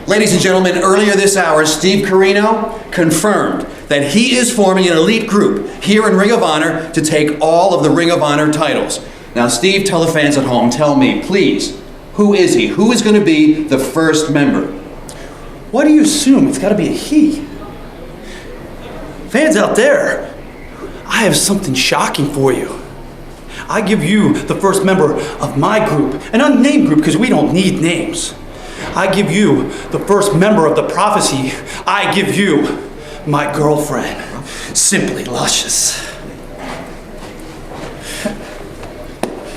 Ladies and gentlemen, earlier this hour, Steve Corino confirmed that he is forming an elite group here in Ring of Honor to take all of the Ring of Honor titles. Now, Steve, tell the fans at home, tell me, please, who is he? Who is going to be the first member? Why do you assume it's got to be a he? Fans out there, I have something shocking for you. I give you the first member of my group, an unnamed group because we don't need names. I give you the first member of the Prophecy. I give you my girlfriend, Simply Luscious.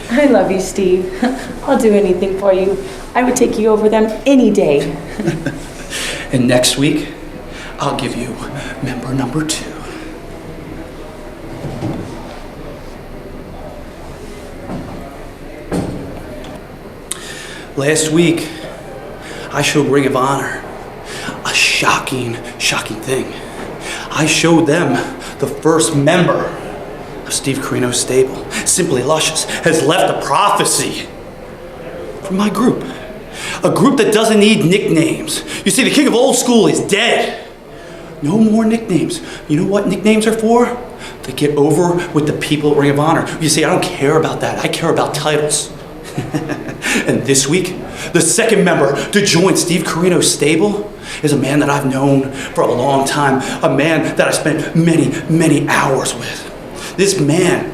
I love you, Steve. I'll do anything for you. I would take you over them any day. And next week, I'll give you member number 2. Last week, I showed Ring of Honor a shocking thing. I showed them the first member of Steve Corino's stable, Simply Luscious, has left a Prophecy for my group. A group that doesn't need nicknames. You see, the king of old school is dead. No more nicknames. You know what nicknames are for? To get over with the people at Ring of Honor. You see, I don't care about that. I care about titles. And this week, the second member to join Steve Corino's stable is a man that I've known for a long time, a man that I spent many hours with. This man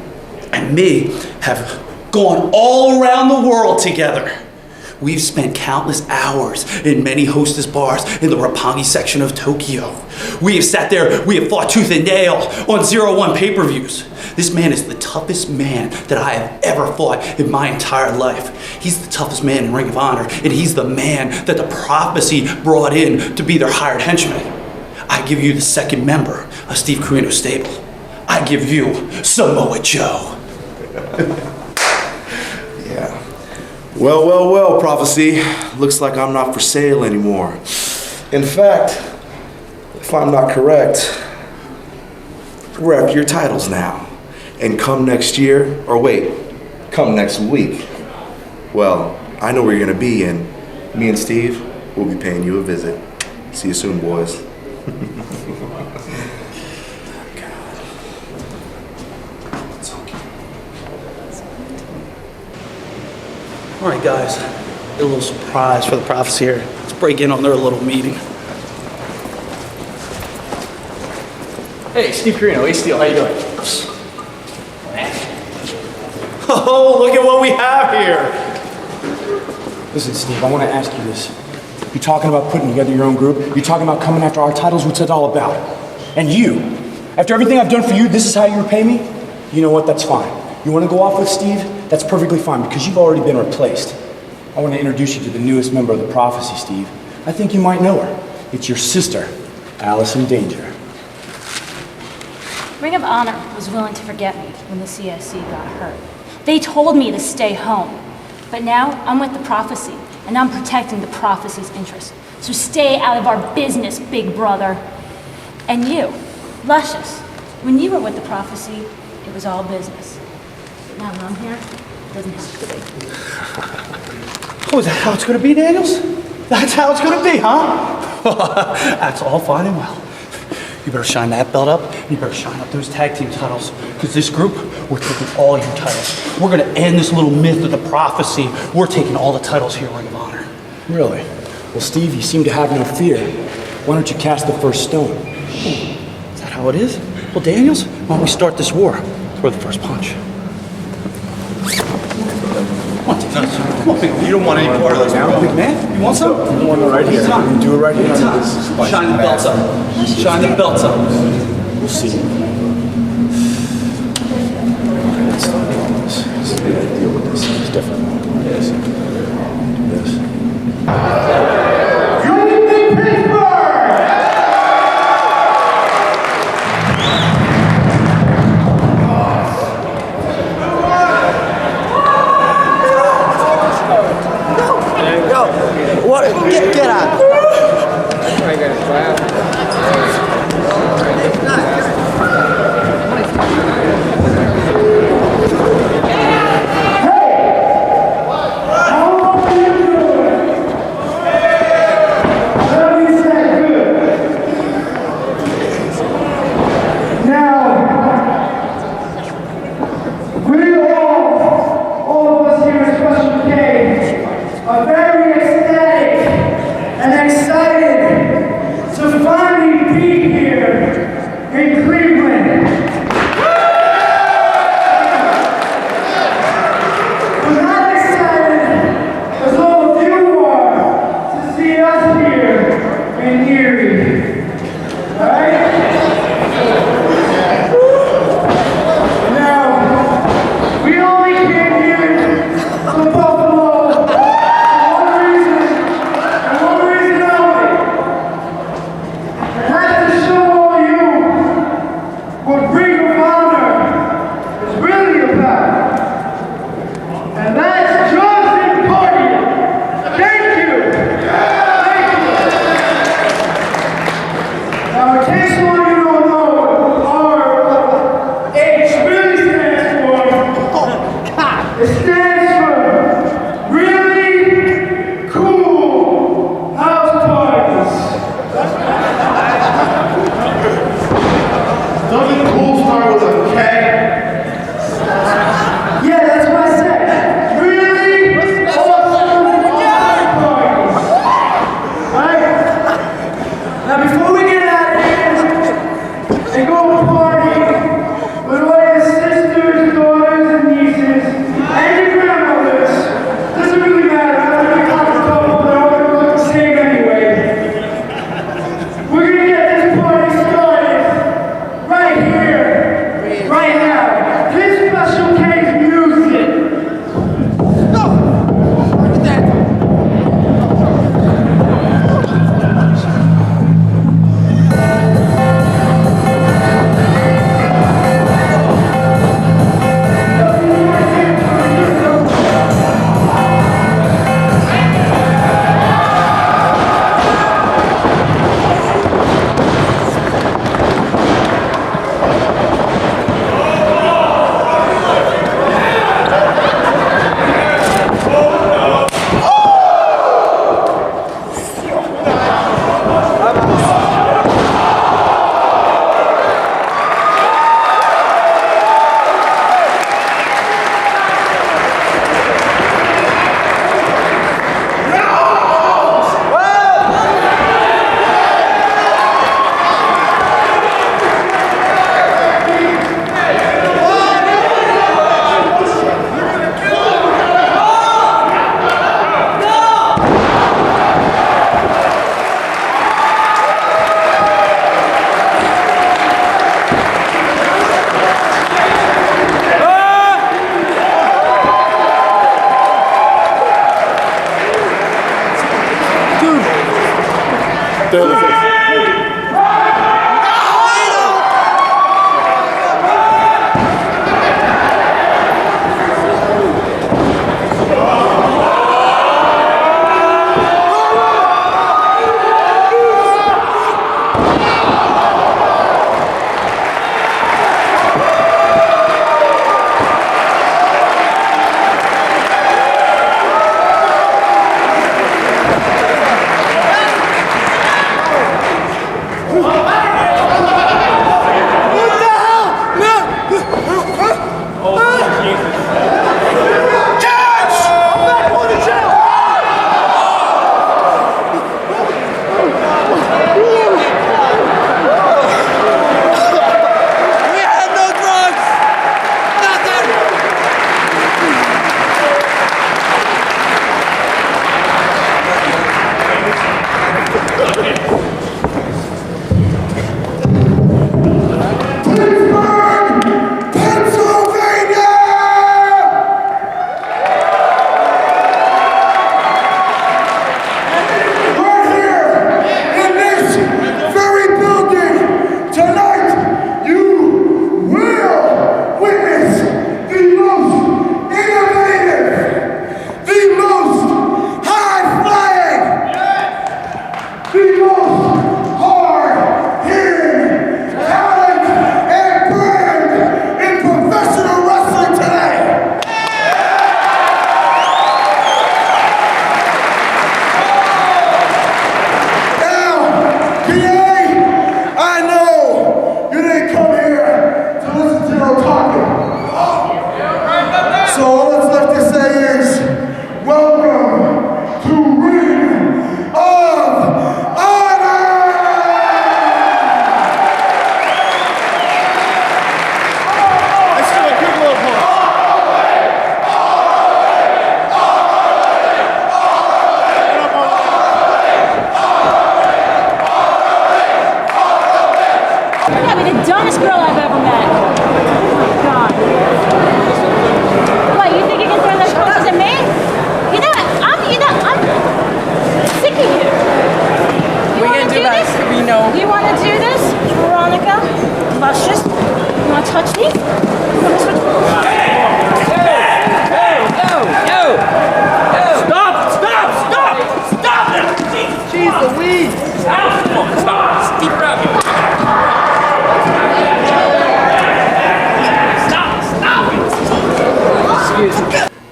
and me have gone all around the world together. We've spent countless hours in many hostess bars in the Roppongi section of Tokyo. We have sat there, we have fought tooth and nail on 0-1 pay-per-views. This man is the toughest man that I have ever fought in my entire life. He's the toughest man in Ring of Honor, and he's the man that the Prophecy brought in to be their hired henchman. I give you the second member of Steve Corino's stable. I give you Samoa Joe. Yeah. Well, Prophecy. Looks like I'm not for sale anymore. In fact, if I'm not correct, we're after your titles now. And come next year, or wait, come next week, well, I know where you're gonna be, and me and Steve will be paying you a visit. See you soon, boys. All right, guys, a little surprise for the Prophecy here. Let's break in on their little meeting. Hey, Steve Corino, Ace Steel, how you doing? Oh, look at what we have here. Listen, Steve, I want to ask you this. You're talking about putting together your own group. You're talking about coming after our titles. What's it all about? And you, after everything I've done for you, this is how you repay me? You know what? That's fine. You want to go off with Steve? That's perfectly fine because you've already been replaced. I want to introduce you to the newest member of the Prophecy, Steve. I think you might know her. It's your sister, Alice in Danger. Ring of Honor was willing to forget me when the CSC got hurt. They told me to stay home. But now I'm with the Prophecy, and I'm protecting the Prophecy's interests. So stay out of our business, big brother. And you, Luscious, when you were with the Prophecy, it was all business. But now that I'm here, it doesn't have to be. Oh, is that how it's gonna be, Daniels? That's how it's gonna be, huh? That's all fine and well. You better shine that belt up, and you better shine up those tag team titles, because this group, we're taking all your titles. We're gonna end this little myth of the Prophecy. We're taking all the titles here in Ring of Honor. Really? Well, Steve, you seem to have no fear. Why don't you cast the first stone? Is that how it is? Well, Daniels, why don't we start this war? Throw the first punch. Come on, Daniels. Come on, big man. You don't want any part of this, bro. Big man, you want some? You want it right here. You do it right here. Shine the belts up. Shine the belts up. We'll see. Let's deal with this. It's different. Yes. Do this. Get out.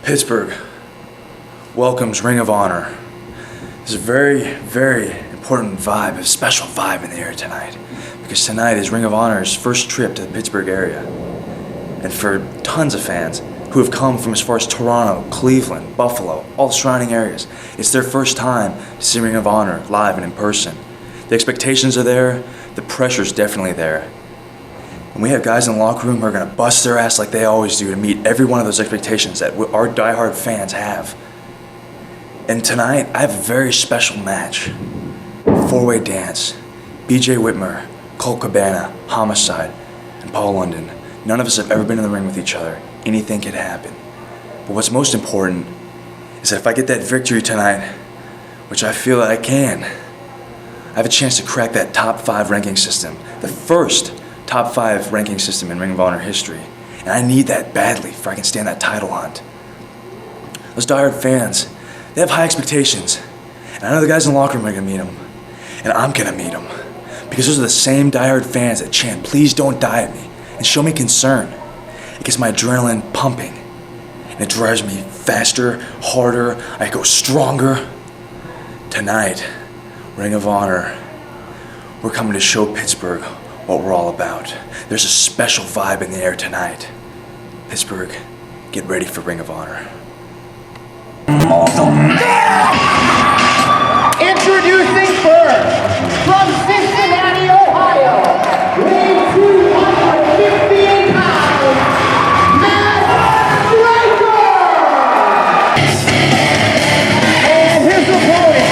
Pittsburgh welcomes Ring of Honor. There's a very, very important vibe, a special vibe in the air tonight. Because tonight is Ring of Honor's first trip to the Pittsburgh area. And for tons of fans who have come from as far as Toronto, Cleveland, Buffalo, all the surrounding areas, it's their first time to see Ring of Honor live and in person. The expectations are there, the pressure's definitely there. And we have guys in the locker room who are going to bust their ass like they always do to meet every one of those expectations that our diehard fans have. And tonight, I have a very special match. Four-way dance. BJ Whitmer, Colt Cabana, Homicide, and Paul London. None of us have ever been in the ring with each other. Anything could happen. But what's most important is that if I get that victory tonight, which I feel that I can, I have a chance to crack that top 5 ranking system. The first top 5 ranking system in Ring of Honor history. And I need that badly if I can stand that title hunt. Those diehard fans, they have high expectations. And I know the guys in the locker room are going to meet them. And I'm going to meet them. Because those are the same diehard fans that chant, "Please don't die at me," and show me concern. It gets my adrenaline pumping. And it drives me faster, harder, I go stronger. Tonight, Ring of Honor, we're coming to show Pittsburgh what we're all about. There's a special vibe in the air tonight. Pittsburgh, get ready for Ring of Honor. Introducing first, from Cincinnati, Ohio, weighing 258 pounds, Stryker! And his opponent,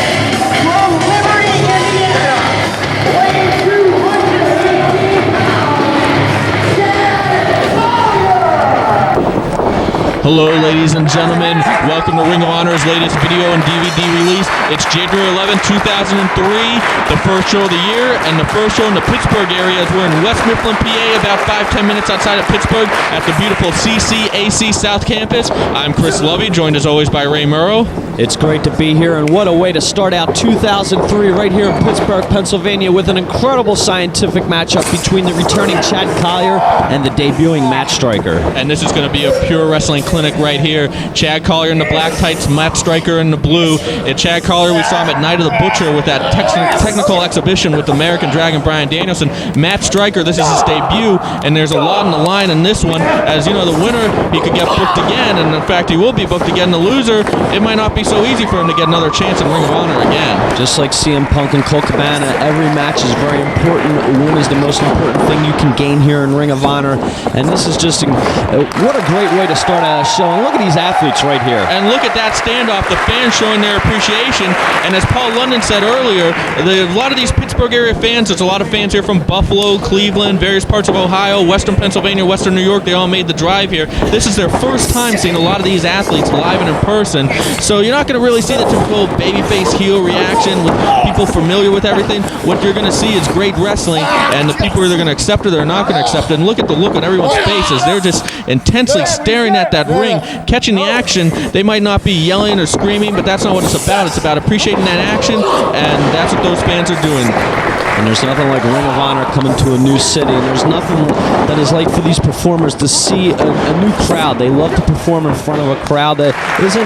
from Liberty, Indiana, weighing 215 pounds, Collyer! Hello, ladies and gentlemen. Welcome to Ring of Honor's latest video and DVD release. It's January 11, 2003, the first show of the year, and the first show in the Pittsburgh area as we're in West Mifflin, PA, about 5-10 minutes outside of Pittsburgh at the beautiful CCAC South Campus. I'm Chris Lovey, joined as always by Ray Murrow. It's great to be here, and what a way to start out 2003 right here in Pittsburgh, Pennsylvania, with an incredible scientific matchup between the returning Chad Collyer and the debuting Matt Stryker. And this is going to be a pure wrestling clinic right here. Chad Collyer in the black tights, Matt Stryker in the blue. And Chad Collyer, we saw him at Night of the Butcher with that technical exhibition with American Dragon Bryan Danielson. Matt Stryker, this is his debut, and there's a lot on the line in this one. As you know, the winner, he could get booked again, and in fact, he will be booked again. The loser, it might not be so easy for him to get another chance in Ring of Honor again. Just like CM Punk and Colt Cabana, every match is very important. A win is the most important thing you can gain here in Ring of Honor, and this is just what a great way to start out a show. And look at these athletes right here. And look at that standoff, the fans showing their appreciation. And as Paul London said earlier, a lot of these Pittsburgh area fans, there's a lot of fans here from Buffalo, Cleveland, various parts of Ohio, Western Pennsylvania, Western New York. They all made the drive here. This is their first time seeing a lot of these athletes live and in person. So you're not going to really see the typical babyface heel reaction with people familiar with everything. What you're going to see is great wrestling, and the people are either going to accept it or they're not going to accept it. And look at the look on everyone's faces. They're just intensely staring at that ring, catching the action. They might not be yelling or screaming, but that's not what it's about. It's about appreciating that action, and that's what those fans are doing. And there's nothing like Ring of Honor coming to a new city. And there's nothing that is like for these performers to see a new crowd. They love to perform in front of a crowd that isn't.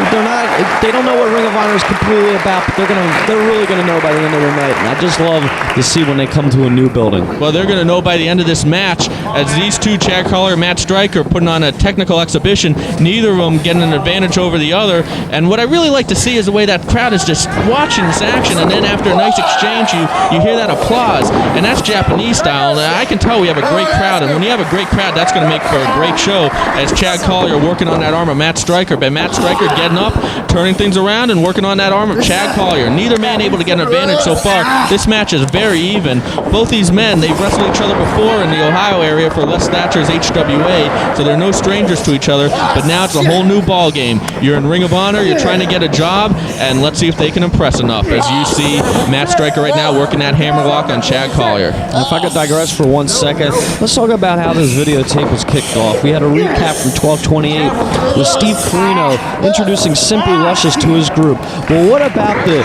They don't know what Ring of Honor is completely about, but they're really gonna know by the end of the night. And I just love to see when they come to a new building. Well, they're gonna know by the end of this match, as these two, Chad Collyer and Matt Stryker, putting on a technical exhibition. Neither of them getting an advantage over the other. And what I really like to see is the way that crowd is just watching this action, and then after a nice exchange, you hear that applause. And that's Japanese style. And I can tell we have a great crowd, and when you have a great crowd, that's going to make for a great show. As Chad Collyer working on that arm of Matt Stryker, but Matt Stryker getting up, turning things around, and working on that arm of Chad Collyer. Neither man able to get an advantage so far. This match is very even. Both these men, they've wrestled each other before in the Ohio area for Les Thatcher's HWA, so they're no strangers to each other. But now it's a whole new ball game. You're in Ring of Honor, you're trying to get a job, and let's see if they can impress enough. As you see Matt Stryker right now working that hammerlock on Chad Collyer. If I could digress for 1 second, let's talk about how this videotape was kicked off. We had a recap from 12/28 with Steve Corino introducing Simply Luscious to his group. Well, what about the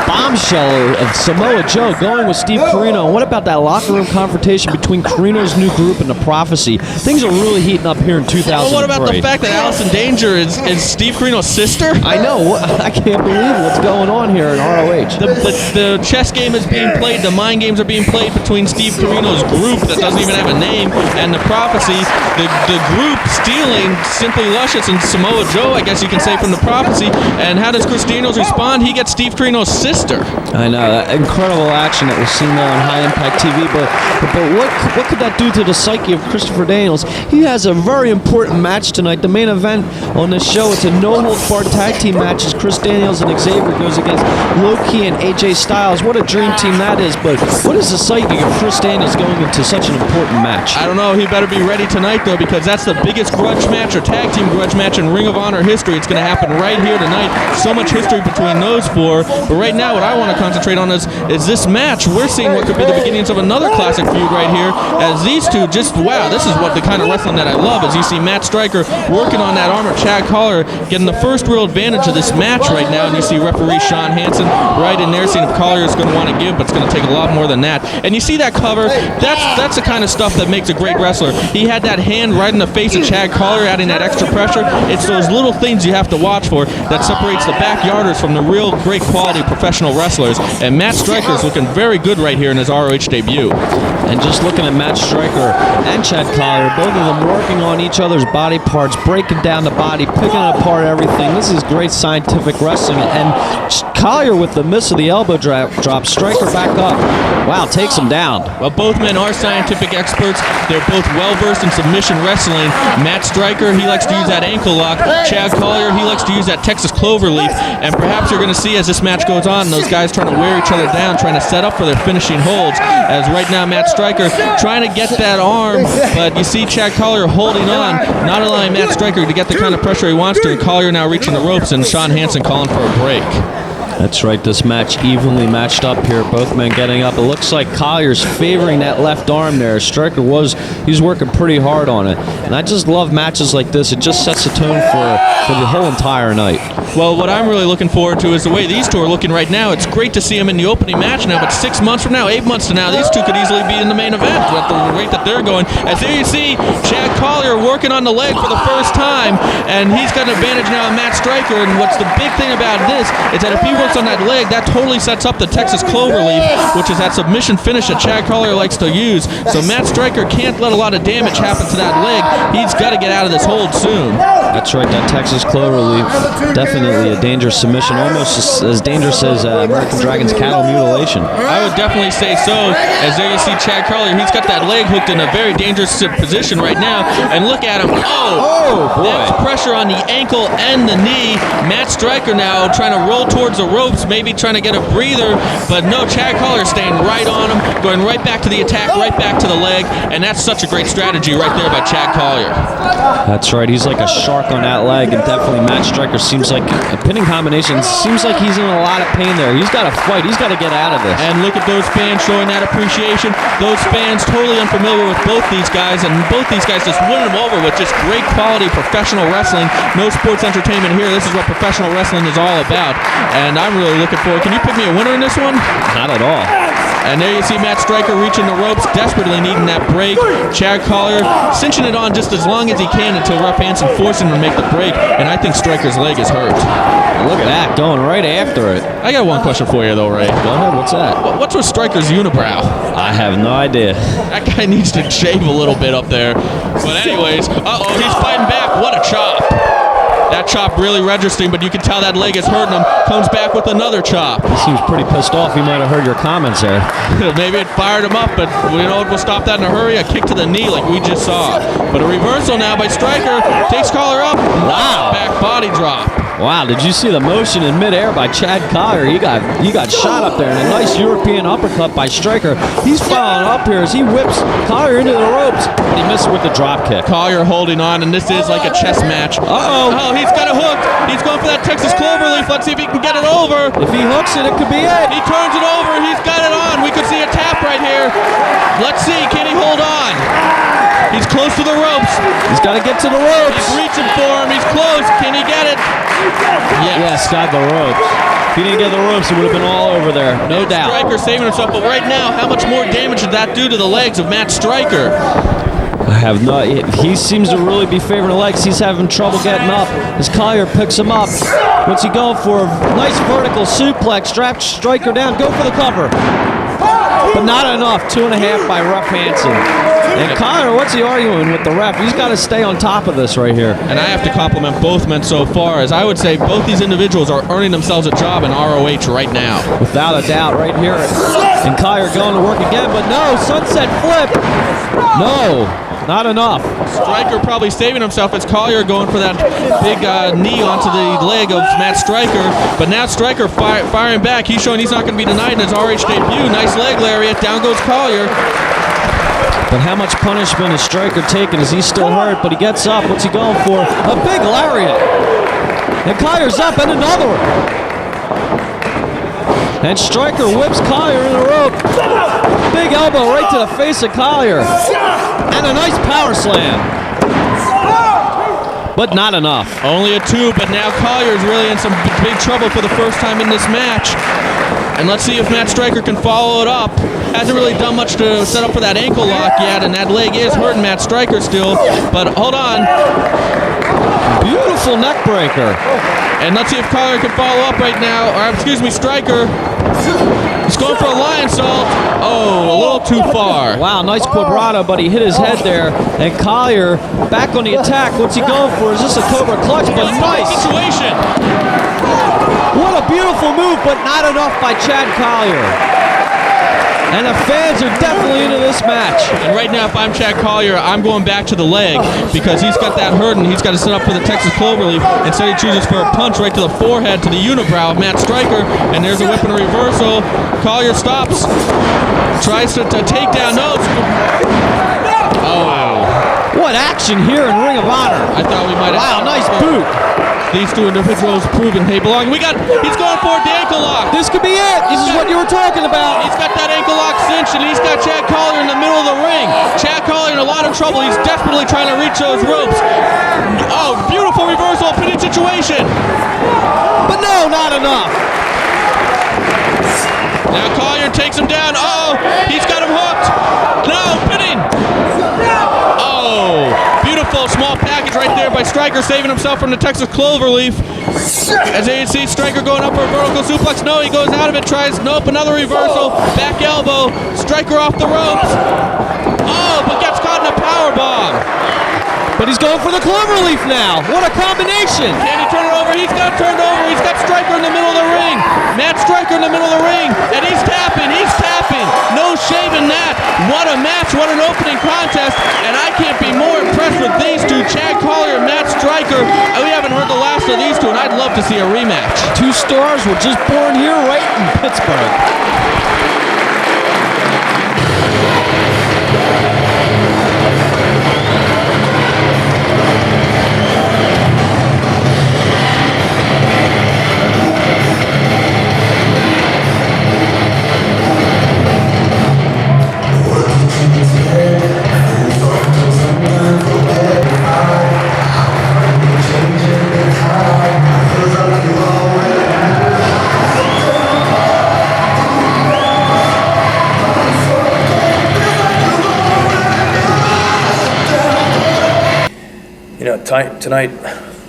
bombshell of Samoa Joe going with Steve Corino? And what about that locker room confrontation between Corino's new group and the Prophecy? Things are really heating up here in 2003. Well, what about the fact that Allison Danger is Steve Corino's sister? I know. I can't believe what's going on here in ROH. The chess game is being played. The mind games are being played between Steve Corino's group that doesn't even have a name and the Prophecy. The group stealing Simply Luscious and Samoa Joe, I guess you can say, from the Prophecy. And how does Chris Daniels respond? He gets Steve Corino's sister. I know. That incredible action that was seen there on High Impact TV. But what could that do to the psyche of Christopher Daniels? He has a very important match tonight. The main event on this show, it's a no-holds-barred tag team match as Chris Daniels and Xavier goes against Low-Key and AJ Styles. What a dream team that is. But what is the psyche of Chris Daniels going into such an important match? I don't know. He better be ready tonight, though, because that's the biggest grudge match or tag team grudge match in Ring of Honor history. It's going to happen right here tonight. So much history between those four. But right now, what I want to concentrate on is this match. We're seeing what could be the beginnings of another classic feud right here. As these two just, wow, this is what the kind of wrestling that I love. As you see Matt Stryker working on that arm of Chad Collyer, getting the first real advantage of this match right now. And you see referee Sean Hansen right in there, seeing if Collyer is going to want to give, but it's going to take a lot more than that. And you see that cover, that's the kind of stuff that makes a great wrestler. He had that hand right in the face of Chad Collyer, adding that extra pressure. It's those little things you have to watch for that separates the backyarders from the real great quality professional wrestlers. And Matt Stryker is looking very good right here in his ROH debut. And just looking at Matt Stryker and Chad Collyer, both of them working on each other's body parts, breaking down the body, picking apart everything. This is great scientific wrestling. And Collyer with the miss of the elbow drag drop. Stryker back up. Wow, takes him down. Well, both men are scientific experts. They're both well-versed in submission wrestling. Matt Stryker, he likes to use that ankle lock. Chad Collyer, he likes to use that Texas Cloverleaf. And perhaps you're going to see as this match goes on, those guys trying to wear each other down, trying to set up for their finishing holds. As right now, Matt Stryker trying to get that arm, but you see Chad Collyer holding on, not allowing Matt Stryker to get the kind of pressure he wants to. And Collyer now reaching the ropes, and Sean Hansen calling for a break. That's right, this match evenly matched up here. Both men getting up. It looks like Collier's favoring that left arm there. Stryker he's working pretty hard on it. And I just love matches like this. It just sets the tone for the whole entire night. Well, what I'm really looking forward to is the way these two are looking right now. It's great to see them in the opening match now, but 6 months from now, 8 months from now, these two could easily be in the main event at the rate that they're going. As there you see Chad Collyer working on the leg for the first time, and he's got an advantage now on Matt Stryker. And what's the big thing about this is that if he works on that leg, that totally sets up the Texas Cloverleaf, which is that submission finish that Chad Collyer likes to use. So Matt Stryker can't let a lot of damage happen to that leg. He's got to get out of this hold soon. That's right, that Texas Cloverleaf, definitely a dangerous submission, almost as dangerous as American Dragon's cattle mutilation. I would definitely say so, as there you see Chad Collyer. He's got that leg hooked in a very dangerous position right now, and look at him. Oh boy. That's pressure on the ankle and the knee. Matt Stryker now trying to roll towards the ropes, maybe trying to get a breather, but no, Chad Collyer staying right on him, going right back to the attack, right back to the leg, and that's such a great strategy right there by Chad Collyer. That's right, he's like a shark on that leg, and definitely Matt Stryker seems like a pinning combination. Seems like he's in a lot of pain there. He's got to fight. He's got to get out of this. And look at those fans showing that appreciation. Those fans totally unfamiliar with both these guys, and both these guys just winning them over with just great quality professional wrestling. No sports entertainment here. This is what professional wrestling is all about, and I'm really looking forward. Can you pick me a winner in this one? Not at all. And there you see Matt Stryker reaching the ropes, desperately needing that break. Chad Collyer cinching it on just as long as he can until Rough Hansen forcing him to make the break. And I think Stryker's leg is hurt. Look at that, going right after it. I got one question for you though, Ray. Go ahead, what's that? What's with Stryker's unibrow? I have no idea. That guy needs to shave a little bit up there. But anyways, uh-oh, he's fighting back. What a chop. That chop really registering, but you can tell that leg is hurting him. Comes back with another chop. He seems pretty pissed off. He might have heard your comments there. Maybe it fired him up, but you know what will stop that in a hurry? A kick to the knee like we just saw. But a reversal now by Stryker. Takes Collyer up. Wow. Back body drop. Wow, did you see the motion in midair by Chad Collyer? He got shot up there, and a nice European uppercut by Stryker. He's following up here as he whips Collyer into the ropes, but he misses with the drop kick. Collyer holding on, and this is like a chess match. Uh-oh. Oh, he's got a hook. He's going for that Texas Cloverleaf. Let's see if he can get it over. If he hooks it, it could be it. He turns it over. He's got it on. We could see a tap right here. Let's see. Can he hold on? He's close to the ropes. He's got to get to the ropes. He's reaching for him. He's close. Can he get it? Yes, got the ropes. If he didn't get the ropes, it would have been all over there. No doubt. Stryker saving himself, but right now, how much more damage did that do to the legs of Matt Stryker? I have not. He seems to really be favoring the legs. He's having trouble getting up. As Collyer picks him up. What's he going for? Nice vertical suplex. Straps Stryker down. Go for the cover. But not enough. 2.5 by Rough Hansen. And Collyer, what's he arguing with the ref? He's got to stay on top of this right here. And I have to compliment both men so far, as I would say both these individuals are earning themselves a job in ROH right now. Without a doubt, right here. And Collyer going to work again, but no, sunset flip. No, not enough. Stryker probably saving himself as Collyer going for that big knee onto the leg of Matt Stryker. But now Stryker firing back. He's showing he's not going to be denied in his RH debut. Nice leg lariat. Down goes Collyer. But how much punishment is Stryker taking? Is he still hurt? But he gets up. What's he going for? A big lariat. And Collyer's up, and another one. And Stryker whips Collyer in the rope. Big elbow right to the face of Collyer. And a nice power slam. But not enough. Only a 2, but now Collier's really in some big trouble for the first time in this match. And let's see if Matt Stryker can follow it up. Hasn't really done much to set up for that ankle lock yet, and that leg is hurting Matt Stryker still. But hold on. Beautiful neck breaker. And let's see if Collyer can follow up right now. Or excuse me, Stryker. He's going for a lion salt. Oh, a little too far. Wow, nice quadrato, but he hit his head there. And Collyer back on the attack. What's he going for? Is this a Cobra clutch? But nice. Situation. What a beautiful move, but not enough by Chad Collyer. And the fans are definitely into this match. And right now, if I'm Chad Collyer, I'm going back to the leg because he's got that hurt and he's got to set up for the Texas Cloverleaf. Instead, he chooses for a punch right to the forehead, to the unibrow of Matt Stryker. And there's a whip and a reversal. Collier stops, tries to take down. No. Oh. What action here in Ring of Honor. I thought we might have. Wow, nice boot. These two individuals proving they belong. He's going for the ankle lock. This could be it. This is what you were talking about. He's got that ankle lock cinched, and he's got Chad Collyer in the middle of the ring. Chad Collyer in a lot of trouble. He's desperately trying to reach those ropes. Oh, beautiful reversal, pinning situation. But no, not enough. Now Collyer takes him down. Oh, he's got him hooked. No, pinning. Oh, beautiful small package right there by Stryker, saving himself from the Texas Cloverleaf. As you see, Stryker going up for a vertical suplex. No, he goes out of it, tries, nope, another reversal. Back elbow, Stryker off the ropes. Oh, but gets caught in a power bomb. But he's going for the Cloverleaf now. What a combination. Can he turn it over? He's got it turned over. He's got Stryker in the middle of the ring. Matt Stryker in the middle of the ring. And he's tapping. He's tapping. No shame in that. What a match. What an opening contest. And I can't be more impressed with these two, Chad Collyer and Matt Stryker. We haven't heard the last of these two, and I'd love to see a rematch. Two stars were just born here right in Pittsburgh. Tonight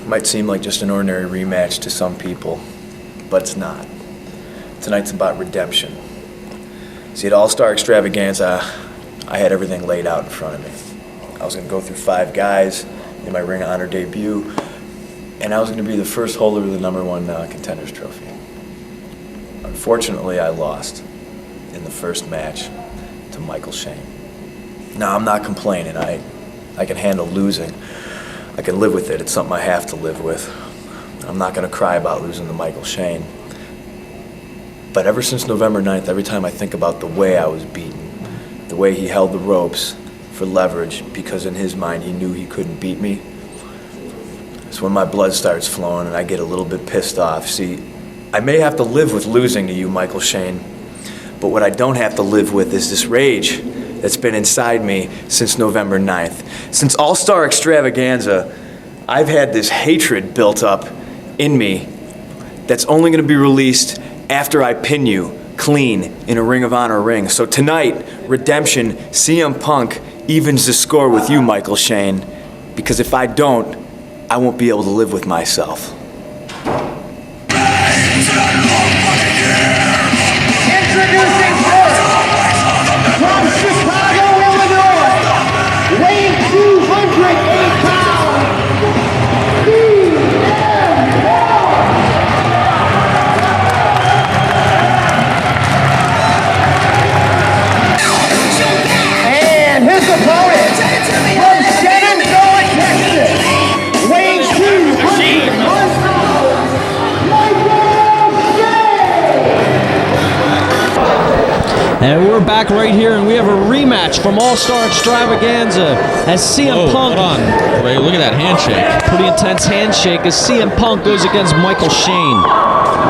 might seem like just an ordinary rematch to some people, but it's not. Tonight's about redemption. See, at All-Star Extravaganza, I had everything laid out in front of me. I was going to go through 5 guys in my Ring of Honor debut, and I was going to be the first holder of the #1 Contenders Trophy. Unfortunately, I lost in the first match to Michael Shane. Now, I'm not complaining. I can handle losing. I can live with it. It's something I have to live with. I'm not going to cry about losing to Michael Shane. But ever since November 9th, every time I think about the way I was beaten, the way he held the ropes for leverage, because in his mind he knew he couldn't beat me, it's when my blood starts flowing and I get a little bit pissed off. See, I may have to live with losing to you, Michael Shane, but what I don't have to live with is this rage that's been inside me since November 9th. Since All-Star Extravaganza, I've had this hatred built up in me that's only going to be released after I pin you clean in a Ring of Honor ring. So tonight, redemption, CM Punk evens the score with you, Michael Shane, because if I don't, I won't be able to live with myself. Introducing first, from Chicago, Illinois, weighing 208 pounds, and his opponent, from Shenandoah, Texas, weighing 201 pounds, And we're back right here, and we have a rematch from All-Star Extravaganza as CM Punk. Hold on. Ray, look at that handshake. Pretty intense handshake as CM Punk goes against Michael Shane.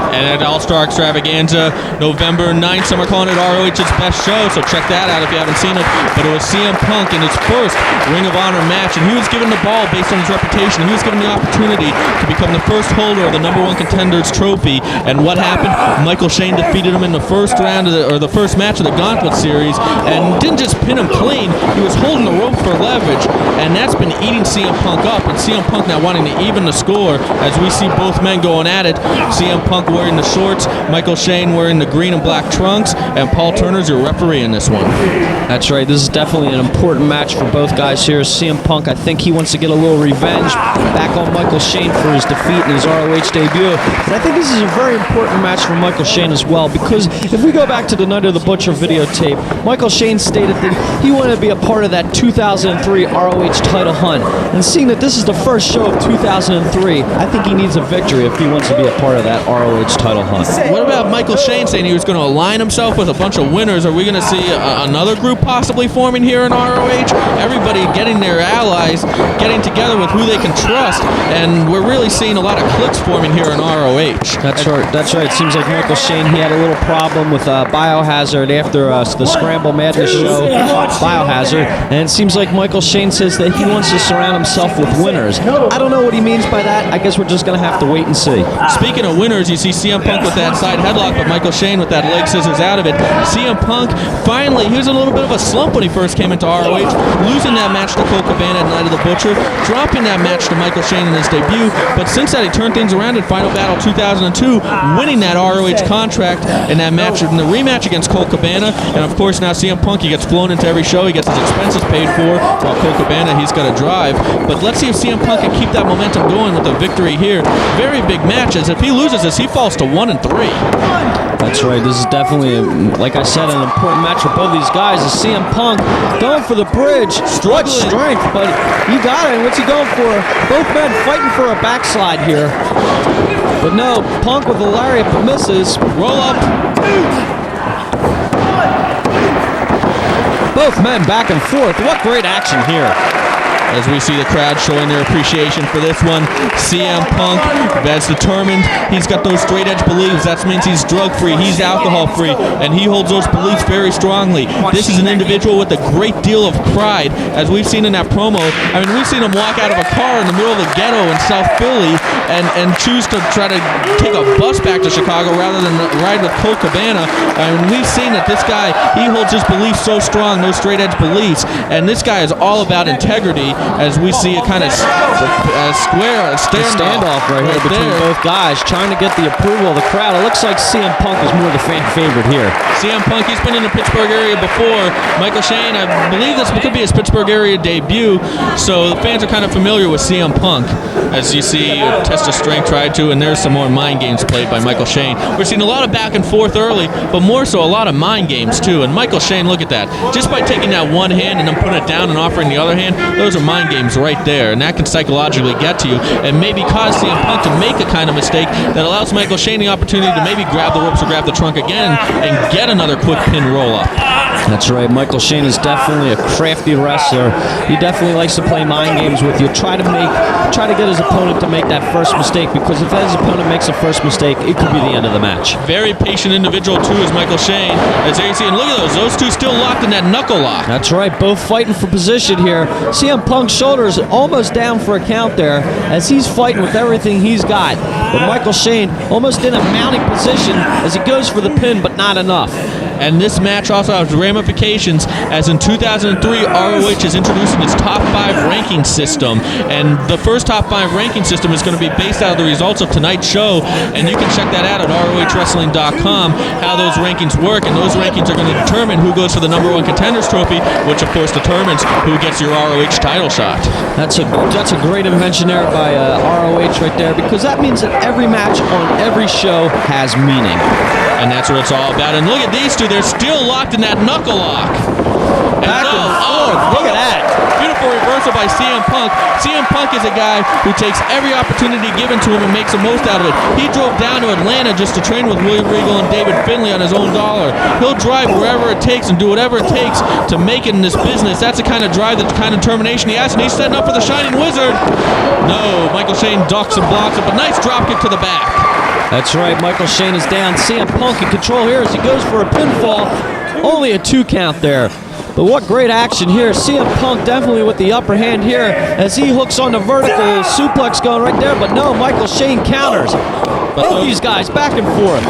And at All-Star Extravaganza, November 9th, some are calling it ROH's best show, so check that out if you haven't seen it. But it was CM Punk in his first Ring of Honor match, and he was given the ball based on his reputation. He was given the opportunity to become the first holder of the #1 Contenders Trophy. And what happened? Michael Shane defeated him in the first round, of the first match match of the Gauntlet Series, and didn't just pin him clean, he was holding the rope for leverage, and that's been eating CM Punk up, and CM Punk now wanting to even the score as we see both men going at it. CM Punk wearing the shorts, Michael Shane wearing the green and black trunks, and Paul Turner's your referee in this one. That's right. This is definitely an important match for both guys here. CM Punk, I think he wants to get a little revenge back on Michael Shane for his defeat in his ROH debut. And I think this is a very important match for Michael Shane as well, because if we go back to the Night of the Butcher videotape, Michael Shane stated that he wanted to be a part of that 2003 ROH title hunt. And seeing that this is the first show of 2003, I think he needs a victory if he wants to be a part of that ROH title hunt. What about Michael Shane saying he was going to align himself with a bunch of winners? Are we going to see another group possibly forming here in ROH? Everybody getting their allies, getting together with who they can trust, and we're really seeing a lot of cliques forming here in ROH. That's right. That's right. It seems like Michael Shane, he had a little problem with Biohazard after the Scramble Madness show, Biohazard, and it seems like Michael Shane says that he wants to surround himself with winners. I don't know what he means by that. I guess we're just going to have to wait and see. Speaking of winners, you see CM Punk with that side headlock, but Michael Shane with that leg scissors out of it. CM Punk, finally, he was in a little bit of a slump when he first came into ROH, losing that match to Colt Cabana at Night of the Butcher, dropping that match to Michael Shane in his debut, but since that he turned things around in Final Battle 2002, winning that ROH contract in that match, in the rematch against Colt Cabana, and of course now CM Punk, he gets flown into every show, he gets his expenses paid for, while Colt Cabana, he's got to drive. But let's see if CM Punk can keep that momentum going with the victory here. Very big match, as if he loses this, he falls to 1-3. That's right. This is definitely, like I said, an important match for both these guys. Is CM Punk going for the bridge? Much strength, but he got it. What's he going for? Both men fighting for a backslide here. But no, Punk with the lariat misses. Roll up. Both men back and forth. What great action here. As we see the crowd showing their appreciation for this one. CM Punk, that's determined. He's got those straight edge beliefs. That means he's drug free, he's alcohol free, and he holds those beliefs very strongly. This is an individual with a great deal of pride, as we've seen in that promo. I mean, we've seen him walk out of a car in the middle of the ghetto in South Philly and choose to try to take a bus back to Chicago rather than ride with Colt Cabana. I mean, we've seen that this guy, he holds his beliefs so strong, those straight edge beliefs, and this guy is all about integrity. As we see a kind of standoff right here between both guys, trying to get the approval of the crowd. It looks like CM Punk is more the fan favorite here. CM Punk, he's been in the Pittsburgh area before. Michael Shane, I believe this could be his Pittsburgh area debut, so the fans are kind of familiar with CM Punk. As you see, a test of strength tried to, and there's some more mind games played by Michael Shane. We're seeing a lot of back and forth early, but more so a lot of mind games too. And Michael Shane, look at that. Just by taking that one hand and then putting it down and offering the other hand, those are mind games right there, and that can psychologically get to you and maybe cause CM Punk to make a kind of mistake that allows Michael Shane the opportunity to maybe grab the ropes or grab the trunk again and get another quick pin roll up. That's right. Michael Shane is definitely a crafty wrestler. He definitely likes to play mind games with you. Try to get his opponent to make that first mistake, because if his opponent makes a first mistake, it could be the end of the match. Very patient individual too is Michael Shane. As you see, and look at those two still locked in that knuckle lock. That's right. Both fighting for position here. CM Punk's shoulders almost down for a count there, as he's fighting with everything he's got. But Michael Shane almost in a mounting position as he goes for the pin, but not enough. And this match also has ramifications, as in 2003, ROH is introducing its top 5 ranking system. And the first top 5 ranking system is going to be based out of the results of tonight's show. And you can check that out at ROHWrestling.com, how those rankings work. And those rankings are going to determine who goes for the #1 Contenders Trophy, which of course determines who gets your ROH title shot. That's a great invention there by ROH right there, because that means that every match on every show has meaning. And that's what it's all about. And look at these two. They're still locked in that knuckle lock. Back and forth. Look at that. Beautiful reversal by CM Punk. CM Punk is a guy who takes every opportunity given to him and makes the most out of it. He drove down to Atlanta just to train with William Regal and David Finlay on his own dollar. He'll drive wherever it takes and do whatever it takes to make it in this business. That's the kind of drive, that's the kind of determination he has, and he's setting up for the Shining Wizard. No, Michael Shane ducks and blocks it, but nice dropkick to the back. That's right, Michael Shane is down. CM Punk in control here as he goes for a pinfall. Only a 2 count there. But what great action here. CM Punk definitely with the upper hand here as he hooks on the vertical suplex going right there. But no, Michael Shane counters. Both these guys back and forth.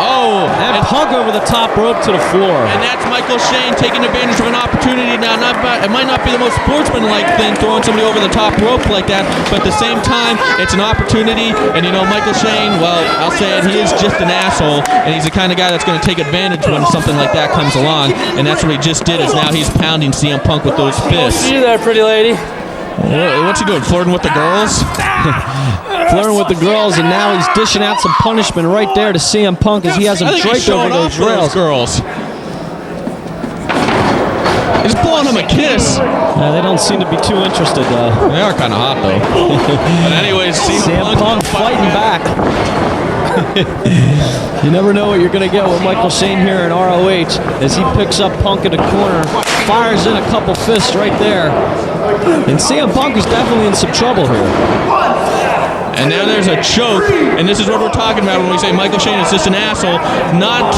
Oh, and Punk Punk over the top rope to the floor. And that's Michael Shane taking advantage of an opportunity now. It might not be the most sportsmanlike thing, throwing somebody over the top rope like that, but at the same time, it's an opportunity. And you know, Michael Shane, well, I'll say it, he is just an asshole, and he's the kind of guy that's going to take advantage when something like that comes along. And that's what he just did, is now he's pounding CM Punk with those fists. See you there, pretty lady. What's he doing, flirting with the girls? Flirting with the girls, and now he's dishing out some punishment right there to CM Punk as he has him draped over those rails. Girls. He's blowing him a kiss. They don't seem to be too interested, though. They are kind of hot, though. But anyways, CM Punk fighting back. You never know what you're going to get with Michael Shane here in ROH as he picks up Punk in the corner, fires in a couple fists right there. And CM Punk is definitely in some trouble here. And now there's a choke, and this is what we're talking about when we say Michael Shane is just an asshole. Not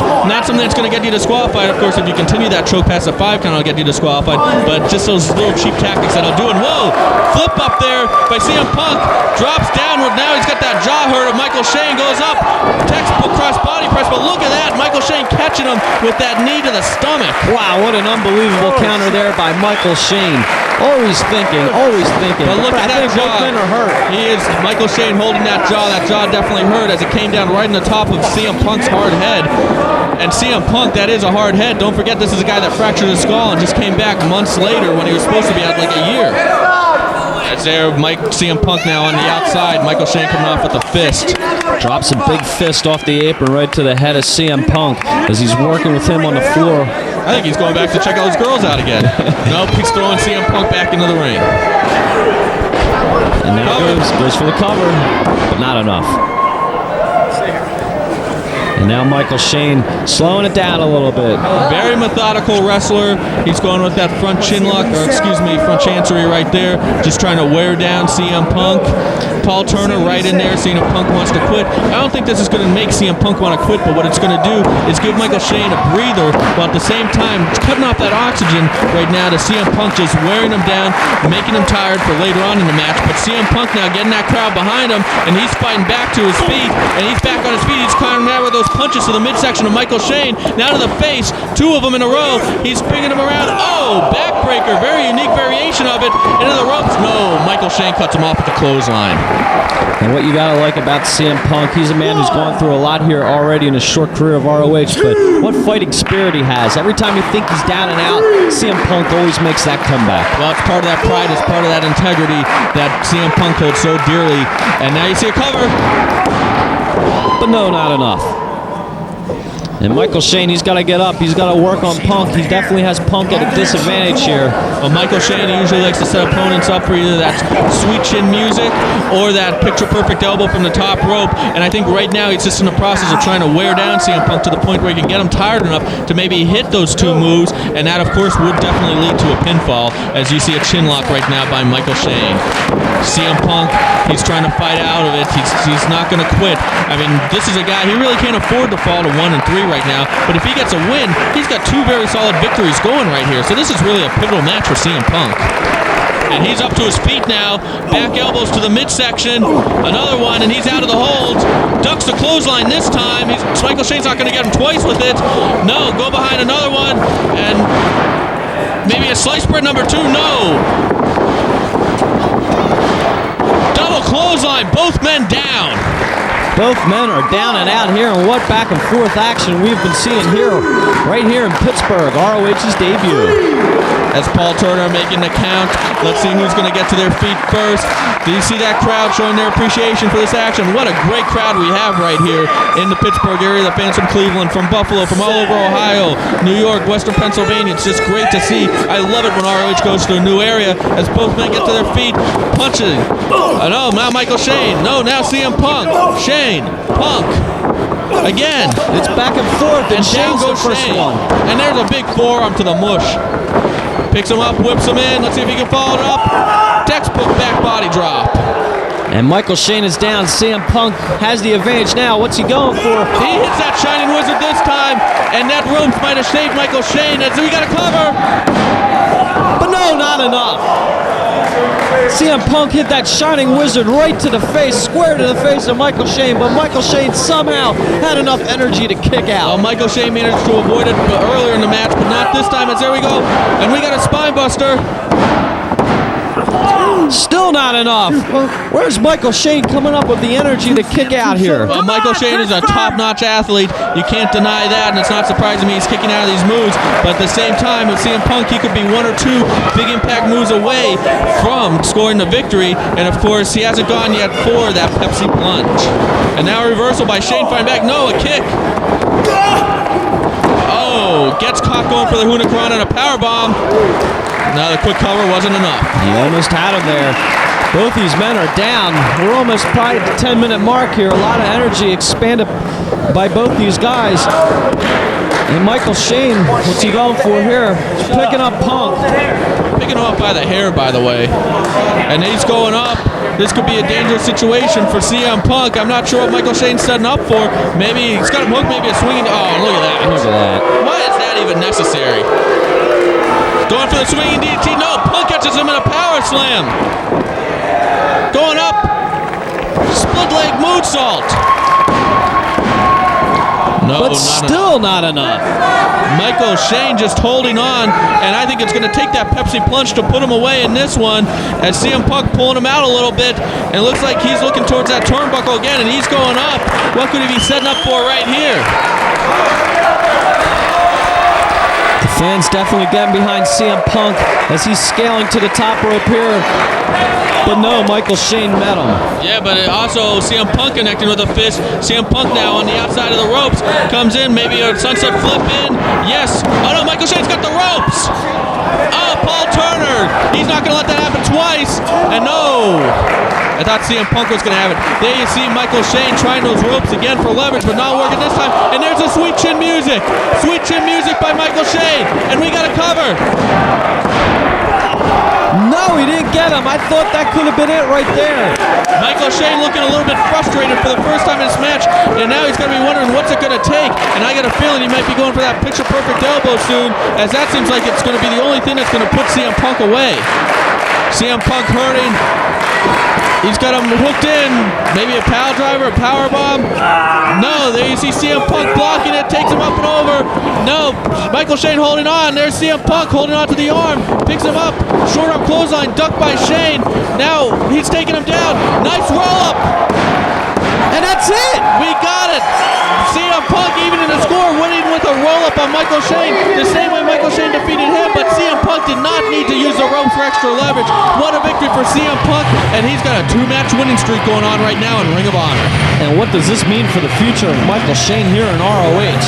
something that's going to get you disqualified. Of course, if you continue that choke past the 5 count, it'll get you disqualified. But just those little cheap tactics that'll do. And whoa, flip up there by CM Punk, drops downward. Now he's got that jaw hurt of Michael Shane, goes up, textbook cross body press. But look at that, Michael Shane catching him with that knee to the stomach. Wow, what an unbelievable counter there by Michael Shane. Always thinking. But look at that jaw. Both men are hurt. He is, Michael Shane holding that jaw. That jaw definitely hurt as it came down right in the top of CM Punk's hard head. And CM Punk, that is a hard head. Don't forget, this is a guy that fractured his skull and just came back months later when he was supposed to be out like a year. That's there, CM Punk now on the outside. Michael Shane coming off with a fist. Drops a big fist off the apron right to the head of CM Punk as he's working with him on the floor. I think he's going back to check all his girls out again. Nope, he's throwing CM Punk back into the ring. And now goes for the cover, but not enough. And now Michael Shane slowing it down a little bit. Very methodical wrestler. He's going with that front chin lock, or excuse me, front chancery right there. Just trying to wear down CM Punk. Paul Turner right in there, seeing if Punk wants to quit. I don't think this is going to make CM Punk want to quit, but what it's going to do is give Michael Shane a breather, while at the same time it's cutting off that oxygen right now to CM Punk, just wearing him down, making him tired for later on in the match. But CM Punk now getting that crowd behind him, and he's fighting back to his feet, and he's back on his feet. He's climbing out with those punches to the midsection of Michael Shane, now to the face, 2 of them in a row. He's bringing him around. Oh, backbreaker, very unique variation of it, into the ropes. No, Michael Shane cuts him off with the clothesline. And what you gotta like about CM Punk, he's a man who's gone through a lot here already in his short career of ROH, but what fighting spirit he has. Every time you think he's down and out, CM Punk always makes that comeback. Well, it's part of that pride, it's part of that integrity that CM Punk holds so dearly. And now you see a cover. But no, not enough. And Michael Shane, he's got to get up. He's got to work on Punk. He definitely has Punk at a disadvantage here. Well, Michael Shane usually likes to set opponents up for either that sweet chin music or that picture-perfect elbow from the top rope. And I think right now he's just in the process of trying to wear down CM Punk to the point where he can get him tired enough to maybe hit those 2 moves. And that, of course, would definitely lead to a pinfall, as you see a chin lock right now by Michael Shane. CM Punk, he's trying to fight out of it. He's not going to quit. I mean, this is a guy, he really can't afford to fall to 1 and 3 right now, but if he gets a win, he's got 2 very solid victories going right here. So this is really a pivotal match for CM Punk. And he's up to his feet now, back elbows to the midsection, another one, and he's out of the holds. Ducks the clothesline this time. Michael Shane's not going to get him twice with it. No, go behind another one, and maybe a slice spread number 2. No. Double clothesline, both men down. Both men are down and out here, and what back and forth action we've been seeing here, right here in Pittsburgh, ROH's debut. As Paul Turner making the count, let's see who's going to get to their feet first. Do you see that crowd showing their appreciation for this action? What a great crowd we have right here in the Pittsburgh area. The fans from Cleveland, from Buffalo, from all over Ohio, New York, Western Pennsylvania. It's just great to see. I love it when ROH goes to a new area as both men get to their feet, punching. No, now Michael Shane. No, now CM Punk. Shane, Punk. Again. It's back and forth, and down Shane's goes the first Shane. one. And there's a big forearm to the mush. Picks him up, whips him in. Let's see if he can follow it up. Textbook back body drop. And Michael Shane is down. CM Punk has the advantage now. What's he going for? He hits that Shining Wizard this time, and that rope might have saved Michael Shane. And so we got a cover. But no, not enough. CM Punk hit that Shining Wizard right to the face, square to the face of Michael Shane, but Michael Shane somehow had enough energy to kick out. Well, Michael Shane managed to avoid it earlier in the match, but not this time. As there we go, and we got a spine buster. Still not enough. Where's Michael Shane coming up with the energy to kick out here? Well, Michael Shane is a top-notch athlete. You can't deny that, and it's not surprising me he's kicking out of these moves. But at the same time, with CM Punk, he could be 1 or 2 big impact moves away from scoring the victory. And of course, he hasn't gone yet for that Pepsi plunge. And now a reversal by Shane fighting back. No, a kick. Oh, gets caught going for the Hurricanrana and a powerbomb. No, the quick cover wasn't enough. He almost had him there. Both these men are down. We're almost probably at the 10-minute mark here. A lot of energy expanded by both these guys. And Michael Shane, what's he going for here? Picking up Punk. Picking him up by the hair, by the way. And he's going up. This could be a dangerous situation for CM Punk. I'm not sure what Michael Shane's setting up for. Maybe he's got him hooked, maybe a swinging. Oh, look at that. Look at that. Why is that even necessary? Going for the swinging DDT. No, Punk catches him in a power slam. Going up. Split leg moonsault. No, But still not enough. Michael Shane just holding on, and I think it's going to take that Pepsi plunge to put him away in this one, as CM Punk pulling him out a little bit, and it looks like he's looking towards that turnbuckle again, and he's going up. What could he be setting up for right here? The fans definitely getting behind CM Punk as he's scaling to the top rope here. But no, Michael Shane met him. Yeah, but also CM Punk connecting with a fist. CM Punk now on the outside of the ropes. Comes in, maybe a sunset flip in. Yes. Oh no, Michael Shane's got the ropes. Oh, Paul Turner. He's not going to let that happen twice. And no. I thought CM Punk was going to have it. There you see Michael Shane trying those ropes again for leverage, but not working this time. And there's the sweet chin music. Sweet chin music by Michael Shane. And we got a cover. No, he didn't get him. I thought that could have been it right there. Michael Shane looking a little bit frustrated for the first time in this match, and now he's going to be wondering what's it going to take. And I got a feeling he might be going for that picture-perfect elbow soon, as that seems like it's going to be the only thing that's going to put CM Punk away. CM Punk hurting. He's got him hooked in. Maybe a pile driver, a power bomb. No, there you see CM Punk blocking it, takes him up and over. No, Michael Shane holding on. There's CM Punk holding on to the arm, picks him up. Short arm clothesline, ducked by Shane. Now he's taking him down. Nice roll up. And that's it. We got it. CM Punk even in the score, winning with a roll up on Michael Shane. The same way Michael Shane defeated him, but CM Punk did not need to use the ropes for extra leverage. What a victory for CM Punk, and he's got a 2-match winning streak going on right now in Ring of Honor. And what does this mean for the future of Michael Shane here in ROH?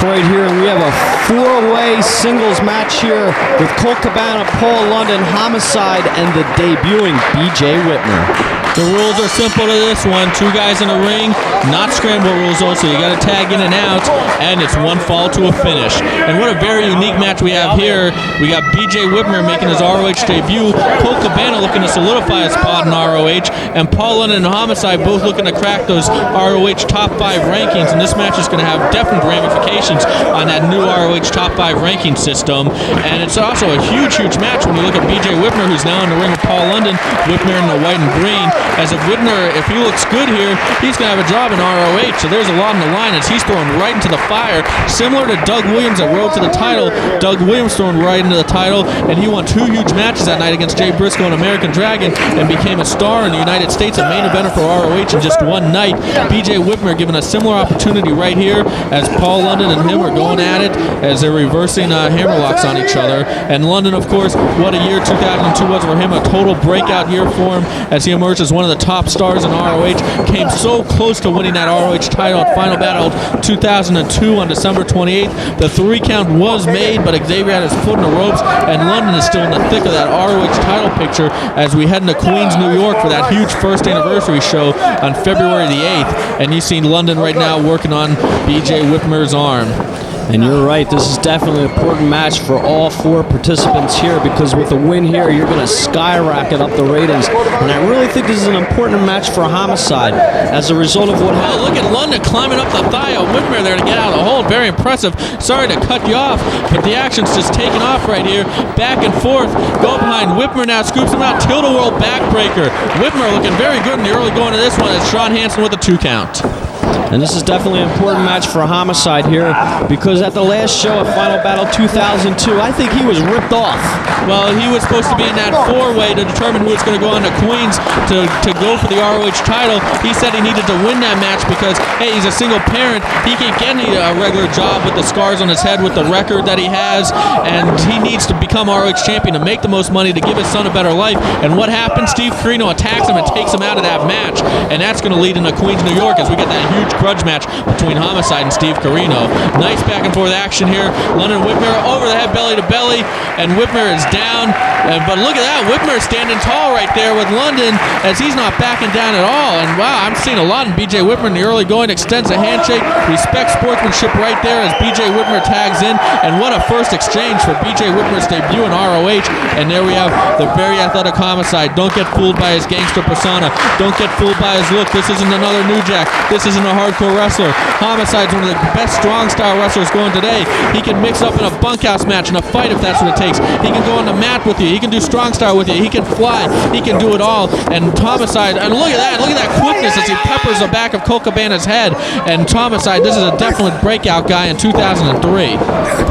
right here, and we have a four-way singles match here with Colt Cabana, Paul London, Homicide, and the debuting BJ Whitmer. The rules are simple to this one. 2 guys in a ring, not scramble rules though, so you got to tag in and out, and it's 1 fall to a finish. And what a very unique match we have here. We got BJ Whitmer making his ROH debut, Colt Cabana looking to solidify his spot in ROH, and Paul London and Homicide both looking to crack those ROH top 5 rankings, and this match is going to have definite ramifications on that new ROH top 5 ranking system. And it's also a huge, huge match when you look at BJ Whitmer, who's now in the ring with Paul London, Whitmer in the white and green. As if Whitmer, if he looks good here, he's going to have a job in ROH. So there's a lot on the line as he's thrown right into the fire. Similar to Doug Williams that rode to the title. Doug Williams thrown right into the title, and he won 2 huge matches that night against Jay Briscoe and American Dragon and became a star in the United States, a main eventer for ROH in just one night. BJ Whitmer given a similar opportunity right here as Paul London and him are going at it as they're reversing hammerlocks on each other. And London, of course, what a year 2002 was for him, a total breakout year for him as he emerged as one of the top stars in ROH, came so close to winning that ROH title at Final Battle 2002 on December 28th. The 3 count was made, but Xavier had his foot in the ropes, and London is still in the thick of that ROH title picture as we head into Queens, New York for that huge first anniversary show on February the 8th. And you see London right now working on BJ Whitmer's arm. And you're right, this is definitely an important match for all 4 participants here, because with a win here, you're going to skyrocket up the ratings. And I really think this is an important match for Homicide as a result of what happened. Oh, look at London climbing up the thigh of Whitmer there to get out of the hold. Very impressive. Sorry to cut you off, but the action's just taking off right here. Back and forth. Go behind Whitmer now, scoops him out. Tilt-a-whirl backbreaker. Whitmer looking very good in the early going of this one as Sean Hansen with a 2 count. And this is definitely an important match for Homicide here, because at the last show at Final Battle 2002, I think he was ripped off. Well, he was supposed to be in that 4-way to determine who was going to go on to Queens to go for the ROH title. He said he needed to win that match because, hey, he's a single parent. He can't get a regular job with the scars on his head with the record that he has, and he needs to become ROH champion to make the most money to give his son a better life. And what happens? Steve Carino attacks him and takes him out of that match, and that's going to lead into Queens, New York as we get that huge grudge match between Homicide and Steve Carino. Nice back and forth action here. London Whitmer over the head, belly to belly, and Whitmer is down. But look at that, Whitmer standing tall right there with London as he's not backing down at all. And wow, I'm seeing a lot in BJ Whitmer in the early going. Extends a handshake, respects sportsmanship right there as BJ Whitmer tags in. And what a first exchange for BJ Whitmer's debut in ROH. And there we have the very athletic Homicide. Don't get fooled by his gangster persona. Don't get fooled by his look. This isn't another New Jack. This isn't a hardcore wrestler. Homicide's one of the best strong style wrestlers going today. He can mix up in a bunkhouse match, in a fight if that's what it takes. He can go on the mat with you. He can do strong style with you. He can fly. He can do it all. And Homicide, and look at that quickness as he peppers the back of Colt Cabana's head. And Homicide, this is a definite breakout guy in 2003.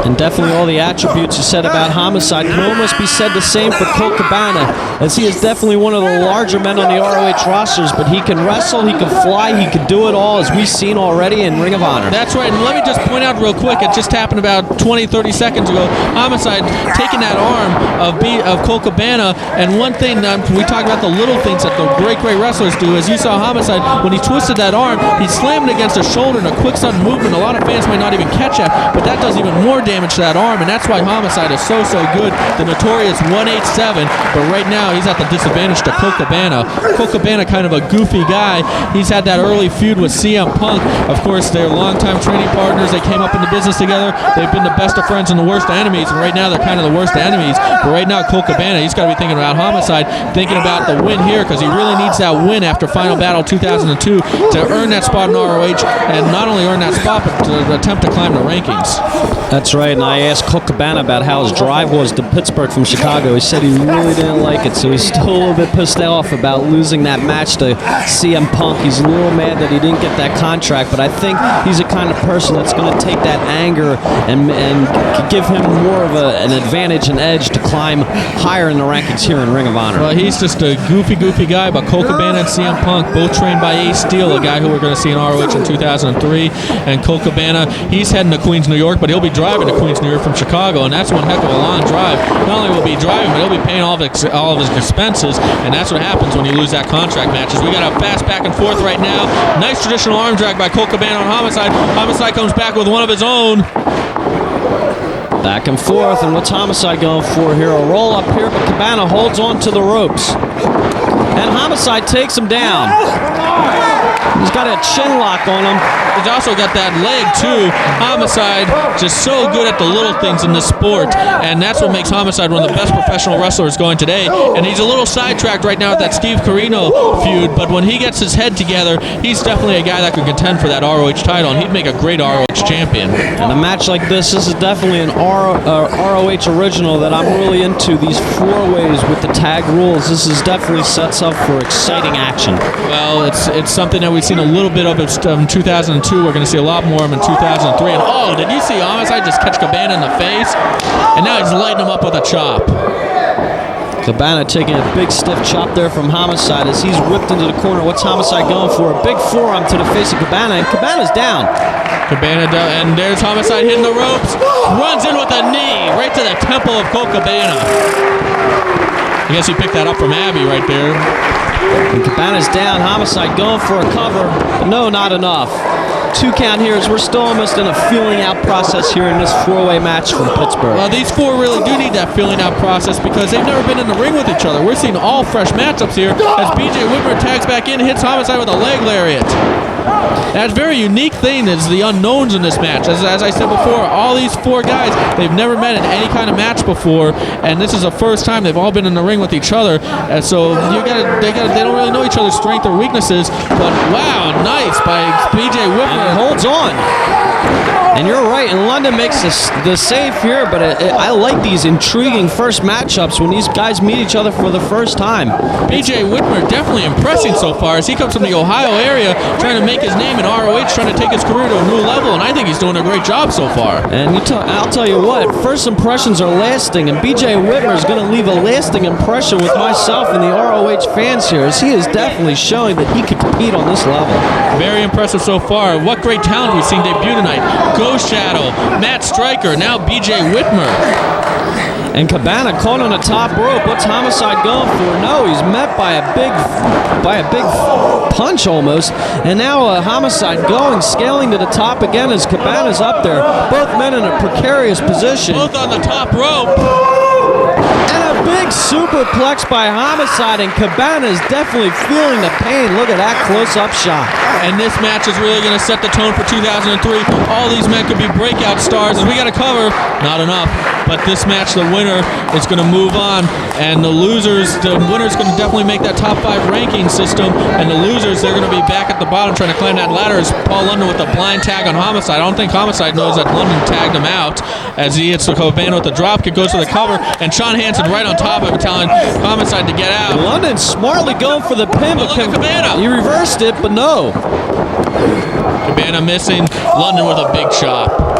And definitely all the attributes you said about Homicide can almost be said the same for Colt Cabana, as he is definitely one of the larger men on the ROH rosters, but he can wrestle, he can fly, he can do it all, as we've seen already in Ring of Honor. That's right, and let me just point out real quick, it just happened about 20-30 seconds ago. Homicide taking that arm of Colt Cabana, and one thing, we talk about the little things that the great wrestlers do, as you saw Homicide, when he twisted that arm, he slammed it against the shoulder in a quick sudden movement. A lot of fans might not even catch that, but that does even more damage to that arm, and that's why Homicide is so good. The notorious 187, but right now he's at the disadvantage to Colt Cabana. Colt Cabana, kind of a goofy guy. He's had that early feud with CM Punk. Of course, they're longtime training partners. They came up in the business together. They've been the best of friends and the worst of enemies, and right now they're kind of the worst of enemies. But right now, Colt Cabana, he's got to be thinking about Homicide, thinking about the win here, because he really needs that win after Final Battle 2002 to earn that spot in ROH, and not only earn that spot, but to attempt to climb the rankings. That's right, and I asked Colt Cabana about how his drive was to Pittsburgh from Chicago. He said he really didn't like it, so he's still a little bit pissed off about losing that match to CM Punk. He's a little mad that he didn't get that contract, but I think he's the kind of person that's going to take that anger and give him more of an advantage and edge to climb higher in the rankings here in Ring of Honor. Well, he's just a goofy guy, but Colt Cabana and CM Punk, both trained by Ace Steel, a guy who we're going to see in ROH in 2003. And Colt Cabana, he's heading to Queens, New York, but he'll be driving to Queens, New York from Chicago, and that's one heck of a long drive. Not only will he be driving, but he'll be paying all of his expenses, and that's what happens when you lose that contract matches. We got a fast back and forth right now. Nice traditional arm drag by Colt Cabana on Homicide. Homicide comes back with one of his own. Back and forth, and what's Homicide going for here? A roll up here, but Cabana holds on to the ropes. And Homicide takes him down. He's got a chin lock on him. He's also got that leg, too. Homicide just so good at the little things in this sport, and that's what makes Homicide one of the best professional wrestlers going today. And he's a little sidetracked right now with that Steve Carino feud, but when he gets his head together, he's definitely a guy that could contend for that ROH title, and he'd make a great ROH champion. And a match like this is definitely an ROH original that I'm really into. These 4-ways with the tag rules, this is definitely sets up for exciting action. Well, it's something that we've seen a little bit of in 2002. We're going to see a lot more of in 2003. And oh, did you see Homicide just catch Cabana in the face? And now he's lighting him up with a chop. Cabana taking a big stiff chop there from Homicide as he's whipped into the corner. What's Homicide going for? A big forearm to the face of Cabana, and Cabana's down. Cabana down, and there's Homicide hitting the ropes. Runs in with a knee right to the temple of Colt Cabana. I guess he picked that up from Abby right there. And Cabana's down. Homicide going for a cover, but no, not enough. 2 count here as we're still almost in a feeling out process here in this 4-way match from Pittsburgh. Well, these 4 really do need that feeling out process because they've never been in the ring with each other. We're seeing all fresh matchups here as BJ Whitmer tags back in, hits Homicide with a leg lariat. That's a very unique thing is the unknowns in this match. As I said before, all these 4 guys, they've never met in any kind of match before, and this is the first time they've all been in the ring with each other. And so they don't really know each other's strengths or weaknesses. But wow, nice by BJ Whitmer. And holds on. And you're right, and London makes the save here, but I like these intriguing first matchups when these guys meet each other for the first time. BJ Whitmer definitely impressing so far as he comes from the Ohio area trying to make his name in ROH, trying to take his career to a new level, and I think he's doing a great job so far. And I'll tell you what, first impressions are lasting, and BJ Whitmer is going to leave a lasting impression with myself and the ROH fans here, as he is definitely showing that he could compete on this level. Very impressive so far. What great talent we've seen debut tonight. Ghost Shadow, Matt Stryker, now BJ Whitmer. And Cabana caught on the top rope. What's Homicide going for? No, he's met by a big punch almost. And now Homicide scaling to the top again as Cabana's up there. Both men in a precarious position. Both on the top rope. And a big superplex by Homicide, and Cabana is definitely feeling the pain. Look at that close-up shot. And this match is really going to set the tone for 2003. All these men could be breakout stars, and we got to cover. Not enough. But this match, the winner is going to move on, and the winner's going to definitely make that top 5 ranking system, and the losers, they're going to be back at the bottom trying to climb that ladder as Paul London with a blind tag on Homicide. I don't think Homicide knows that London tagged him out as he hits the Cabana with the dropkick, goes to the cover, and Sean Hansen right on top of it telling Homicide to get out. London smartly going for the pin, but Cabana. He reversed it, but no. Cabana missing, London with a big chop.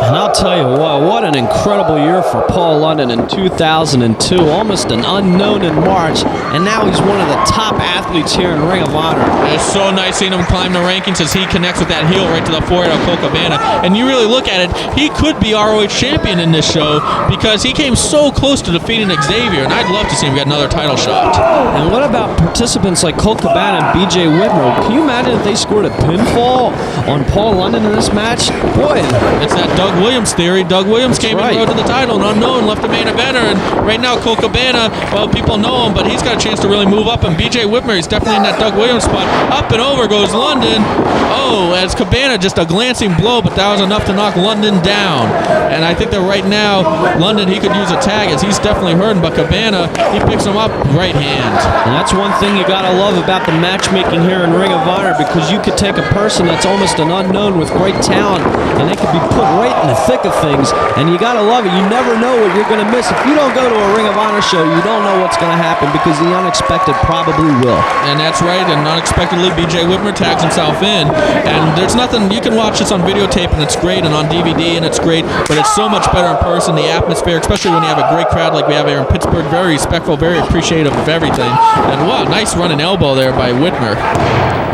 And I'll tell you what an incredible year for Paul London in 2002. Almost an unknown in March, and now he's one of the top athletes here in Ring of Honor. It's so nice seeing him climb the rankings as he connects with that heel right to the forehead of Colt Cabana. And you really look at it, he could be ROH champion in this show because he came so close to defeating Xavier, and I'd love to see him get another title shot. And what about participants like Colt Cabana and BJ Whitmer? Can you imagine if they scored a pinfall on Paul London in this match? Boy, it's that Doug Williams theory. Doug Williams came in the road to the title, an unknown, left the main eventer, and right now Colt Cabana, well, people know him, but he's got a chance to really move up, and BJ Whitmer, he's definitely in that Doug Williams spot. Up and over goes London. Oh, as Cabana, just a glancing blow, but that was enough to knock London down. And I think that right now, London, he could use a tag as he's definitely hurting, but Cabana, he picks him up right hand. And that's one thing you gotta love about the matchmaking here in Ring of Honor, because you could take a person that's almost an unknown with great talent, and they could be put right in the thick of things, and you gotta love it. You never know what you're gonna miss. If you don't go to a Ring of Honor show, you don't know what's gonna happen, because the unexpected probably will. And that's right, and unexpectedly BJ Whitmer tags himself in, and there's nothing, you can watch this on videotape and it's great, and on DVD and it's great, but it's so much better in person, the atmosphere, especially when you have a great crowd like we have here in Pittsburgh, very respectful, very appreciative of everything. And wow, nice running elbow there by Whitmer.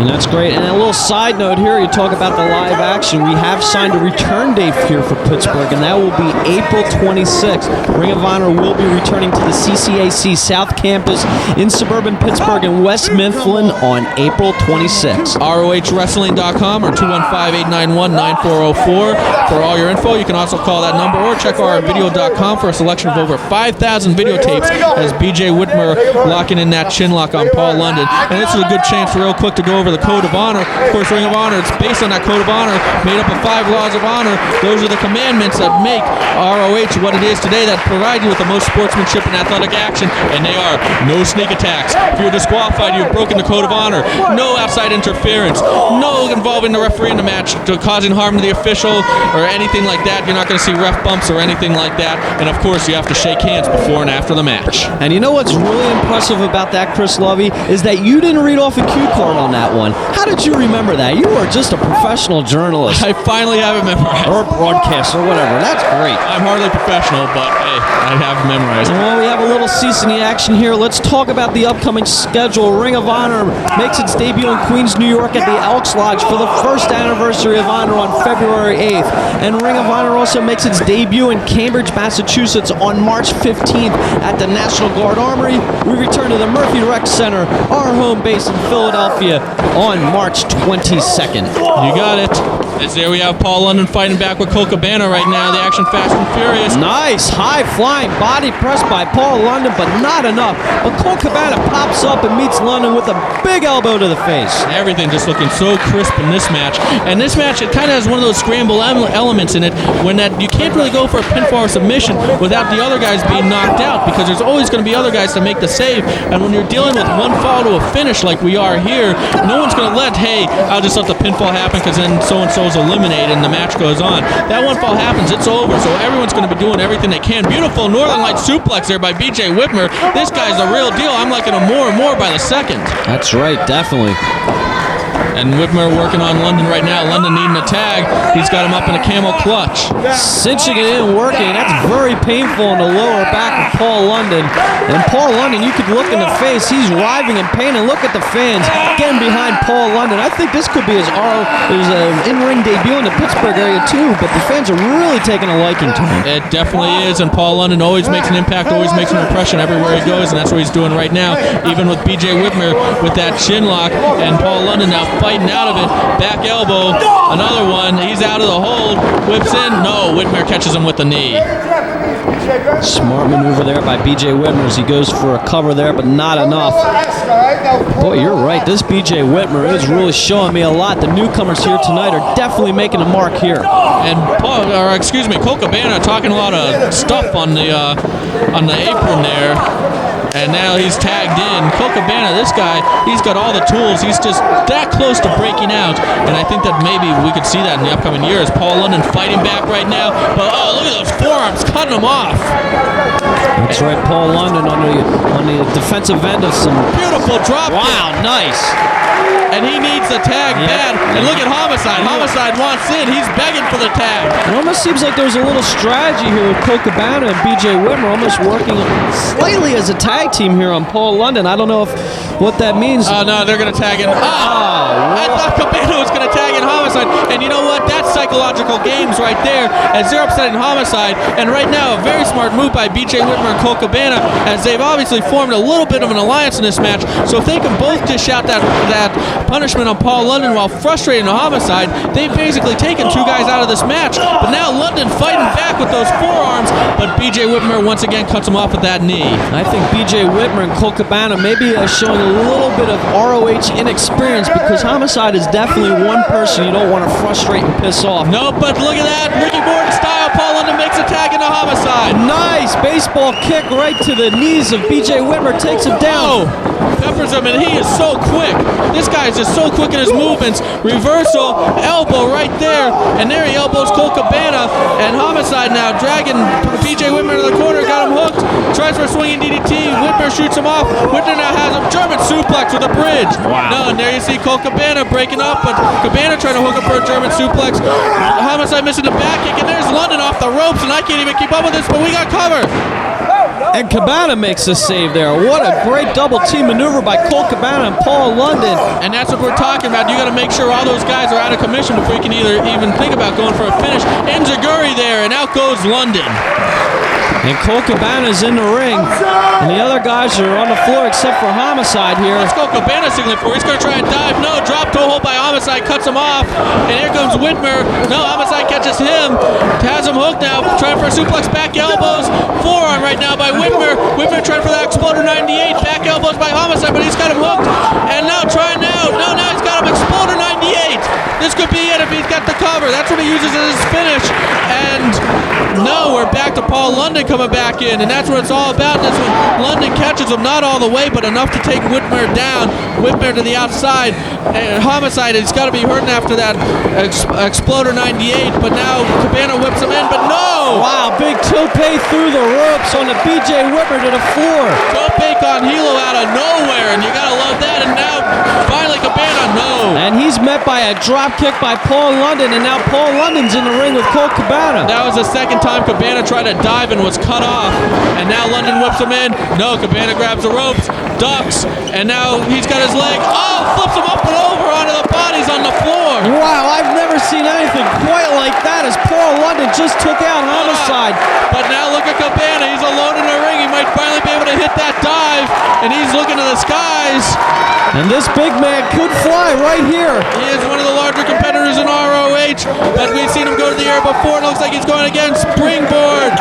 And that's great. And a little side note here, you talk about the live action. We have signed a return date here for Pittsburgh, and that will be April 26th. Ring of Honor will be returning to the CCAC South Campus in suburban Pittsburgh and West Mifflin on April 26th. ROHWrestling.com or 215-891-9404 for all your info. You can also call that number or check ourvideo.com for a selection of over 5,000 videotapes as BJ Whitmer locking in that chin lock on Paul London. And this is a good chance real quick to go over the Code of Honor. Of course, Ring of Honor, it's based on that Code of Honor, made up of 5 laws of honor. Those are the commandments that make ROH what it is today, that provide you with the most sportsmanship and athletic action, and they are no sneak attacks. If you're disqualified, you've broken the Code of Honor. No outside interference. No involving the referee in the match, causing harm to the official or anything like that. You're not going to see ref bumps or anything like that. And of course, you have to shake hands before and after the match. And you know what's really impressive about that, Chris Lovey, is that you didn't read off a cue card on that one. How did you remember that? You are just a professional journalist. I finally have it memorized. Or a broadcaster, or whatever. That's great. I'm hardly professional, but hey, I have it memorized. Well, we have a little cease in the action here. Let's talk about the upcoming schedule. Ring of Honor makes its debut in Queens, New York at the Elks Lodge for the first anniversary of Honor on February 8th. And Ring of Honor also makes its debut in Cambridge, Massachusetts on March 15th at the National Guard Armory. We return to the Murphy Rec Center, our home base in Philadelphia, on March 22nd. You got it. As there we have Paul London fighting back with Colt Cabana right now. The action fast and furious. Nice high-flying body press by Paul London, but not enough. But Colt Cabana pops up and meets London with a big elbow to the face. Everything just looking so crisp in this match. And this match, it kind of has one of those scramble elements in it when that you can't really go for a pinfall or submission without the other guys being knocked out, because there's always going to be other guys to make the save. And when you're dealing with one fall to a finish like we are here, no one's going to let, hey, I'll just let the pinfall happen because then so-and-so's eliminated and the match goes on. That one fall happens, it's over. So everyone's going to be doing everything they can. Beautiful Northern Light suplex there by BJ Whitmer. This guy's the real deal. I'm liking him more and more by the second. That's right, definitely. And Whitmer working on London right now. London needing a tag. He's got him up in a camel clutch. Cinching it in, working. That's very painful in the lower back of Paul London. And Paul London, you could look in the face. He's writhing in pain. And look at the fans getting behind Paul London. I think this could be his in-ring debut in the Pittsburgh area too. But the fans are really taking a liking to him. It definitely is. And Paul London always makes an impact, always makes an impression everywhere he goes. And that's what he's doing right now. Even with BJ Whitmer with that chin lock. And Paul London now fighting out of it. Back elbow. Another one. He's out of the hold. Whips in. No. Whitmer catches him with the knee. Smart maneuver there by BJ Whitmer as he goes for a cover there, but not enough. Boy, you're right. This BJ Whitmer is really showing me a lot. The newcomers here tonight are definitely making a mark here. And Colt Cabana talking a lot of stuff on the apron there. And now he's tagged in. Colt Cabana, this guy, he's got all the tools. He's just that close to breaking out. And I think that maybe we could see that in the upcoming years. Paul London fighting back right now. But oh, look at those forearms cutting him off. That's right, Paul London on the defensive end of some beautiful drop. Wow, nice. And he needs the tag bad. And look at Homicide. Homicide wants in. He's begging for the tag. It almost seems like there's a little strategy here with Colt Cabana and BJ Whitmer almost working slightly as a tag team here on Paul London. I don't know what that means. Oh, no, they're going to tag in. I thought Cabana was going to tag in Homicide. And you know what? That's psychological games right there as they're upsetting Homicide. And right now, a very smart move by BJ Whitmer and Colt Cabana as they've obviously formed a little bit of an alliance in this match. So if they can both dish out that punishment on Paul London while frustrating the Homicide, they've basically taken two guys out of this match. But now London fighting back with those forearms, but BJ Whitmer once again cuts him off with that knee. I think BJ Whitmer and Colt Cabana maybe are showing a little bit of ROH inexperience because Homicide is definitely one person you don't want to frustrate and piss off. No, but look at that. Ricky Morton style. Paul London makes a tag into Homicide. Nice baseball kick right to the knees of BJ Whitmer. Takes him down. Peppers him, and he is so quick. This guy is just so quick in his movements. Reversal, elbow right there, and there he elbows Colt Cabana, and Homicide now dragging BJ Whitmer to the corner, got him hooked, tries for a swinging DDT, Whitmer shoots him off, Whitmer now has him German suplex with a bridge. Wow. No, and there you see Colt Cabana breaking up, but Cabana trying to hook up for a German suplex. Homicide missing the back kick, and there's London off the ropes, and I can't even keep up with this, but we got cover. And Cabana makes the save there. What a great double team maneuver by Colt Cabana and Paul London. And that's what we're talking about. You got to make sure all those guys are out of commission before you can even think about going for a finish. Enziguri there, and out goes London. And Colt Cabana's in the ring. And the other guys are on the floor except for Homicide here. Let's go Cabana signaling for. He's going to try and dive. No, drop toe hold by Homicide. Cuts him off. And here comes Whitmer. No, Homicide catches him. Has him hooked now. Trying for a suplex. Back elbows. Forearm right now by Whitmer. Whitmer trying for that Exploder 98. Back elbows by Homicide, but he's got him hooked. And now trying now. No, now he's got him Exploder 98. This could be it if he's got the cover. That's what he uses as his finish. And no, we're back to Paul London coming back in, and that's what it's all about. This one, London catches him, not all the way, but enough to take Whitmer down. Whitmer to the outside. And Homicide has got to be hurting after that Exploder 98, but now Cabana whips him in, but no! Wow, big tope through the ropes on the BJ Whitmer to the floor. Tope con hilo out of nowhere, and you got to love that, and now finally Cabana, no! And he's met by a drop kick by Paul London, and now Paul London's in the ring with Colt Cabana. That was the second time Cabana tried to dive and was cut off, and now London whips him in. No, Cabana grabs the ropes, ducks, and now he's got his leg. Oh, flips him up and over onto the bodies on the floor. Wow, I've never seen anything quite like that as Paul London just took out Homicide. But now look at Cabana. He's alone in the ring. He might finally be able to hit that dive, and he's looking to the skies. And this big man could fly right here. He is one of the larger competitors in ROH, but we've seen him go to the air before. It looks like he's going again. Springboard.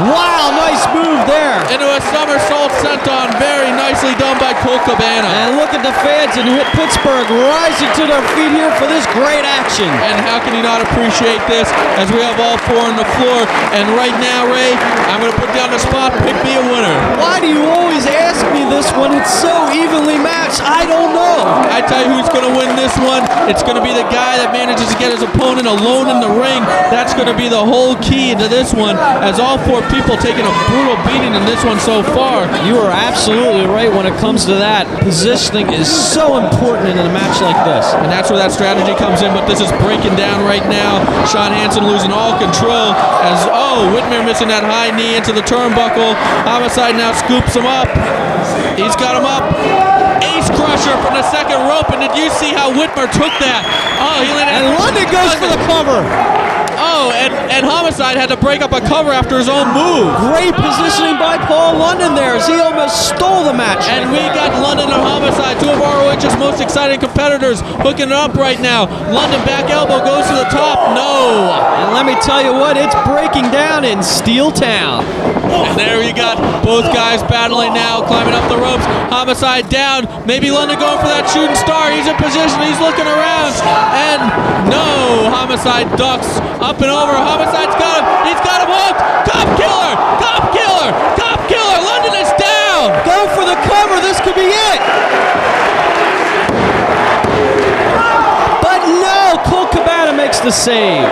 Wow, nice move there. Into a somersault senton. Very nicely done by Colt Cabana. And look at the fans in Pittsburgh rising to their feet here for this great action. And how can you not appreciate this as we have all four on the floor? And right now, Ray, I'm going to put down the spot. Pick me a winner. Why do you always ask me this when it's so evenly matched? I don't know. I tell you who's going to win this one. It's going to be the guy that manages to get his opponent alone in the ring. That's going to be the whole key to this one, as all four people taking a brutal beating in this one so far. You are absolutely right when it comes to that. Positioning is so important in a match like this. And that's where that strategy comes in, but this is breaking down right now. Sean Hansen losing all control as, Whitmer missing that high knee into the turnbuckle. Homicide now scoops him up. He's got him up. Ace crusher from the second rope, and did you see how Whitmer took that? Oh, he landed. And London goes for the cover. Oh, and Homicide had to break up a cover after his own move. Great positioning by Paul London there as he almost stole the match. And we got London and Homicide, two of ROH's most exciting competitors, hooking it up right now. London back elbow goes to the top. No. And let me tell you what, it's breaking down in Steel Town. And there you got both guys battling now, climbing up the ropes. Homicide down. Maybe London going for that shooting star. He's in position. He's looking around. And no, Homicide ducks up and over. Homicide's got him. He's got him hooked. Cop killer. Cop killer. Cop killer. London is down. Go for the cover. This could be it. But no, Colt Cabana makes the save.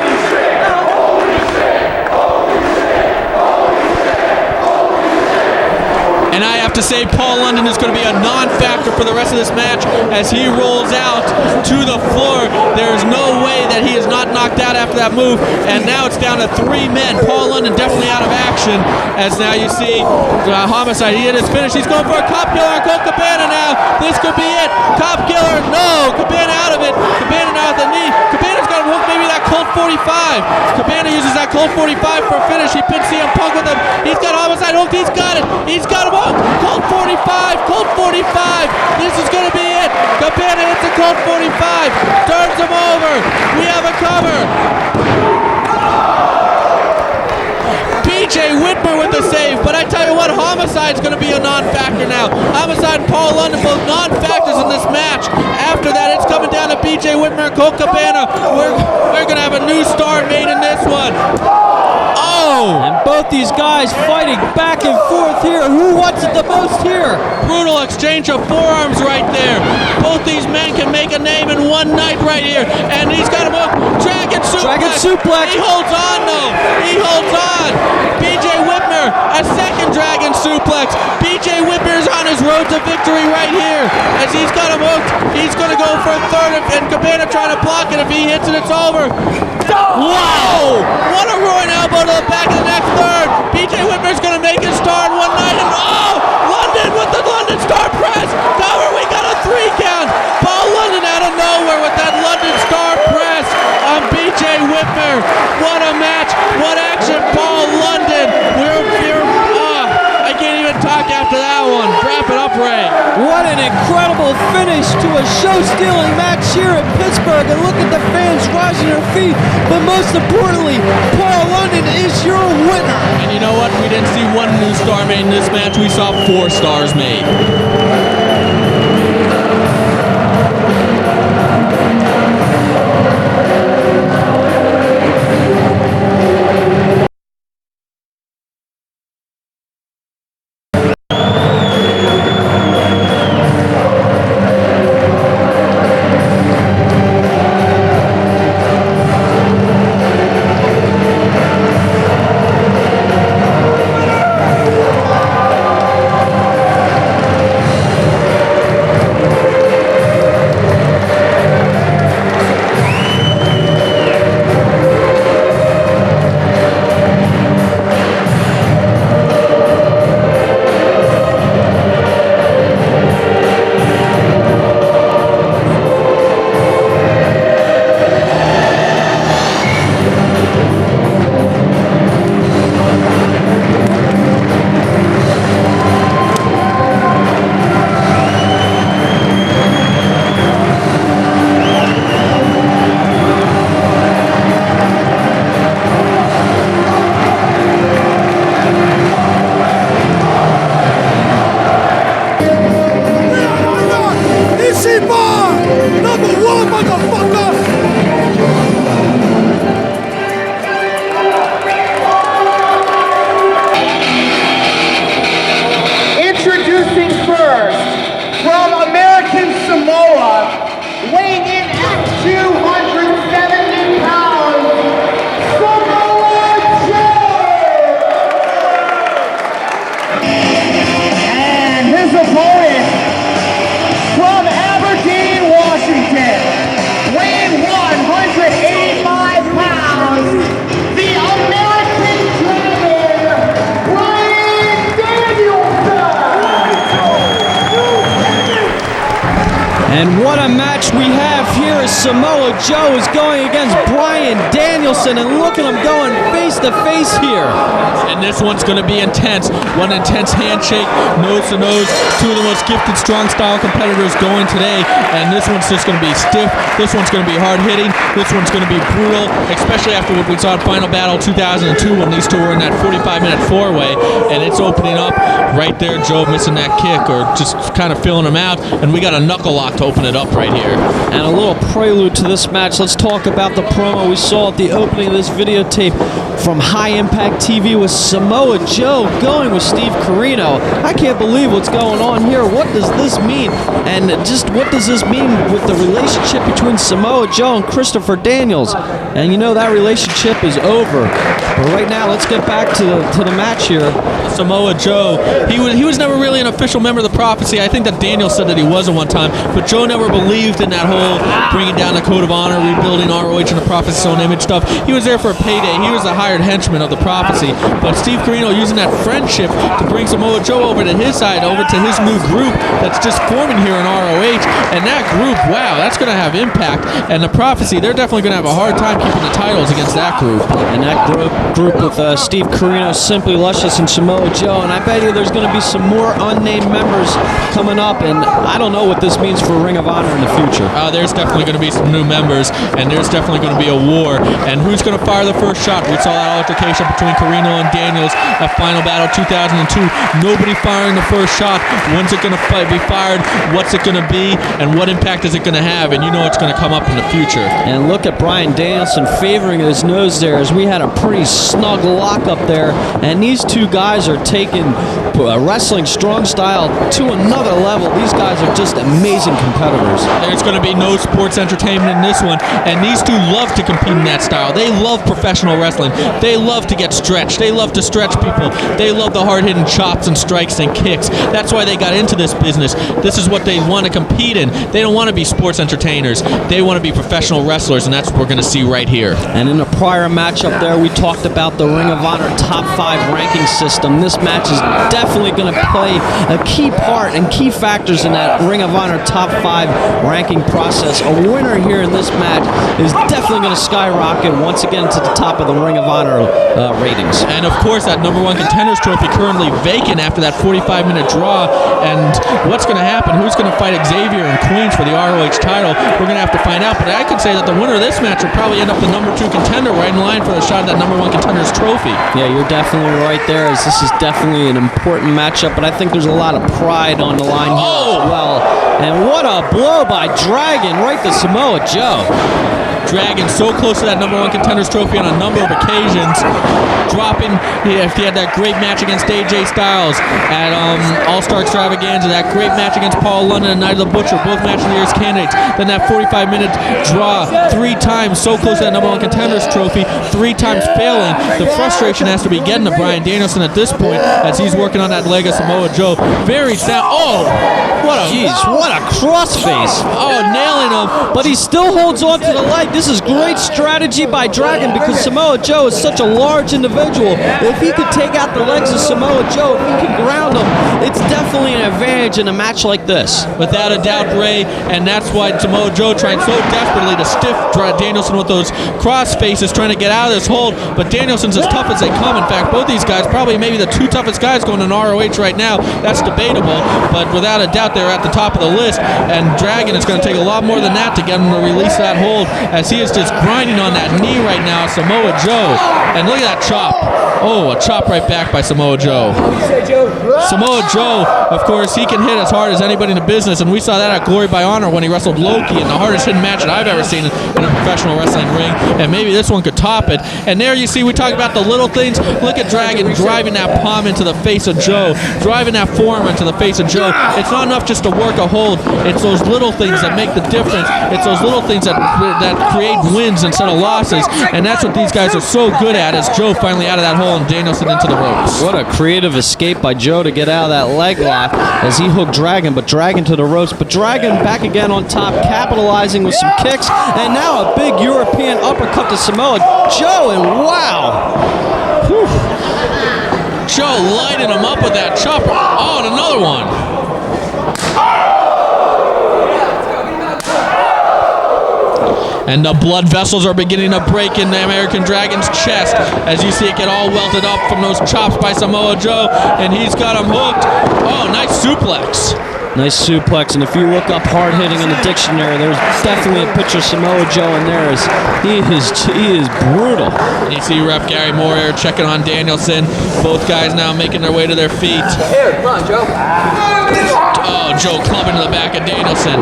And I have to say, Paul London is going to be a non-factor for the rest of this match as he rolls out to the floor. There's no way that he is not knocked out after that move. And now it's down to 3 men. Paul London definitely out of action as now you see Homicide. He hit his finish. He's going for a cop killer on Colt Cabana now. This could be it. Cop killer. No. Cabana out of it. Cabana now at the knee. Cabana's got him hooked. Maybe that Colt 45. Cabana uses that Colt 45 for a finish. He pins CM Punk with him. He's got Homicide hooked. He's got it. He's got him hooked. Colt 45, Colt 45. This is going to be it. Cabana hits a Colt 45, turns him over. We have a cover. BJ Whitmer with the save, but I tell you what, Homicide's going to be a non-factor now. Homicide and Paul London both non-factors in this match. After that, it's coming down to BJ Whitmer and Colt Cabana. We're going to have a new star made in this one. And both these guys fighting back and forth here. Who wants it the most here? Brutal exchange of forearms right there. Both these men can make a name in one night right here. And he's got him up. Dragon suplex. Dragon suplex. He holds on though. He holds on. BJ Whitmer, a second dragon suplex. BJ Whitmer's on his road to victory right here. As he's got him hooked, he's going to go for a third. And Cabana trying to block it. If he hits it, it's over. Wow! What a roaring elbow to the back of the neck. Third. BJ Whitmer's going to make his star in one night. sensational finish to a show-stealing match here in Pittsburgh. And look at the fans rising to their feet. But most importantly, Paul London is your winner. And you know what? We didn't see one new star made in this match. We saw 4 stars made. Samoa, weighing in at 270 pounds, Samoa Joe! And his opponent from Aberdeen, Washington, weighing 185 pounds, the American Dragon, Bryan Danielson! And what a match we have here as Samoa Joe is going against Bryan Danielson, and look at him going face to face here. And this one's going to be intense. One intense handshake, nose to nose. Two of the most gifted, strong style competitors going today. And this one's just going to be stiff. This one's going to be hard hitting. This one's going to be brutal, especially after what we saw in Final Battle 2002 when these two were in that 45-minute four-way. And it's opening up right there. Joe missing that kick or just kind of filling him out. And we got a knuckle lock to open it up right here. And a little prelude to this match. Let's talk about the promo we saw at the opening of this videotape from High Impact TV with Samoa Joe going with Steve Corino. I can't believe what's going on here. What does this mean? And just what does this mean with the relationship between Samoa Joe and Christopher Daniels? And you know that relationship is over. But right now, let's get back to the match here. Samoa Joe, he was never really an official member of the Prophecy. I think that Daniels said that he was at one time, but Joe never believed in that whole bringing down the code of honor, rebuilding ROH and the Prophecy's own image stuff. He was there for a payday. He was the hired henchman of the Prophecy. But Steve Corino using that friendship to bring Samoa Joe over to his side, over to his new group that's just forming here in ROH. And that group, wow, that's going to have impact. And the Prophecy, they're definitely going to have a hard time keeping the titles against that group. And that group with Steve Corino, Simply Luscious, and Samoa Joe. And I bet you there's going to be some more unnamed members coming up. And I don't know what this means for Ring of Honor in the future. There's definitely going to be some new members, and there's definitely going to be a war. And who's going to fire the first shot? We saw that altercation between Corino and Daniels at Final Battle 2002. Nobody firing the first shot. When's it going to be fired? What's it going to be? And what impact is it going to have? And you know it's going to come up in the future. And look at Bryan Danielson favoring his nose there as we had a pretty snug lock up there. And these two guys are taking wrestling strong style to another level. These guys are just amazing competitors. There's going to be no sports entertainment in this one, and these two love to compete in that style. They love professional wrestling. They love to get stretched. They love to stretch people. They love the hard-hitting chops and strikes and kicks. That's why they got into this business. This is what they want to compete in. They don't want to be sports entertainers. They want to be professional wrestlers, and that's what we're going to see right here. And in a prior matchup there, we talked about the Ring of Honor Top 5 ranking system. This match is definitely going to play a key part and key factors in that Ring of Honor Top 5 ranking process. A winner winner here in this match is definitely going to skyrocket once again to the top of the Ring of Honor ratings. And of course, that #1 Contenders Trophy currently vacant after that 45-minute draw. And what's going to happen? Who's going to fight Xavier and Queens for the ROH title? We're going to have to find out. But I could say that the winner of this match will probably end up the #2 contender right in line for the shot at that #1 Contenders Trophy. Yeah, you're definitely right there, as this is definitely an important matchup, but I think there's a lot of pride on the line here as well. And what a blow by Dragon right to Samoa Joe. Dragon so close to that #1 Contenders Trophy on a number of occasions. Dropping, if he had that great match against AJ Styles at All-Star Extravaganza, that great match against Paul London and Night of the Butcher, both match of the year's candidates. Then that 45-minute draw 3 times, so close to that #1 Contenders Trophy, 3 times failing. The frustration has to be getting to Bryan Danielson at this point as he's working on that leg of Samoa Joe. Very sound. Oh, what a crossface. Oh, nailing him. But he still holds on to the leg. This is great strategy by Dragon because Samoa Joe is such a large individual. If he could take out the legs of Samoa Joe, if he can ground him, it's definitely an advantage in a match like this. Without a doubt, Ray, and that's why Samoa Joe trying so desperately to stiff Danielson with those cross faces, trying to get out of this hold. But Danielson's as tough as they come. In fact, both these guys, probably maybe the 2 toughest guys going in ROH right now. That's debatable, but without a doubt, they're at the top of the list. And Dragon, it's going to take a lot more than that to get him to release that hold, as he is just grinding on that knee right now, Samoa Joe. And look at that chop. Oh, a chop right back by Samoa Joe. Samoa Joe, of course, he can hit as hard as anybody in the business, and we saw that at Glory by Honor when he wrestled Loki in the hardest hitting match that I've ever seen in a professional wrestling ring, and maybe this one could top it. And there you see, we talk about the little things. Look at Dragon driving that palm into the face of Joe, driving that forearm into the face of Joe. It's not enough just to work a hold. It's those little things that make the difference. It's those little things that create wins instead of losses, and that's what these guys are so good at, as Joe finally out of that hole and Danielson into the ropes. What a creative escape by Joe to get out of that leg lock as he hooked Dragon, but Dragon to the ropes. But Dragon back again on top, capitalizing with some kicks, and now a big European uppercut to Samoa Joe, and wow! Whew. Joe lighting him up with that chopper. Oh, and another one. And the blood vessels are beginning to break in the American Dragon's chest as you see it get all welted up from those chops by Samoa Joe, and he's got him hooked. Oh, nice suplex. Nice suplex, and if you look up hard hitting in the dictionary, there's definitely a picture of Samoa Joe in there. He is brutal. And you see Ref Gary Moore here checking on Danielson. Both guys now making their way to their feet. Here, come on, Joe. Oh, Joe clubbing to the back of Danielson.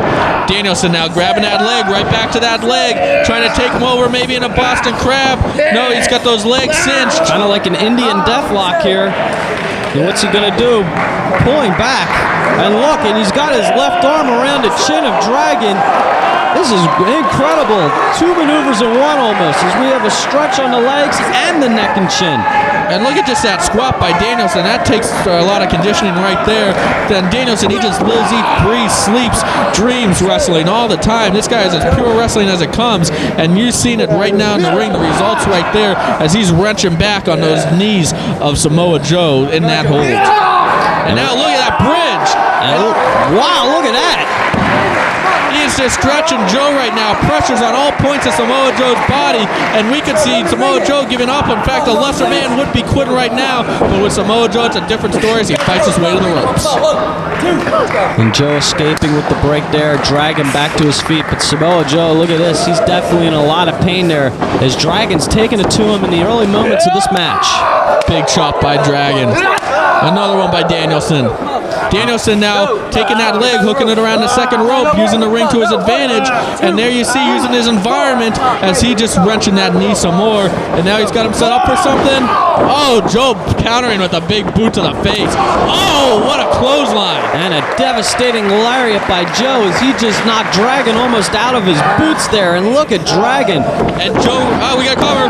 Danielson now grabbing that leg, right back to that leg, trying to take him over maybe in a Boston Crab. No, he's got those legs cinched. Kind of like an Indian deathlock here. And what's he gonna do? Pulling back. And look, and he's got his left arm around the chin of Dragon. This is incredible. 2 maneuvers in one almost, as we have a stretch on the legs and the neck and chin. And look at just that squat by Danielson. That takes a lot of conditioning right there. Then Danielson, he just lives, eats, breathes, sleeps, dreams wrestling all the time. This guy is as pure wrestling as it comes. And you've seen it right now in the ring, the results right there, as he's wrenching back on those knees of Samoa Joe in that hold. And now look at that bridge. Wow, look at that. He is just stretching Joe right now. Pressure's on all points of Samoa Joe's body, and we could see Samoa Joe giving up. In fact, a lesser man would be quitting right now, but with Samoa Joe, it's a different story as he fights his way to the ropes. And Joe escaping with the break there, Dragon back to his feet, but Samoa Joe, look at this, he's definitely in a lot of pain there, as Dragon's taking it to him in the early moments of this match. Big chop by Dragon. Another one by Danielson. Danielson now taking that leg, hooking it around the second rope, using the ring to his advantage. And there you see, using his environment as he just wrenching that knee some more. And now he's got him set up for something. Oh, Joe countering with a big boot to the face. Oh, what a clothesline. And a devastating lariat by Joe as he just knocked Dragon almost out of his boots there. And look at Dragon. And Joe, we got cover.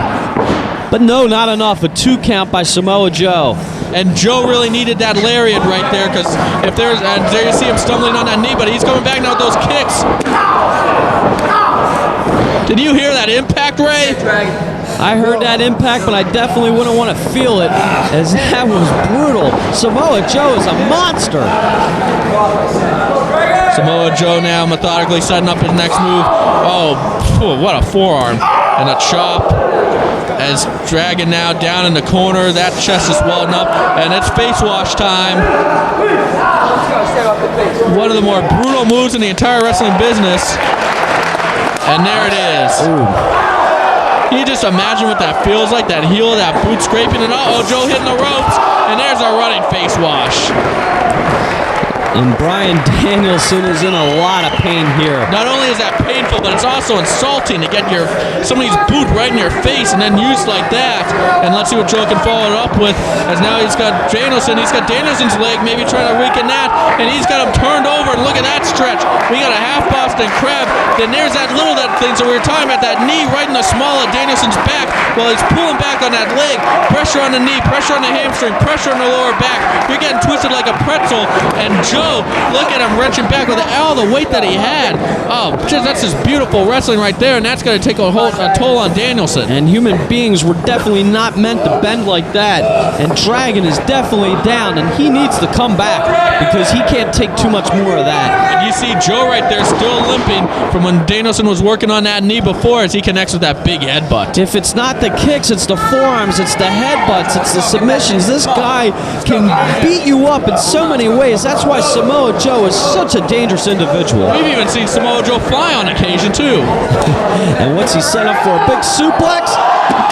But no, not enough. A 2 count by Samoa Joe. And Joe really needed that lariat right there, because if there's, and there you see him stumbling on that knee, but he's coming back now with those kicks. Did you hear that impact, Ray? I heard that impact, but I definitely wouldn't want to feel it, as that was brutal. Samoa Joe is a monster. Samoa Joe now methodically setting up his next move. Oh, what a forearm. And a chop. As Dragon now down in the corner. That chest is swelling up. And it's face wash time. One of the more brutal moves in the entire wrestling business. And there it is. Ooh. Can you just imagine what that feels like? That heel, that boot scraping. And Joe hitting the ropes. And there's a running face wash. And Bryan Danielson is in a lot of pain here. Not only is that painful, but it's also insulting to get somebody's boot right in your face and then used like that. And let's see what Joe can follow it up with. As now he's got Danielson. He's got Danielson's leg, maybe trying to weaken that. And he's got him turned over. And look at that stretch. We got a half Boston Crab. Then there's that thing. So we were talking about that knee right in the small of Danielson's back while he's pulling back on that leg. Pressure on the knee, pressure on the hamstring, pressure on the lower back. You're getting twisted like a pretzel. And Joe, look at him wrenching back with all the weight that he had. Oh, that's just beautiful wrestling right there, and that's going to take a toll on Danielson. And human beings were definitely not meant to bend like that. And Dragon is definitely down, and he needs to come back because he can't take too much more of that. And you see Joe right there still limping from when Danielson was working on that knee before as he connects with that big headbutt. If it's not the kicks, it's the forearms, it's the headbutts, it's the submissions. This guy can beat you up in so many ways. That's why Samoa Joe is such a dangerous individual. We've even seen Samoa Joe fly on occasion, too. And what's he set up for? A big suplex?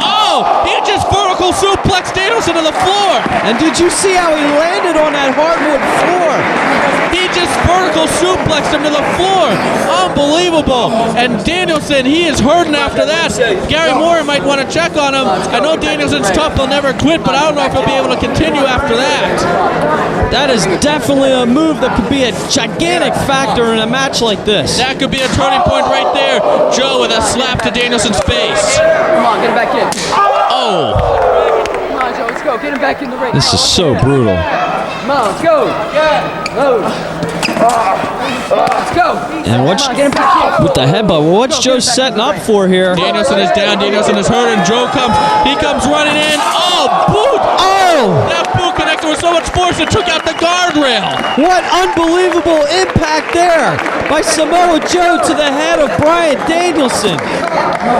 Oh! He just vertical suplexed Danielson to the floor! And did you see how he landed on that hardwood floor? He just vertical suplexed him to the floor. Unbelievable. And Danielson, he is hurting after that. Gary Moore might want to check on him. I know Danielson's tough, he'll never quit, but I don't know if he'll be able to continue after that. That is definitely a move that could be a gigantic factor in a match like this. That could be a turning point right there. Joe with a slap to Danielson's face. Come on, get him back in. Oh. Come on, Joe, let's go. Get him back in the ring. This is so brutal. Come on, let's go. Move. Let's go. And what's with the headbutt? Well, what's Joe setting up for here? Danielson is down. Danielson is hurt, and Joe comes. He comes running in. Oh, boot! Oh! That boot connected with so much force it took out the guardrail. What unbelievable impact there by Samoa Joe to the head of Bryan Danielson.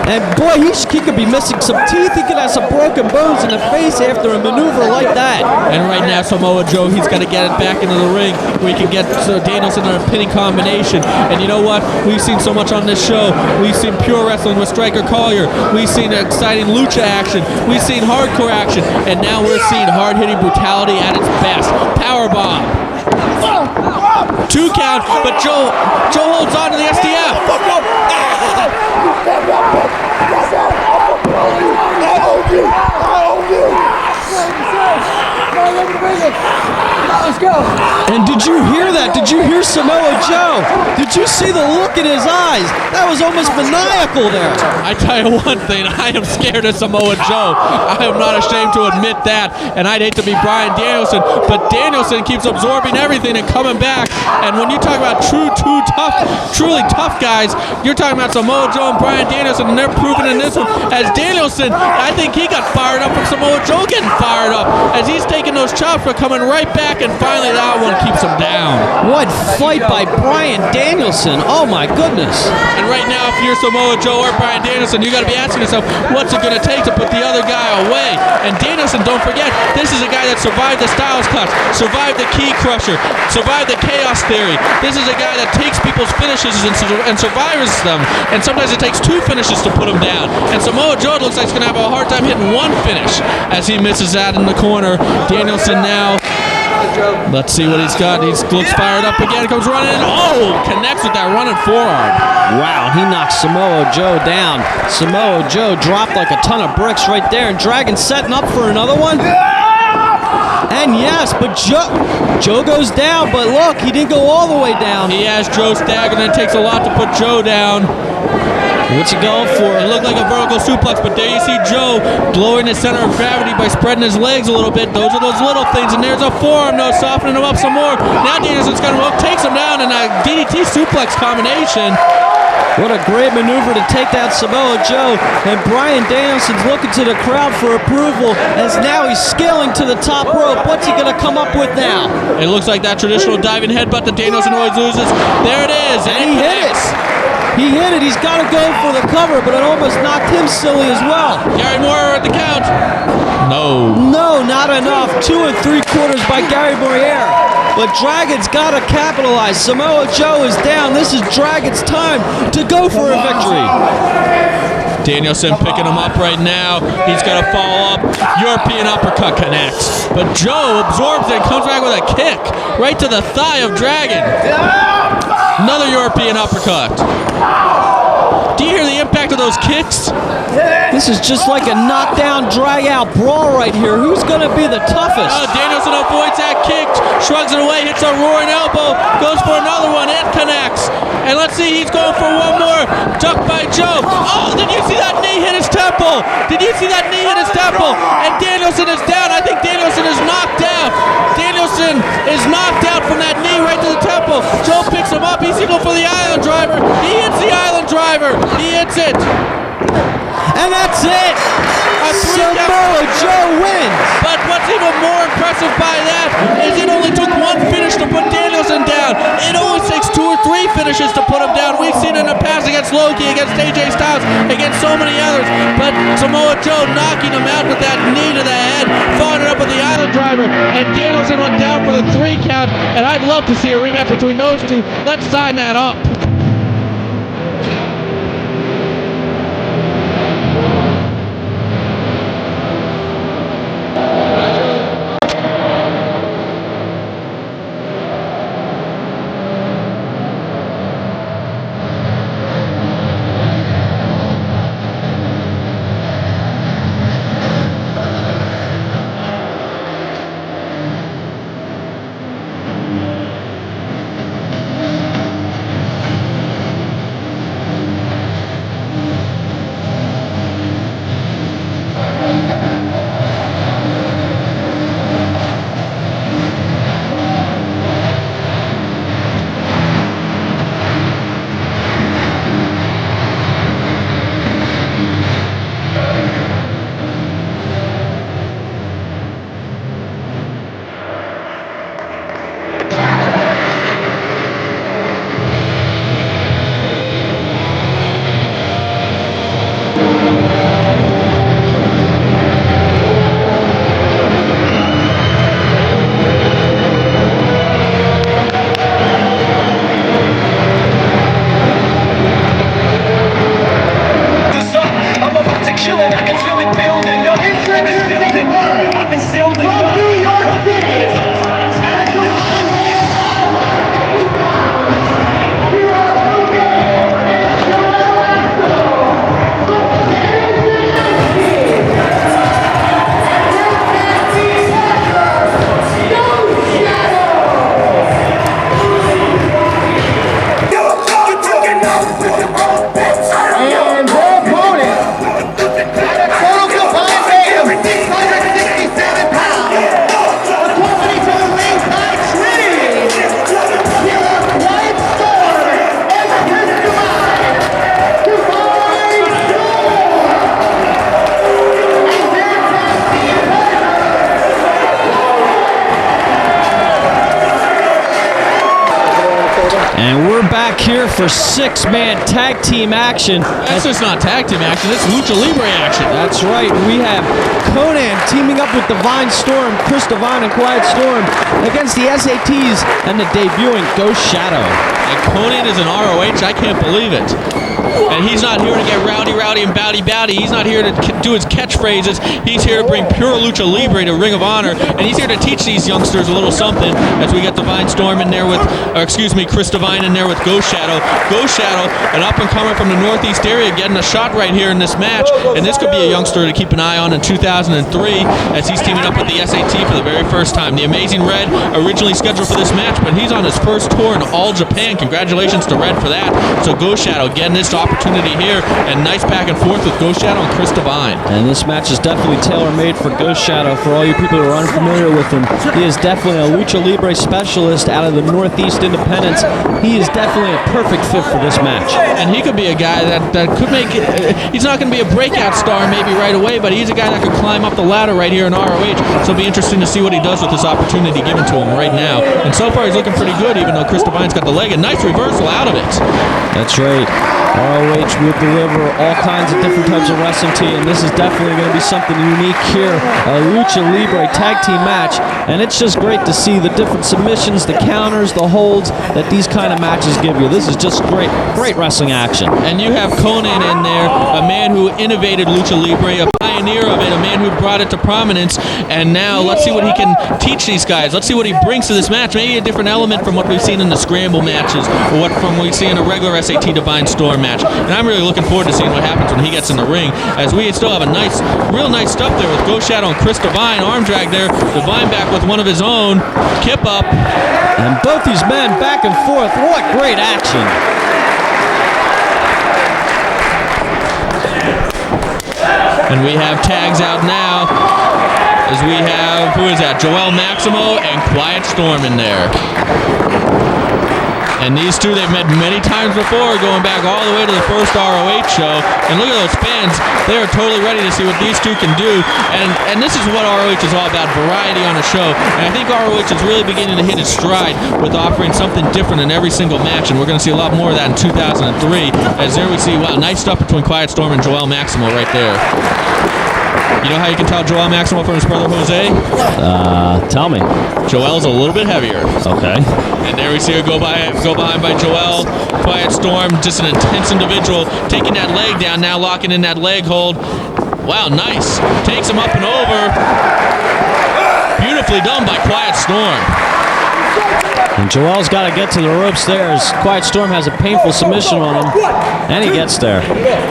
And boy, he could be missing some teeth. He could have some broken bones in the face after a maneuver like that. And right now, Samoa Joe, he's got to get it back into the ring where he can get Danielson in a pinning combination. And you know what? We've seen so much on this show. We've seen pure wrestling with Stryker Collyer. We've seen exciting lucha action. We've seen hardcore action. And now we're seeing hard-hitting brutality at its best. Powerbomb. 2 count, but Joe holds on to the STF. Let's go. And did you hear that? Did you hear Samoa Joe? Did you see the look in his eyes? That was almost maniacal there. I tell you one thing, I am scared of Samoa Joe. I am not ashamed to admit that, and I'd hate to be Bryan Danielson, but Danielson keeps absorbing everything and coming back. And when you talk about truly tough guys, you're talking about Samoa Joe and Bryan Danielson, and they're proving in this one. As Danielson, I think he got fired up from Samoa Joe getting fired up, as he's taking those chops but coming right back, and finally that one keeps him down. What fight by Bryan Danielson. Oh my goodness. And right now, if you're Samoa Joe or Bryan Danielson, you got to be asking yourself, what's it going to take to put the other guy away? And Danielson, don't forget, this is a guy that survived the Styles Clash, survived the Key Crusher, survived the Chaos Theory. This is a guy that takes people's finishes and survives them. And sometimes it takes 2 finishes to put him down. And Samoa Joe looks like he's going to have a hard time hitting 1 finish as he misses that in the corner. Danielson now. Let's see what he's got. He looks fired up again. Comes running in. Oh, connects with that running forearm. Wow, he knocked Samoa Joe down. Samoa Joe dropped like a ton of bricks right there, and Dragon setting up for another one. And yes, but Joe goes down, but look, he didn't go all the way down. He has Joe staggered, and it takes a lot to put Joe down. What's he going for? It looked like a vertical suplex, but there you see Joe lowering his center of gravity by spreading his legs a little bit. Those are those little things, and there's a forearm, though, softening him up some more. Now Danielson's going to takes him down in a DDT suplex combination. What a great maneuver to take down Samoa Joe. And Bryan Danielson's looking to the crowd for approval as now he's scaling to the top rope. What's he going to come up with now? It looks like that traditional diving headbutt that Danielson always loses. There it is. And he hit it. He hit it. He's got to go for the cover, but it almost knocked him silly as well. Gary Moore at the count. No. No, not enough. 2 3/4 by Gary Moore. But Dragon's got to capitalize. Samoa Joe is down. This is Dragon's time to go for a victory. Danielson picking him up right now. He's got to follow up. European uppercut connects. But Joe absorbs it and comes back with a kick right to the thigh of Dragon. Another European uppercut. Do you hear the impact of those kicks? This is just like a knockdown, drag-out brawl right here. Who's going to be the toughest? Danielson avoids that kick, shrugs it away, hits a roaring elbow, goes for another one, it connects. And let's see, he's going for one more. Ducked by Joe. Oh, did you see that knee hit his temple? Did you see that knee hit his temple? And Danielson is down. I think Danielson is knocked out. Danielson is knocked out from that knee right to the temple. Joe picks him up. He's going for the island driver. He hits the island driver. He hits it. And that's it. Samoa Joe wins. But what's even more impressive by that is it only took one finish to put Danielson down. It only takes 2 or 3 finishes to put him down. We've seen it in the past against Loki, against AJ Styles, against so many others. But Samoa Joe knocking him out with that knee to the head, following it up with the island driver, and Danielson went down for the 3 count. And I'd love to see a rematch between those two. Let's sign that up. Here for 6-man tag team action. That's just not tag team action, it's Lucha Libre action. That's right. We have Konnan teaming up with Divine Storm, Chris Divine and Quiet Storm against the SATs and the debuting Ghost Shadow. And Konnan is an ROH, I can't believe it. And he's not here to get rowdy and bowdy. He's not here to do his catchphrases. He's here to bring pure Lucha Libre to Ring of Honor. And he's here to teach these youngsters a little something as we get Divine Storm in there with, Chris Divine in there with Ghost Shadow. Ghost Shadow, an up-and-comer from the Northeast area, getting a shot right here in this match. And this could be a youngster to keep an eye on in 2003 as he's teaming up with the SAT for the very first time. The Amazing Red, originally scheduled for this match, but he's on his first tour in all Japan. Congratulations to Red for that. So Ghost Shadow getting this opportunity here, and nice back and forth with Ghost Shadow and Chris Divine. And this match is definitely tailor-made for Ghost Shadow. For all you people who are unfamiliar with him, he is definitely a Lucha Libre specialist out of the Northeast Independents. He is definitely a perfect fit for this match. And he could be a guy that could make it. He's not going to be a breakout star maybe right away, but he's a guy that could climb up the ladder right here in ROH. So it'll be interesting to see what he does with this opportunity given to him right now. And so far he's looking pretty good, even though Chris Divine's got the leg. A nice reversal out of it. That's right. ROH will deliver all kinds of different types of wrestling to you, and this is definitely going to be something unique here. A Lucha Libre tag team match, and it's just great to see the different submissions, the counters, the holds that these kind of matches give you. This is just great wrestling action. And you have Konnan in there, a man who innovated Lucha Libre, a pioneer of it, a man who brought it to prominence, and now let's see what he can teach these guys. Let's see what he brings to this match. Maybe a different element from what we've seen in the Scramble matches, or what from what we see in a regular SAT Divine Storm match. And I'm really looking forward to seeing what happens when he gets in the ring, as we still have a real nice stuff there with Ghost Shadow and Chris Divine. Arm drag there, Divine back with one of his own, kip up. And both these men back and forth, what great action. And we have tags out now, as we have, who is that, Joel Maximo and Quiet Storm in there. And these two, they've met many times before, going back all the way to the first ROH show. And look at those fans. They are totally ready to see what these two can do. And this is what ROH is all about, variety on a show. And I think ROH is really beginning to hit its stride with offering something different in every single match. And we're going to see a lot more of that in 2003. As there we see, wow, nice stuff between Quiet Storm and Joel Maximo right there. You know how you can tell Joel Maximo from his brother Jose? Tell me. Joel's a little bit heavier. Okay. And there we see her go behind by Joel. Quiet Storm, just an intense individual, taking that leg down, now locking in that leg hold. Wow, nice. Takes him up and over. Beautifully done by Quiet Storm. And Joel's got to get to the ropes there as Quiet Storm has a painful submission on him. And he gets there.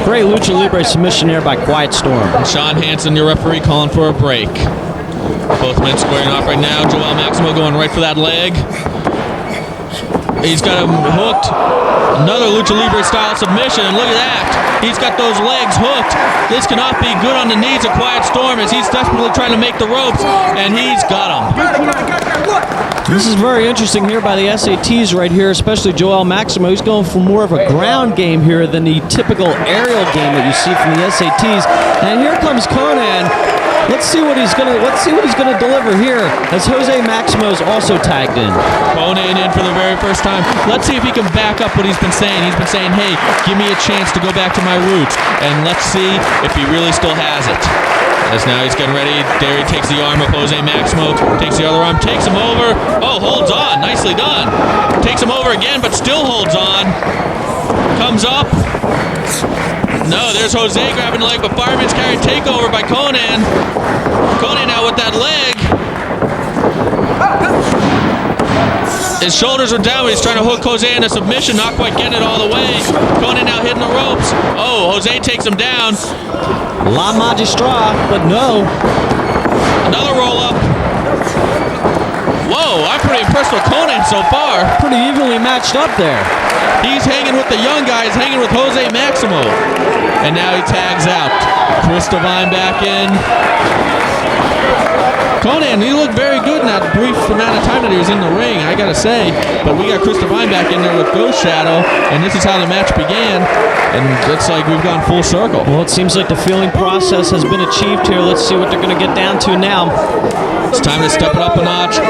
Great Lucha Libre submission here by Quiet Storm. Sean Hansen, your referee, calling for a break. Both men squaring off right now. Joel Maximo going right for that leg. He's got him hooked. Another Lucha Libre style submission, and look at that. He's got those legs hooked. This cannot be good on the knees of Quiet Storm as he's desperately trying to make the ropes, and he's got him. This is very interesting here by the SATs right here, especially Joel Maximo. He's going for more of a ground game here than the typical aerial game that you see from the SATs. And here comes Konnan. Let's see what he's gonna deliver here, as Jose Maximo's also tagged in. Konnan in for the very first time. Let's see if he can back up what he's been saying. He's been saying, hey, give me a chance to go back to my roots. And let's see if he really still has it. As now he's getting ready. There he takes the arm of Jose Maximo, takes the other arm, takes him over. Oh, holds on. Nicely done. Takes him over again, but still holds on. Comes up. No, there's Jose grabbing the leg, but Fireman's Carry takeover by Konnan. Konnan now with that leg. His shoulders are down, but he's trying to hook Jose in a submission, not quite getting it all the way. Konnan now hitting the ropes. Oh, Jose takes him down. La Magistra, but no. Another roll up. Whoa, I'm pretty impressed with Konnan so far. Pretty evenly matched up there. He's hanging with the young guys, hanging with Jose Maximo. And now he tags out. Chris Divine back in. Konnan, he looked very good in that brief amount of time that he was in the ring, I gotta say. But we got Chris Divine back in there with Ghost Shadow, and this is how the match began. And it's like we've gone full circle. Well, it seems like the feeling process has been achieved here. Let's see what they're gonna get down to now. It's time to step it up a notch.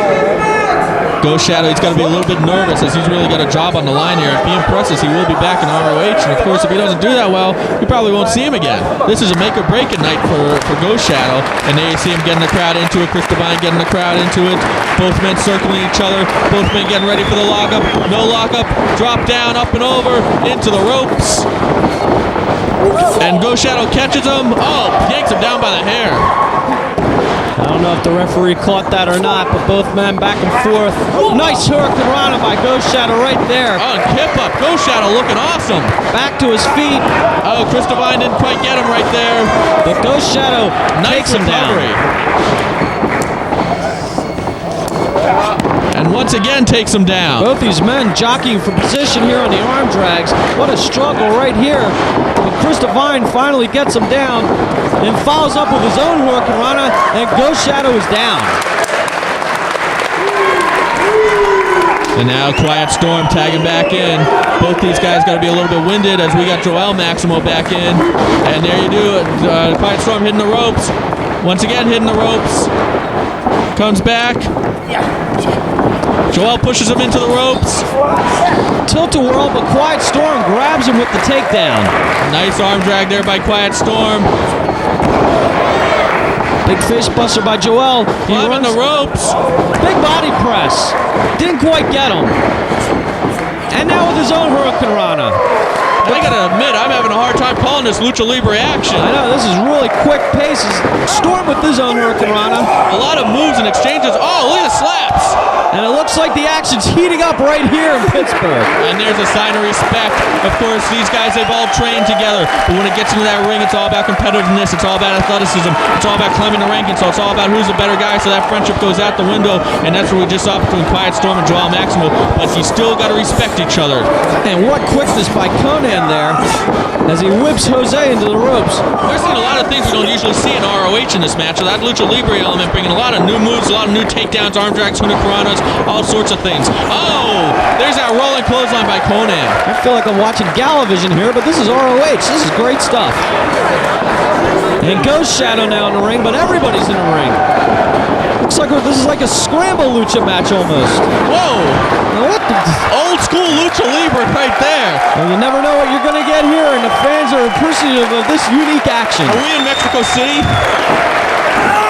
Ghost Shadow, he's got to be a little bit nervous as he's really got a job on the line here. If he impresses, he will be back in ROH. And of course, if he doesn't do that well, we probably won't see him again. This is a make or break at night for Ghost Shadow. And there you see him getting the crowd into it. Chris Divine getting the crowd into it. Both men circling each other. Both men getting ready for the lockup. No lockup. Drop down, up and over, into the ropes. And Ghost Shadow catches him. Oh, yanks him down by the hair. I don't know if the referee caught that or not, but both men back and forth. Nice hurricane rana by Ghost Shadow right there. Oh, and kip up. Ghost Shadow looking awesome. Back to his feet. Oh, Chris Divine didn't quite get him right there. But Ghost Shadow takes him down. And once again takes him down. Both these men jockeying for position here on the arm drags. What a struggle right here. But Chris Devine finally gets him down and follows up with his own Hurricanrana, and Ghost Shadow is down. And now Quiet Storm tagging back in. Both these guys got to be a little bit winded as we got Joel Maximo back in. And there you do it. Quiet Storm hitting the ropes. Once again hitting the ropes. Comes back. Joel pushes him into the ropes. Tilt-a-whirl, but Quiet Storm grabs him with the takedown. Nice arm drag there by Quiet Storm. Big face buster by Joel. He Climbing runs the ropes. Big body press. Didn't quite get him. And now with his own Hurricanrana. I gotta admit, I'm having a hard time calling this Lucha Libre action. I know, this is really quick paces. Storm with his own Hurricanrana. A lot of moves and exchanges. Oh, look at the slaps. And it looks like the action's heating up right here in Pittsburgh. And there's a sign of respect. Of course, these guys, they've all trained together. But when it gets into that ring, it's all about competitiveness. It's all about athleticism. It's all about climbing the rankings. So it's all about who's the better guy. So that friendship goes out the window. And that's what we just saw between Quiet Storm and Joel Maximo. But you still got to respect each other. And what quickness by Konnan there as he whips Jose into the ropes. We're seeing a lot of things we don't usually see in ROH in this match. So that Lucha Libre element bringing a lot of new moves, a lot of new takedowns, arm drags, Hurricanranas, all sorts of things. Oh, there's that rolling clothesline by Konnan. I feel like I'm watching Galavision here, but this is ROH. This is great stuff. And Ghost Shadow now in the ring, but everybody's in the ring. Looks like this is like a Scramble Lucha match almost. Whoa! Now what the... Old school Lucha Libre right there. Well, you never know what you're going to get here, and the fans are appreciative of this unique action. Are we in Mexico City?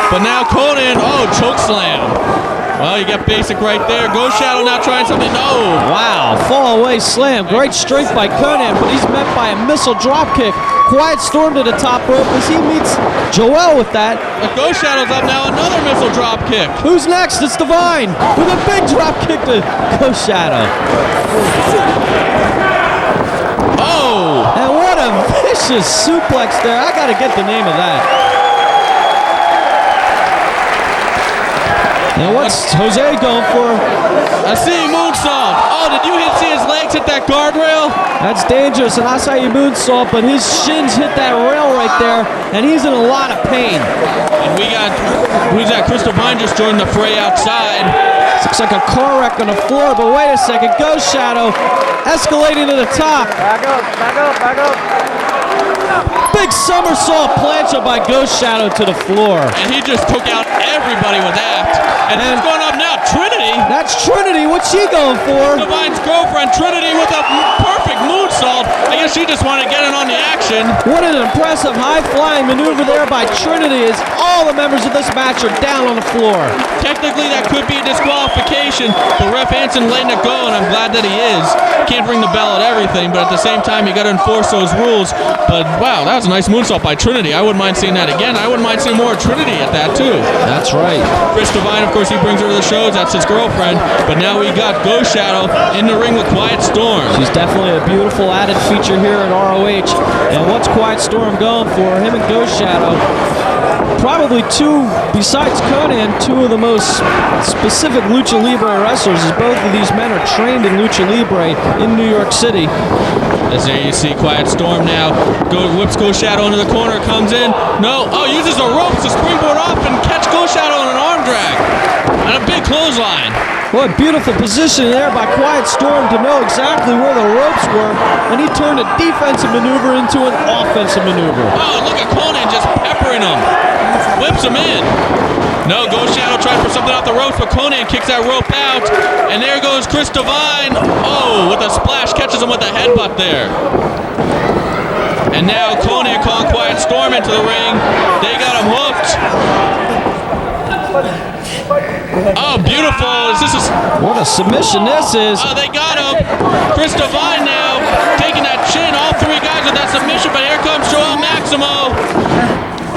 But now Konnan, oh, choke slam. Well, you got basic right there. Ghost Shadow now trying something. No. Wow, fall away slam. Great strength by Konnan, but he's met by a missile drop kick. Quiet Storm to the top rope as he meets Joel with that. But Ghost Shadow's up now. Another missile drop kick. Who's next? It's Divine with a big drop kick to Ghost Shadow. Oh. And what a vicious suplex there. I got to get the name of that. Now what's Jose going for? I see moonsault. Oh, did you see his legs hit that guardrail? That's dangerous, and I saw you moonsault, but his shins hit that rail right there, and he's in a lot of pain. And we got, who's that? Chris Devine just joined the fray outside. Looks like a car wreck on the floor, but wait a second. Ghost Shadow escalating to the top. Back up, back up, back up. Big somersault plancha by Ghost Shadow to the floor. And he just took out everybody with that. And who's going up now? Trinity. That's Trinity. What's she going for? Divine's girlfriend, Trinity, with a perfect moonsault. I guess she just wanted to get in on the action. What an impressive high-flying maneuver there by Trinity as all the members of this match are down on the floor. Technically, that could be a disqualification, but Ref Hansen letting it go, and I'm glad that he is. Can't ring the bell at everything, but at the same time, you got to enforce those rules. But wow, that was a nice moonsault by Trinity. I wouldn't mind seeing that again. I wouldn't mind seeing more Trinity at that too. That's right. Chris Devine, of course, he brings her to the shows. That's his girlfriend. But now we got Ghost Shadow in the ring with Quiet Storm. She's definitely a beautiful added feature here in ROH. And what's Quiet Storm going for? Him and Ghost Shadow. Probably two, besides Konnan, two of the most specific Lucha Libre wrestlers, as both of these men are trained in Lucha Libre in New York City. As there you see Quiet Storm now. Whips Ghost Shadow into the corner, comes in. No, oh, uses the ropes to springboard off and catch Ghost Shadow in an arm drag. And a big clothesline. What beautiful position there by Quiet Storm to know exactly where the ropes were, and he turned a defensive maneuver into an offensive maneuver. Oh, look at Konnan just peppering him. Whips him in. No, Ghost Shadow tries for something off the ropes, but Konnan kicks that rope out. And there goes Chris Devine. Oh, with a splash, catches him with a headbutt there. And now Konnan calling Quiet Storm into the ring. They got him hooked. Oh, beautiful. What a submission this is. Oh, they got him. Chris Devine now taking that chin. All three guys with that submission, but here comes Joel Maximo.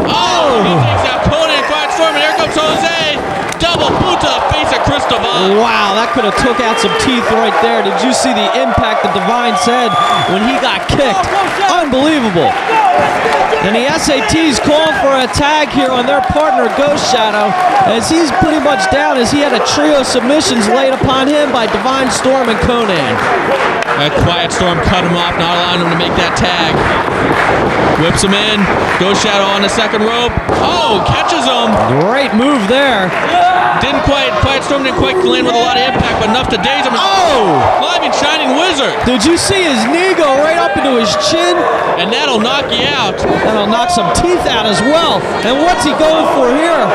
Oh, he takes out Konnan and Quiet Storm, and here comes Jose. Double boot to the face of Chris Devine. Wow, that could have took out some teeth right there. Did you see the impact of Divine's head when he got kicked? Unbelievable. And the SAT's calling for a tag here on their partner, Ghost Shadow, as he's pretty much down as he had a trio of submissions laid upon him by Divine, Storm, and Konnan. That Quiet Storm cut him off, not allowing him to make that tag. Whips him in. Ghost Shadow on the second rope. Oh, catches him. Great move there. Quiet Storm didn't quite land with a lot of impact, but enough to daze him. Oh! Climbing Shining Wizard. Did you see his knee go right up into his chin? And that'll knock you out. That'll knock some teeth out as well. And what's he going for here?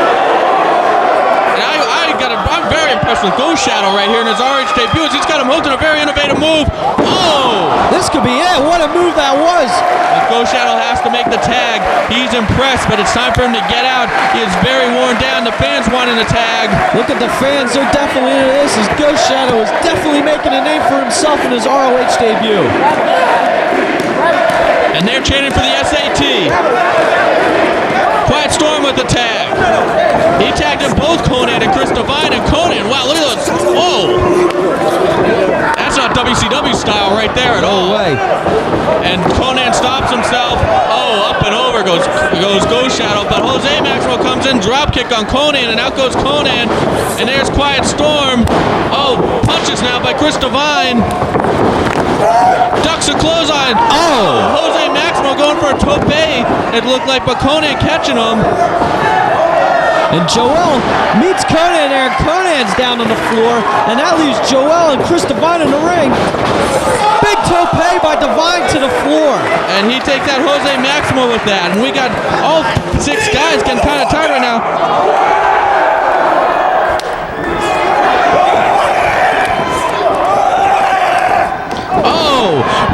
I'm very impressed with Ghost Shadow right here in his ROH debut. He's got him hooked in a very innovative move. Oh! This could be it. What a move that was. But Ghost Shadow has to make the tag. He's impressed, but it's time for him to get out. He is very worn down. The fans wanting the tag. Look at the fans. They're definitely into this. As Ghost Shadow is definitely making a name for himself in his ROH debut. And they're chanting for the SAT. Quiet Storm with the tag. He tagged in both Konnan and Chris Divine, and Konnan, wow, look at those. Whoa! That's not WCW style right there at all. No way. And Konnan stops himself. Oh, up and over goes Ghost Shadow, but Jose Maxwell comes in, drop kick on Konnan, and out goes Konnan. And there's Quiet Storm. Oh, punches now by Chris Divine. Ducks a clothesline. Oh! Jose Maxwell going for a tope. It looked like, but Konnan catching him. And Joel meets Konnan there. Connan's down on the floor. And that leaves Joel and Chris Divine in the ring. Big tope by Divine to the floor. And he takes out Jose Maxwell with that. And we got all 6 guys getting kind of tired right now.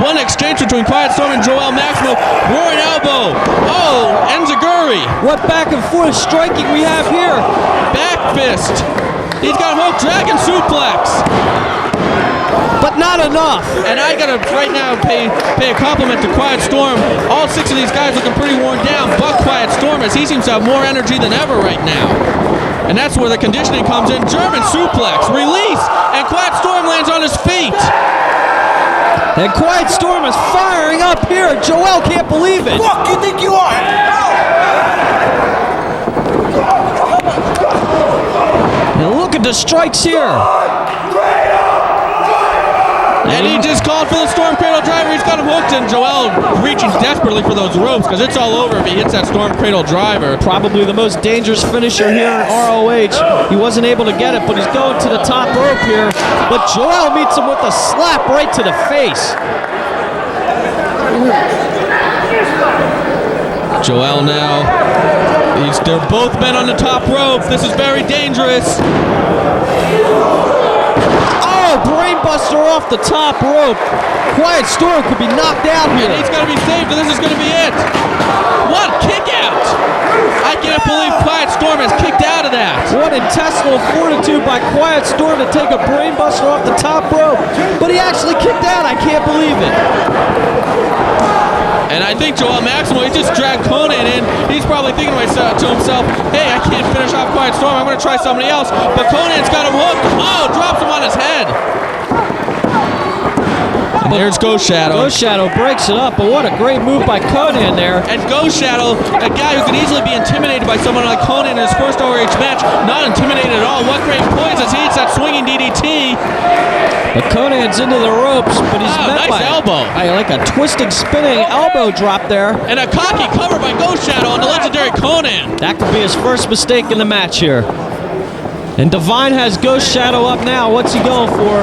One exchange between Quiet Storm and Joel Maxwell. Roaring elbow. Oh, enziguri. What back and forth striking we have here. Back fist. He's got a hook dragon suplex. But not enough. And I gotta right now pay a compliment to Quiet Storm. All 6 of these guys looking pretty worn down, but Quiet Storm, as he seems to have more energy than ever right now. And that's where the conditioning comes in. German suplex. Release. And Quiet Storm lands on his feet. And Quiet Storm is firing up here. Joel can't believe it. Fuck you think you are? And look at the strikes here. And he just called for the Storm Cradle Driver. He's got him hooked, and Joel reaching desperately for those ropes because it's all over if he hits that Storm Cradle Driver. Probably the most dangerous finisher here in ROH. He wasn't able to get it, but he's going to the top rope here. But Joel meets him with a slap right to the face. Joel now. They're both men on the top rope. This is very dangerous. Brainbuster off the top rope. Quiet Storm could be knocked out here. And he's got to be saved, and this is going to be it. What kick out! I can't believe Quiet Storm has kicked out of that. What intestinal fortitude by Quiet Storm to take a brainbuster off the top rope. But he actually kicked out. I can't believe it. And I think Joel Maxwell, he just dragged Konnan in. He's probably thinking to himself, hey, I can't finish off Quiet Storm. I'm going to try somebody else. But Konnan's got him hooked. Oh, drops him on his head. And there's Ghost Shadow. Ghost Shadow breaks it up, but what a great move by Konnan there. And Ghost Shadow, a guy who could easily be intimidated by someone like Konnan in his first ROH match, not intimidated at all. What great poise as he hits that swinging DDT. But Konnan's into the ropes, but he's met nice by elbow. Like a twisting, spinning elbow drop there. And a cocky cover by Ghost Shadow on the legendary Konnan. That could be his first mistake in the match here. And Divine has Ghost Shadow up now. What's he going for?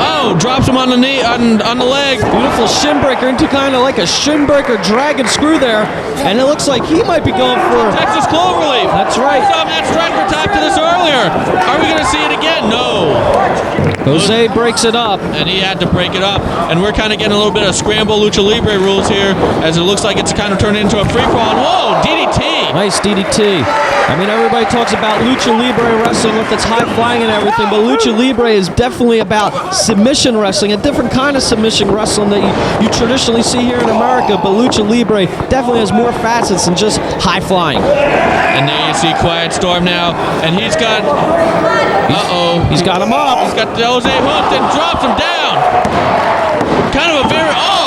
Oh, drops him on the knee, on the leg. Beautiful shin breaker into kind of like a shin breaker dragon screw there. And it looks like he might be going for Texas Cloverleaf. That's right. We saw Matt Stryker tap to this earlier. Are we going to see it again? No. Jose breaks it up. And he had to break it up. And we're kind of getting a little bit of Scramble Lucha Libre rules here, as it looks like it's kind of turned into a free-fall. And whoa, DDT. Nice DDT. I mean, everybody talks about Lucha Libre wrestling with its high flying and everything, but Lucha Libre is definitely about submission wrestling, a different kind of submission wrestling that you traditionally see here in America, but Lucha Libre definitely has more facets than just high flying. And there you see Quiet Storm now, and he's got, he's got him up. He's got Jose hooked and drops him down. Kind of a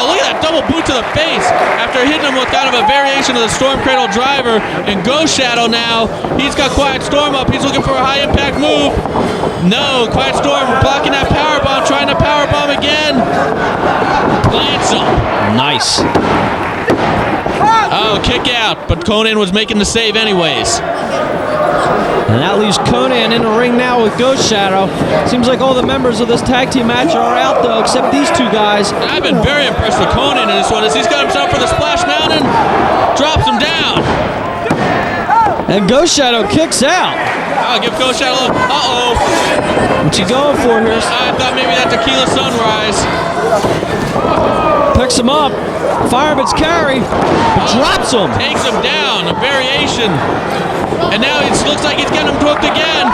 look at that double boot to the face after hitting him with kind of a variation of the Storm Cradle driver. And Ghost Shadow now, he's got Quiet Storm up. He's looking for a high impact move. No, Quiet Storm blocking that powerbomb, trying to powerbomb again. Plants him. Nice. Oh, kick out, but Konnan was making the save anyways. And that leaves Konnan in the ring now with Ghost Shadow. Seems like all the members of this tag team match are out though, except these two guys. And I've been very impressed with Konnan in this one as he's got himself for the Splash Mountain, drops him down. And Ghost Shadow kicks out. I'll give Ghost Shadow What's he going for here? I thought maybe that Tequila Sunrise. Picks him up. Fireman's carry. Drops him. Takes him down. A variation. And now it looks like he's getting him hooked again.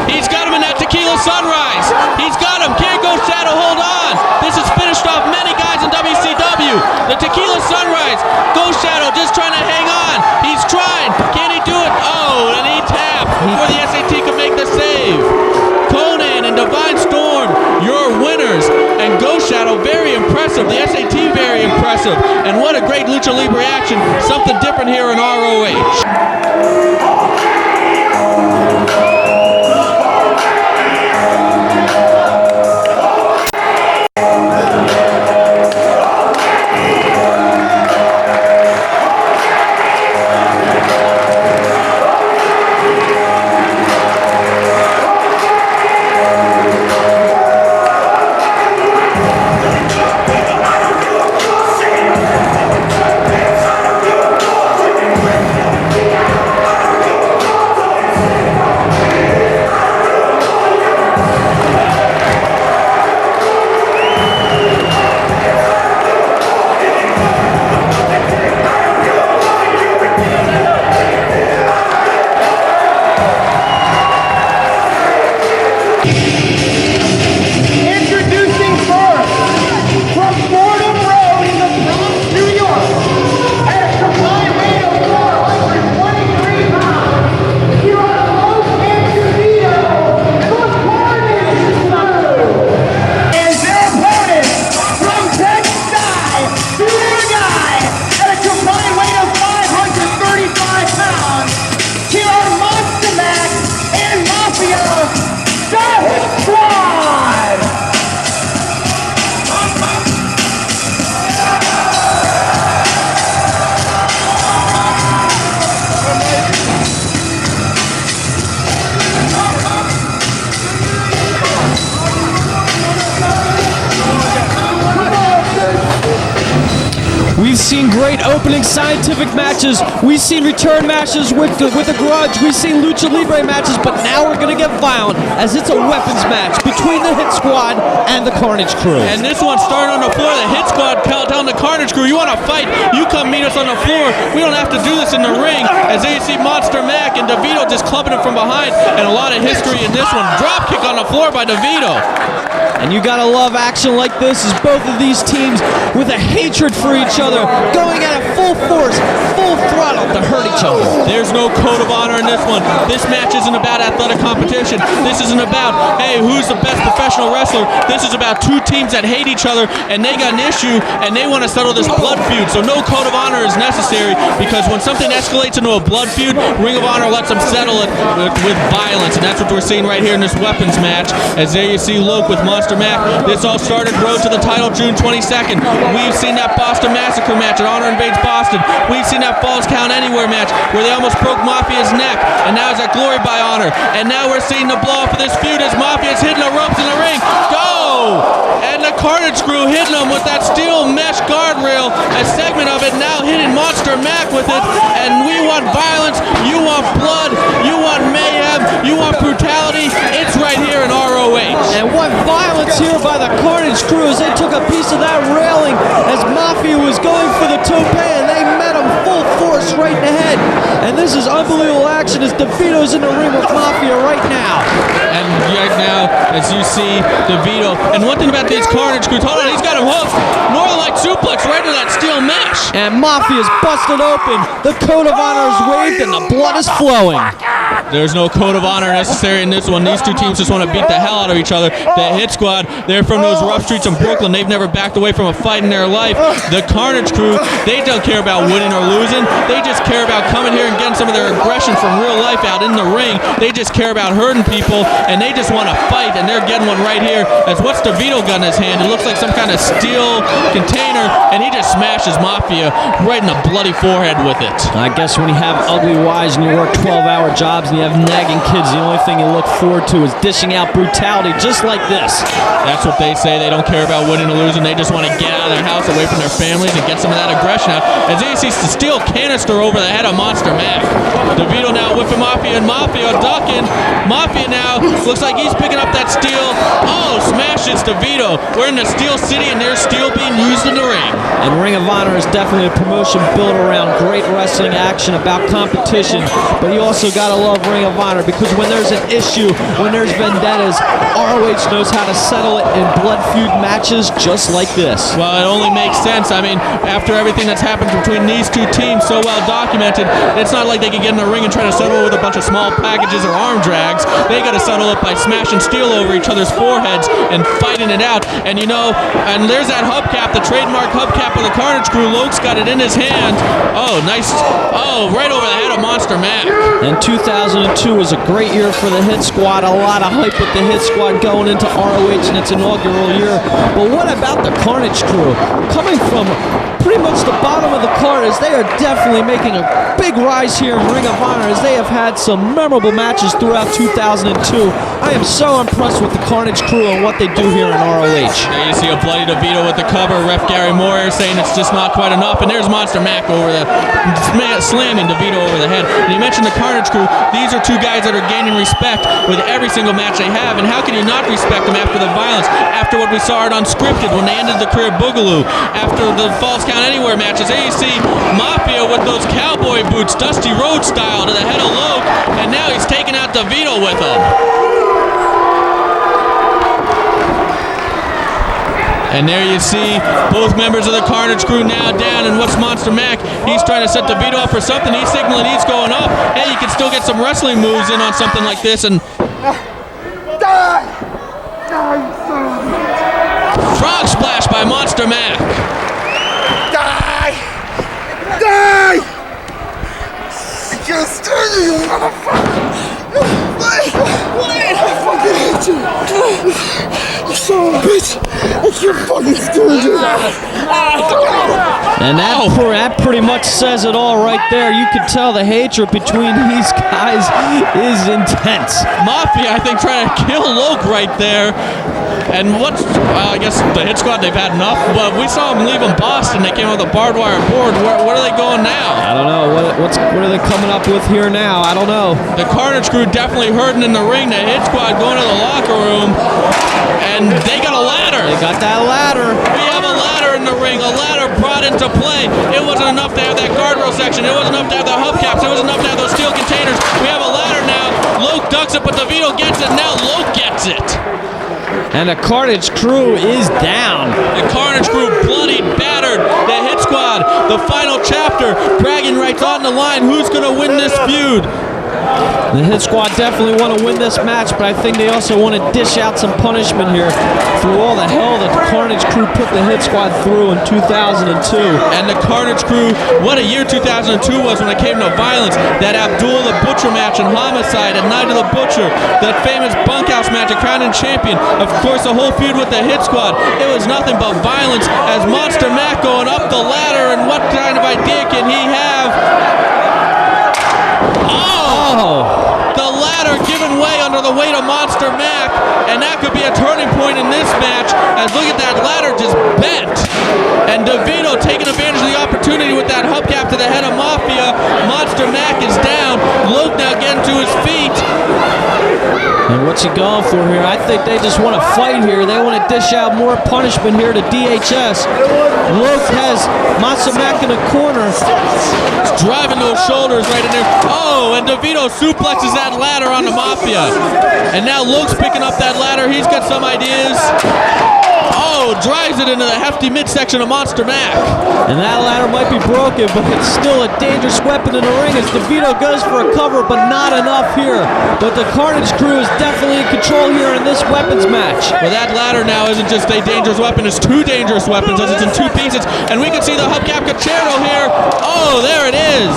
He's got him in that Tequila Sunrise. He's got him. Can't Ghost Shadow hold on. This has finished off many guys in WCW. The Tequila Sunrise. Ghost Shadow just trying to hang on. He's trying. Can he do it? Oh, and he tapped before the SAT could make the save. Konnan and Divine Storm, your winners. And Ghost Shadow, very impressive. The SAT, very impressive. And what a great Lucha Libre action. Something different here in ROH. We've seen great opening scientific matches. We've seen return matches with a grudge. We've seen Lucha Libre matches, but now we're going to get violent as it's a weapons match between the Hit Squad and the Carnage crew. And this one started on the floor. The Hit Squad telling the Carnage crew, you want to fight, you come meet us on the floor. We don't have to do this in the ring. As they see Monster Mac and DeVito just clubbing him from behind, and a lot of history in this one. Drop kick on the floor by DeVito. And you gotta love action like this as both of these teams with a hatred for each other going at it full force, full throttle to hurt each other. There's no code of honor in this one. This match isn't about athletic competition. This isn't about, hey, who's the best professional wrestler. This is about two teams that hate each other and they got an issue and they want to settle this blood feud. So no code of honor is necessary because when something escalates into a blood feud, Ring of Honor lets them settle it with violence. And that's what we're seeing right here in this weapons match. As there you see Luke with Monster Mac. This all started road to the title June 22nd. We've seen that Boston Massacre match at Honor Invades Boston. We've seen that Falls Count Anywhere match where they almost broke Mafia's neck. And now it's at Glory by Honor. And now we're seeing the blow off of this feud as Mafia's hitting the ropes in the ring. Go! And the Carnage crew hitting them with that steel mesh guardrail. A segment of it now hitting Monster Mac with it. And we want violence. You want blood. You want mayhem. You want brutality. It's right here in ROH. And what violence here by the Carnage crew as they took a piece of that railing as Mafia was going for the tope and they met him full force right in the head. is unbelievable action as DeVito's in the ring with Mafia right now. And right now, as you see, DeVito. And one thing about these Carnage crews, hold on, he's got him hooked. Northern Light suplex right to that steel mesh. And Mafia's busted open. The code of honor is waved and the blood is flowing. There's no code of honor necessary in this one. These two teams just want to beat the hell out of each other. The Hit Squad, they're from those rough streets in Brooklyn. They've never backed away from a fight in their life. The Carnage crew, they don't care about winning or losing. They just care about coming here and getting some of their aggression from real life out in the ring. They just care about hurting people, and they just want to fight, and they're getting one right here. As what's DeVito got in his hand? It looks like some kind of steel container, and he just smashes Mafia right in the bloody forehead with it. I guess when you have ugly wives and you work 12-hour jobs and you have nagging kids, the only thing you look forward to is dishing out brutality just like this. That's what they say. They don't care about winning or losing. They just want to get out of their house, away from their families, and get some of that aggression out. As you see the steel canister over the head of Monster Mac. DeVito now whipping Mafia, and Mafia ducking. Mafia now looks like he's picking up that steel. Oh, smashes DeVito. We're in the Steel City, and there's steel being used in the ring. And Ring of Honor is definitely a promotion built around great wrestling action, about competition, but you also gotta love Ring of Honor because when there's an issue, when there's vendettas, ROH knows how to settle it in blood feud matches just like this. Well, it only makes sense. I mean, after everything that's happened between these two teams, so well documented, it's not like they can get in the ring and try to settle it with a bunch of small packages or arm drags. They gotta settle it by smashing steel over each other's foreheads and fighting it out. And you know, and there's that hubcap, the trademark hubcap of the Carnage crew. Luke's got it in his hand. Oh, nice. Oh, right over the head of Monster Mac. And 2002 was a great year for the Hit Squad. A lot of hype with the Hit Squad going into ROH in its inaugural year. But what about the Carnage crew? Coming from pretty much the bottom of the card, as they are definitely making a big rise here in Ring of Honor, as they have had some memorable matches throughout 2002. I am so impressed with the Carnage crew and what they do here in ROH. There you see a bloody DeVito with the cover. Ref Gary Moore saying it's just not quite enough. And there's Monster Mac over the slamming DeVito over the head. And you mentioned the Carnage crew. These are two guys that are gaining respect with every single match they have. And how can you not respect them after the violence? After what we saw at Unscripted when they ended the career Boogaloo. After the Falls Count Anywhere matches. There you see Mafia with those cowboy boots, Dusty Rhodes style, to the head of Luke. And now he's taking out DeVito with him. And there you see both members of the Carnage crew now down. And what's Monster Mac? He's trying to set DeVito up for something. He's signaling he's going up. Hey, you can still get some wrestling moves in on something like this. And Die! Die, you son of a bitch! frog splash by Monster Mac. Die! Die! I can't stand you, you motherfucker! Wait! I fucking hate you! You son of a bitch! I can't fucking stand you! And that pretty much says it all right there. You can tell the hatred between these guys is intense. Mafia, I think, trying to kill Luke right there. And what's, I guess the Hit Squad, they've had enough, but we saw them leaving Boston. They came with a barbed wire board. Where are they going now? I don't know. What are they coming up with here now? I don't know. The Carnage crew definitely hurting in the ring. The Hit Squad going to the locker room, and they got a ladder. They got that ladder. We have a ladder in the ring, a ladder brought into play. It wasn't enough to have that guardrail section. It wasn't enough to have the hubcaps. It wasn't enough to have those steel containers. We have a ladder now. Luke ducks it, but DeVito gets it. Now Luke gets it. And the Carnage crew is down. The Carnage crew bloodied, battered. The Hit Squad, the final chapter. Bragging rights on the line. Who's going to win this feud? The Hit Squad definitely want to win this match, but I think they also want to dish out some punishment here through all the hell that the Carnage crew put the Hit Squad through in 2002. And the Carnage crew, what a year 2002 was when it came to violence. That Abdul the Butcher match and Homicide and Night of the Butcher. That famous bunkhouse match at Crown and Champion. Of course, the whole feud with the Hit Squad. It was nothing but violence as Monster Mac going up the ladder. And what kind of idea can he have? Oh! The ladder giving way under the weight of Monster Mac, and that could be a turning point in this match, as look at that ladder just bent. And DeVito taking advantage of the opportunity with that hubcap to the head of Mafia. Monster Mac is down. Luke now getting to his feet. And what's he going for here? I think they just want to fight here. They want to dish out more punishment here to DHS. Luke has Matsumak in the corner. He's driving those shoulders right in there. Oh, and DeVito suplexes that ladder on the Mafia. And now Luke's picking up that ladder. He's got some ideas. Oh, drives it into the hefty midsection of Monster Mac. And that ladder might be broken, but it's still a dangerous weapon in the ring as DeVito goes for a cover, but not enough here. But the Carnage crew is definitely in control here in this weapons match. Well, that ladder now isn't just a dangerous weapon, it's two dangerous weapons as it's in two pieces. And we can see the hubcap concerto here. Oh, there it is.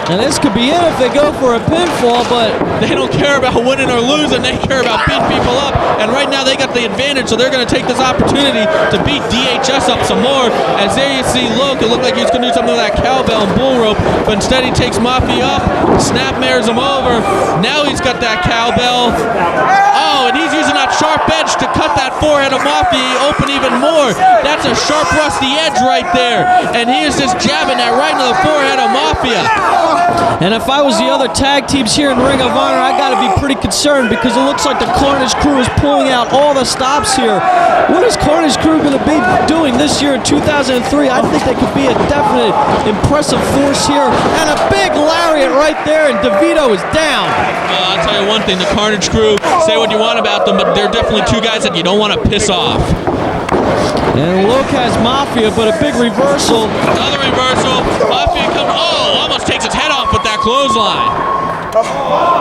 And this could be it if they go for a pinfall, but they don't care about winning or losing. They care about beating people up. And right now they got the advantage, so they're going to take this opportunity to beat DHS up some more. As there you see Luke, it looked like he was going to do something with that cowbell and bull rope, but instead he takes Mafia up, snapmares him over. Now he's got that cowbell. Oh, and he's using that sharp edge to cut that forehead of Mafia open even more. That's a sharp, rusty edge right there. And he is just jabbing that right into the forehead of Mafia. And if I was the other tag teams here in Ring of Honor, I gotta be pretty concerned because it looks like the Carnage crew is pulling out all the stops here. What is Carnage crew gonna be doing this year in 2003? I think they could be a definite impressive force here. And a big lariat right there, and DeVito is down. I'll tell you one thing, the Carnage crew, say what you want about them, but they're definitely two guys that you don't want to piss off. And Luke has Mafia, but a big reversal. Another reversal. Mafia comes, almost takes its head off with that clothesline.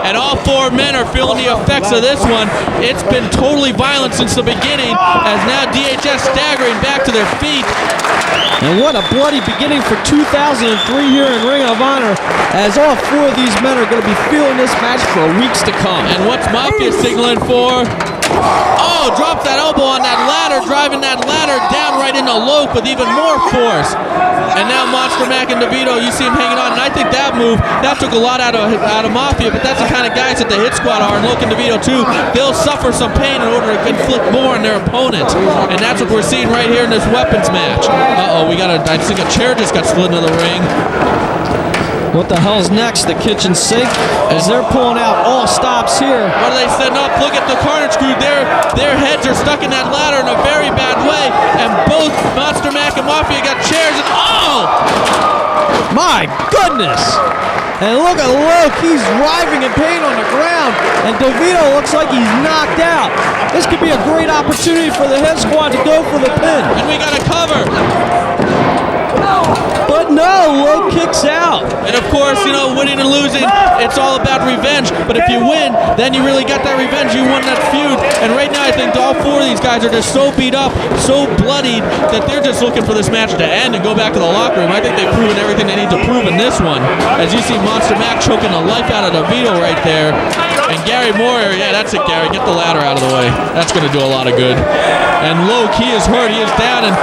And all four men are feeling the effects of this one. It's been totally violent since the beginning, as now DHS staggering back to their feet. And what a bloody beginning for 2003 here in Ring of Honor, as all four of these men are going to be feeling this match for weeks to come. And what's Mafia signaling for? Oh, drops that elbow on that ladder, driving that ladder down right into Luke with even more force. And now Monster Mac and DeVito, you see him hanging on. And I think that move, that took a lot out of Mafia, but that's the kind of guys that the Hit Squad are, and Luke and DeVito too. They'll suffer some pain in order to inflict more on their opponent. And that's what we're seeing right here in this weapons match. Uh-oh, I think a chair just got slid into the ring. What the hell's next? The kitchen sink? As they're pulling out all stops here. What are they setting up? Look at the Carnage crew. Their heads are stuck in that ladder in a very bad way. And both Monster Mac and Mafia got chairs. And my goodness! And look at Luke. He's writhing in pain on the ground. And DeVito looks like he's knocked out. This could be a great opportunity for the Hit Squad to go for the pin. And we got a cover. But no, Luke kicks out. And of course, winning and losing, it's all about revenge. But if you win, then you really got that revenge. You won that feud. And right now, I think all four of these guys are just so beat up, so bloodied, that they're just looking for this match to end and go back to the locker room. I think they've proven everything they need to prove in this one. As you see Monster Mac choking the life out of DeVito right there. And Gary Moore, yeah, that's it, Gary. Get the ladder out of the way. That's going to do a lot of good. And Luke, he is hurt. He is down. And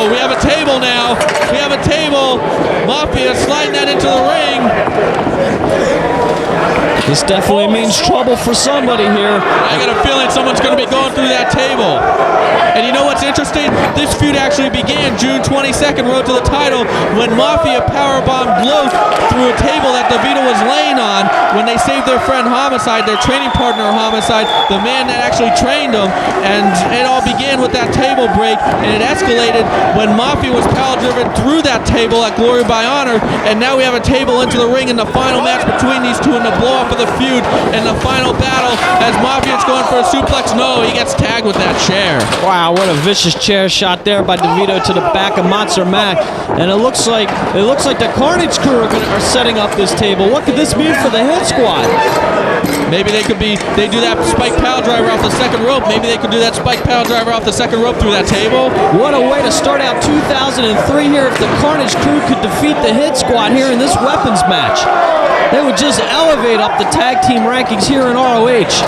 we have a table now. We have a table. Mafia sliding that into the ring. This definitely means trouble for somebody here. I got a feeling someone's going to be going through that table. And you know what's interesting? This feud actually began June 22nd, road to the title, when Mafia powerbombed Luke through a table that DeVito was laying on when they saved their friend Homicide, their training partner Homicide, the man that actually trained him. And it all began with that table break, and it escalated when Mafia was power-driven through that table at Glory by Honor. And now we have a table into the ring in the final match between these two in the blow-up of the feud in the final battle as Mafia's going for a suplex. No, he gets tagged with that chair. Wow, what a vicious chair shot there by DeVito to the back of Monster Mac. And it looks like the Carnage crew are setting up this table. What could this mean for the Hit Squad? Maybe they do that spike pile driver off the second rope. Maybe they could do that spike pile driver off the second rope through that table. What a way to start out 2003 here if the Carnage crew could defeat the Hit Squad here in this weapons match. They would just elevate up the tag team rankings here in ROH.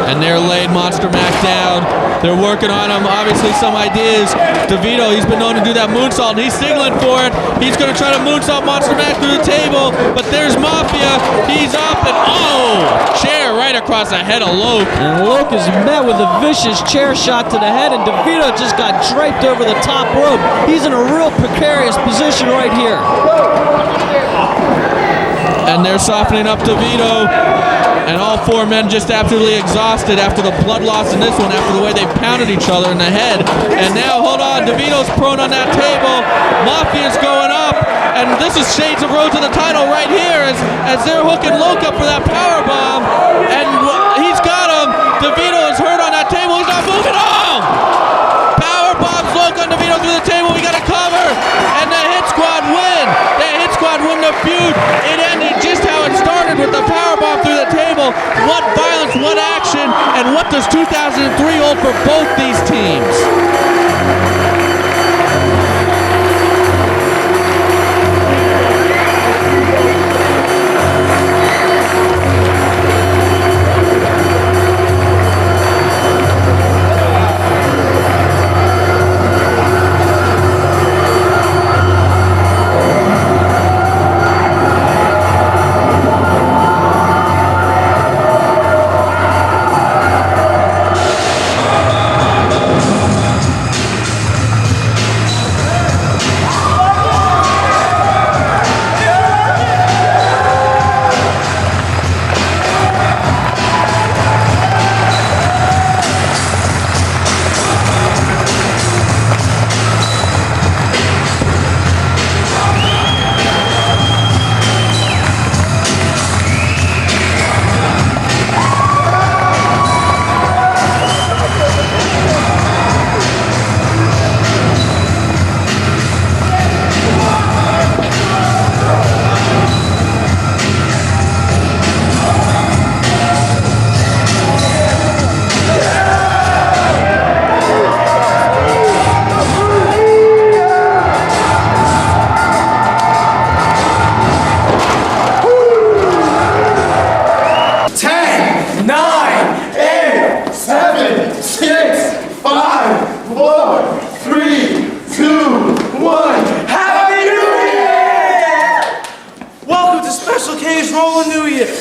And they're laid Monster Mac down. They're working on him, obviously some ideas. DeVito, he's been known to do that moonsault, and he's signaling for it. He's going to try to moonsault Monster Mac through the table, but there's Mafia. He's up, and chair right across the head of Luke. And Luke is met with a vicious chair shot to the head, and DeVito just got draped over the top rope. He's in a real precarious position right here. And And they're softening up DeVito. And all four men just absolutely exhausted after the blood loss in this one, after the way they pounded each other in the head. And now, hold on, DeVito's prone on that table. Mafia's going up. And this is shades of road to the title right here as they're hooking Loca for that power bomb. And he's got him. DeVito is hurt on that table. He's not moving. Oh! Power bombs Loca on DeVito through the table. We got a cover. And the Hit Squad win. The Hit Squad win the feud. It ended just how it started with the power bomb through the table. What violence, what action, and what does 2003 hold for both these teams?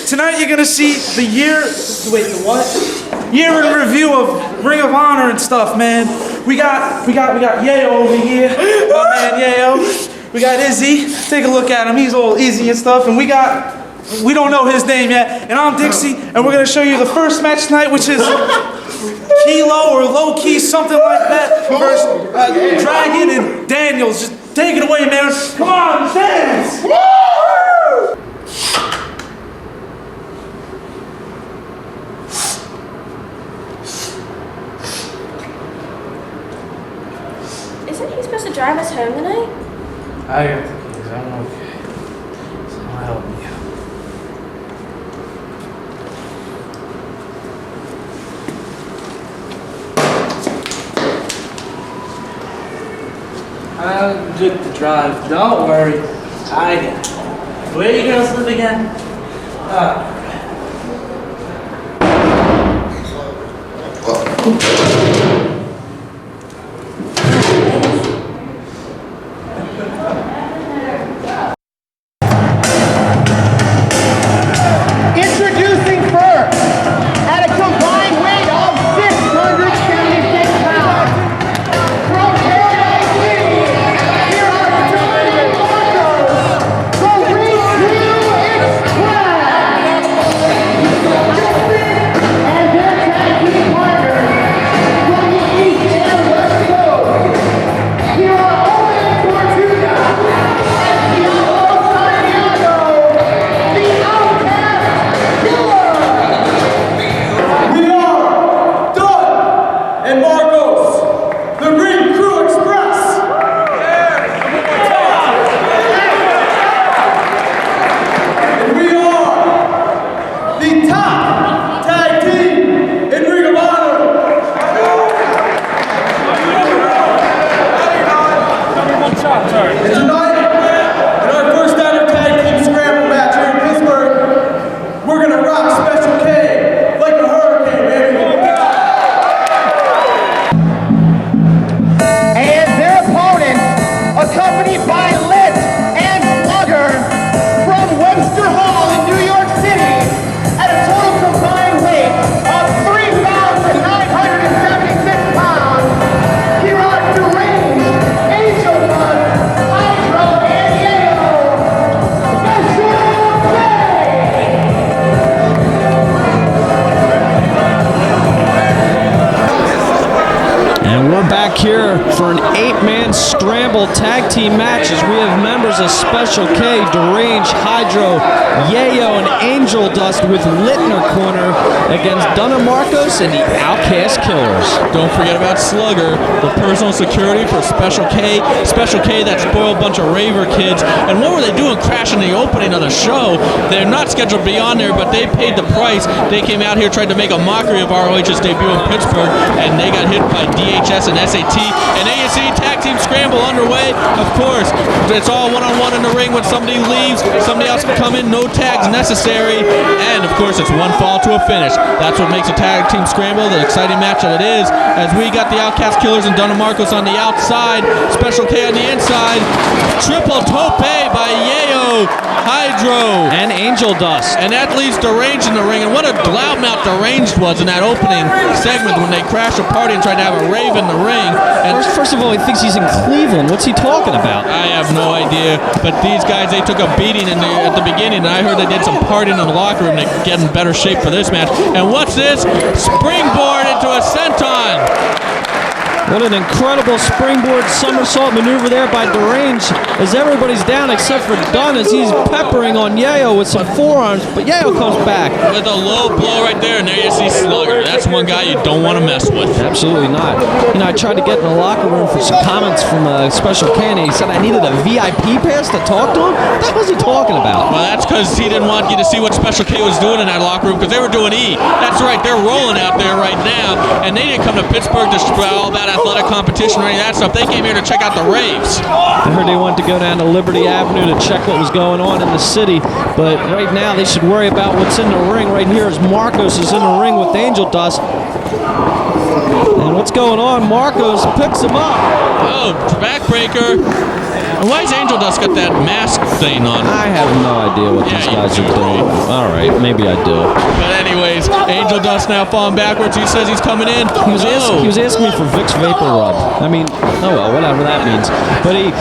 Tonight you're gonna see the year in review of Ring of Honor and stuff, man. We got Yayo over here, my man Yayo. We got Izzy. Take a look at him. He's all Izzy and stuff. And we don't know his name yet. And I'm Dixie, and we're gonna show you the first match tonight, which is Kilo or Low Key, something like that, versus Dragon and Daniels. Just take it away, man. Come on, dance! Woo! Isn't he supposed to drive us home tonight? I got the keys. I'm okay. So I'll help me out. I'm good to drive. Don't worry. I got it. Where you girls live again? Introducing first, at a combined weight of 676 pounds, from Paradise City, here are the Dominican Broncos, the Review Express. And their tag team partners, from the incredible tag team matches. We have members of Special K, Deranged, Hydro, Yayo, and Angel Dust with Whitmer corner against Donna Marcos and the Outcast Killers. Don't forget about Slugger, the personal security for Special K. Special K, that spoiled bunch of raver kids. And what were they doing crashing the opening of the show? They're not scheduled to be on there, but they paid the price. They came out here, tried to make a mockery of ROH's debut in Pittsburgh, and they got hit by DHS and SAT. And ASC tag team scramble underway. Of course, it's all one-on-one in the ring. When somebody leaves, somebody else can come in. No tags necessary. And, of course, it's one fall to a finish. That's what makes a tag team scramble the exciting match that it is. As we got the Outcast Killers and Donna Marcos on the outside, Special K on the inside. Triple tope by Yayo, Hydro, and Angel Dust. And that leaves Deranged in the ring. And what a loudmouth Deranged was in that opening segment when they crashed a party and tried to have a rave in the ring. And First of all, he thinks he's in Cleveland. What's he talking about? I have no idea. But these guys, they took a beating at the beginning, and I heard they did some partying in the locker room to get in better shape for this match. And what's this? Springboard into a senton. What an incredible springboard somersault maneuver there by Deranged as everybody's down except for Dunn as he's peppering on Yayo with some forearms, but Yayo comes back. With a low blow right there, and there you see Slugger. That's one guy you don't want to mess with. Absolutely not. You know, I tried to get in the locker room for some comments from Special K, and he said I needed a VIP pass to talk to him? What was he talking about? Well, that's because he didn't want you to see what Special K was doing in that locker room because they were doing E. That's right, they're rolling out there right now, and they didn't come to Pittsburgh to all that athletic competition or any of that stuff. They came here to check out the raves. I heard they wanted to go down to Liberty Avenue to check what was going on in the city, but right now they should worry about what's in the ring. Right here is Marcos is in the ring with Angel Dust. And what's going on? Marcos picks him up. Oh, backbreaker. And why is Angel Dust got that mask thing on? I have no idea what these guys are doing. All right, maybe I do. But anyways, Angel Dust now falling backwards. He says he's coming in. He was asking me for Vicks Vapor Rub. I mean, oh well, whatever that means. But he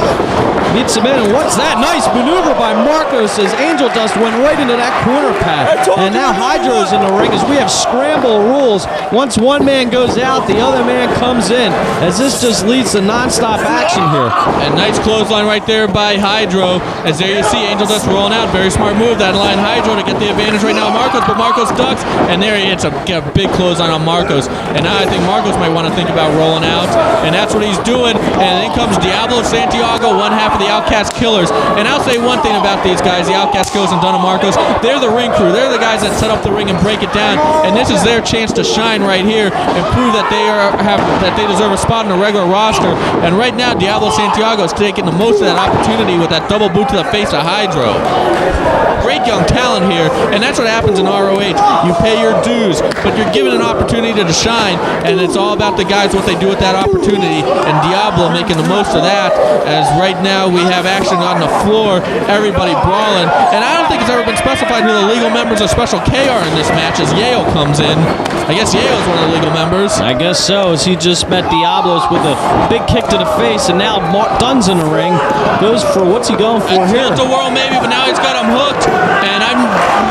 meets him in, and what's that? Nice maneuver by Marcos as Angel Dust went right into that corner pad. And now Hydro's in the ring as we have scramble rules. Once one man goes out, the other man comes in, as this just leads to non-stop action here. And nice clothesline right there by Hydro. As there you see Angel Dust rolling out. Very smart move, that line Hydro to get the advantage right now on Marcos, but Marcos ducks, and there he hits a big clothesline on Marcos. And now I think Marcos might want to think about rolling out, and that's what he's doing. And in comes Diablo Santiago, one half of the Outcast Killers. And I'll say one thing about these guys, the Outcast Killers and Donna Marcos, they're the ring crew. They're the guys that set up the ring and break it down. And this is their chance to shine right here and prove that they deserve a spot in the regular roster. And right now, Diablo Santiago is taking the most of that opportunity with that double boot to the face of Hydro. Great young talent here, and that's what happens in ROH. You pay your dues, but you're given an opportunity to shine, and it's all about the guys, what they do with that opportunity, and Diablo making the most of that, as right now we have action on the floor, everybody brawling, and I don't think it's ever been specified who the legal members of Special K are in this match, as Yayo comes in. I guess Yayo's one of the legal members. I guess so, as he just met Diablos with a big kick to the face, and now Dunn's in the ring. Goes for, what's he going for here? Tilt the world maybe, but now he's got him hooked, and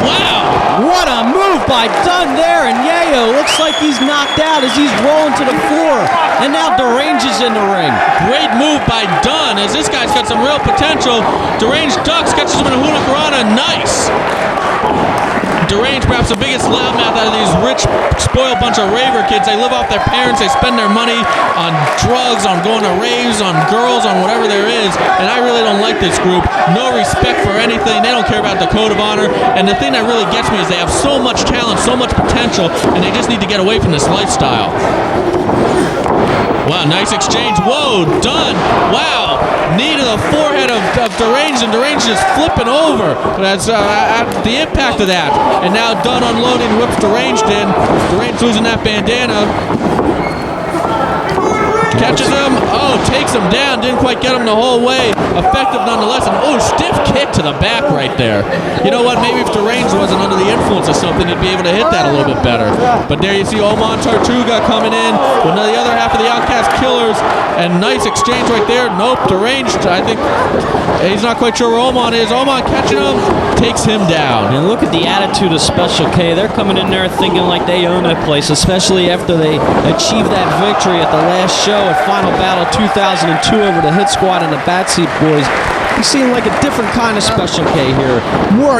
wow! What a move by Dunn there, and Yayo looks like he's knocked out as he's rolling to the floor, and now Deranged is in the ring. Great move by Dunn, as this guy's got some real potential. Deranged ducks, catches him in a Hurricanrana, nice! Deranged, perhaps the biggest loudmouth out of these rich, spoiled bunch of raver kids. They live off their parents. They spend their money on drugs, on going to raves, on girls, on whatever there is. And I really don't like this group. No respect for anything. They don't care about the code of honor. And the thing that really gets me is they have so much talent, so much potential, and they just need to get away from this lifestyle. Wow, nice exchange. Whoa, Dunn. Wow. Knee to the forehead of Deranged, and Deranged just flipping over. That's the impact of that. And now Dunn unloading, whips Deranged in. Deranged losing that bandana. Catches him. Oh, takes him down. Didn't quite get him the whole way. Effective nonetheless. And oh, stiff kick to the back right there. You know what? Maybe if Deranged wasn't under the influence of something, he'd be able to hit that a little bit better. But there you see Oman Tortuga coming in with the other half of the Outcast Killers, and nice exchange right there. Nope, Deranged. I think he's not quite sure where Oman is. Oman catching him, takes him down. And look at the attitude of Special K. They're coming in there thinking like they own that place, especially after they achieved that victory at the last show at Final Battle 2002 over the Hit Squad and the Batseat Boys. You seem like a different kind of Special K here.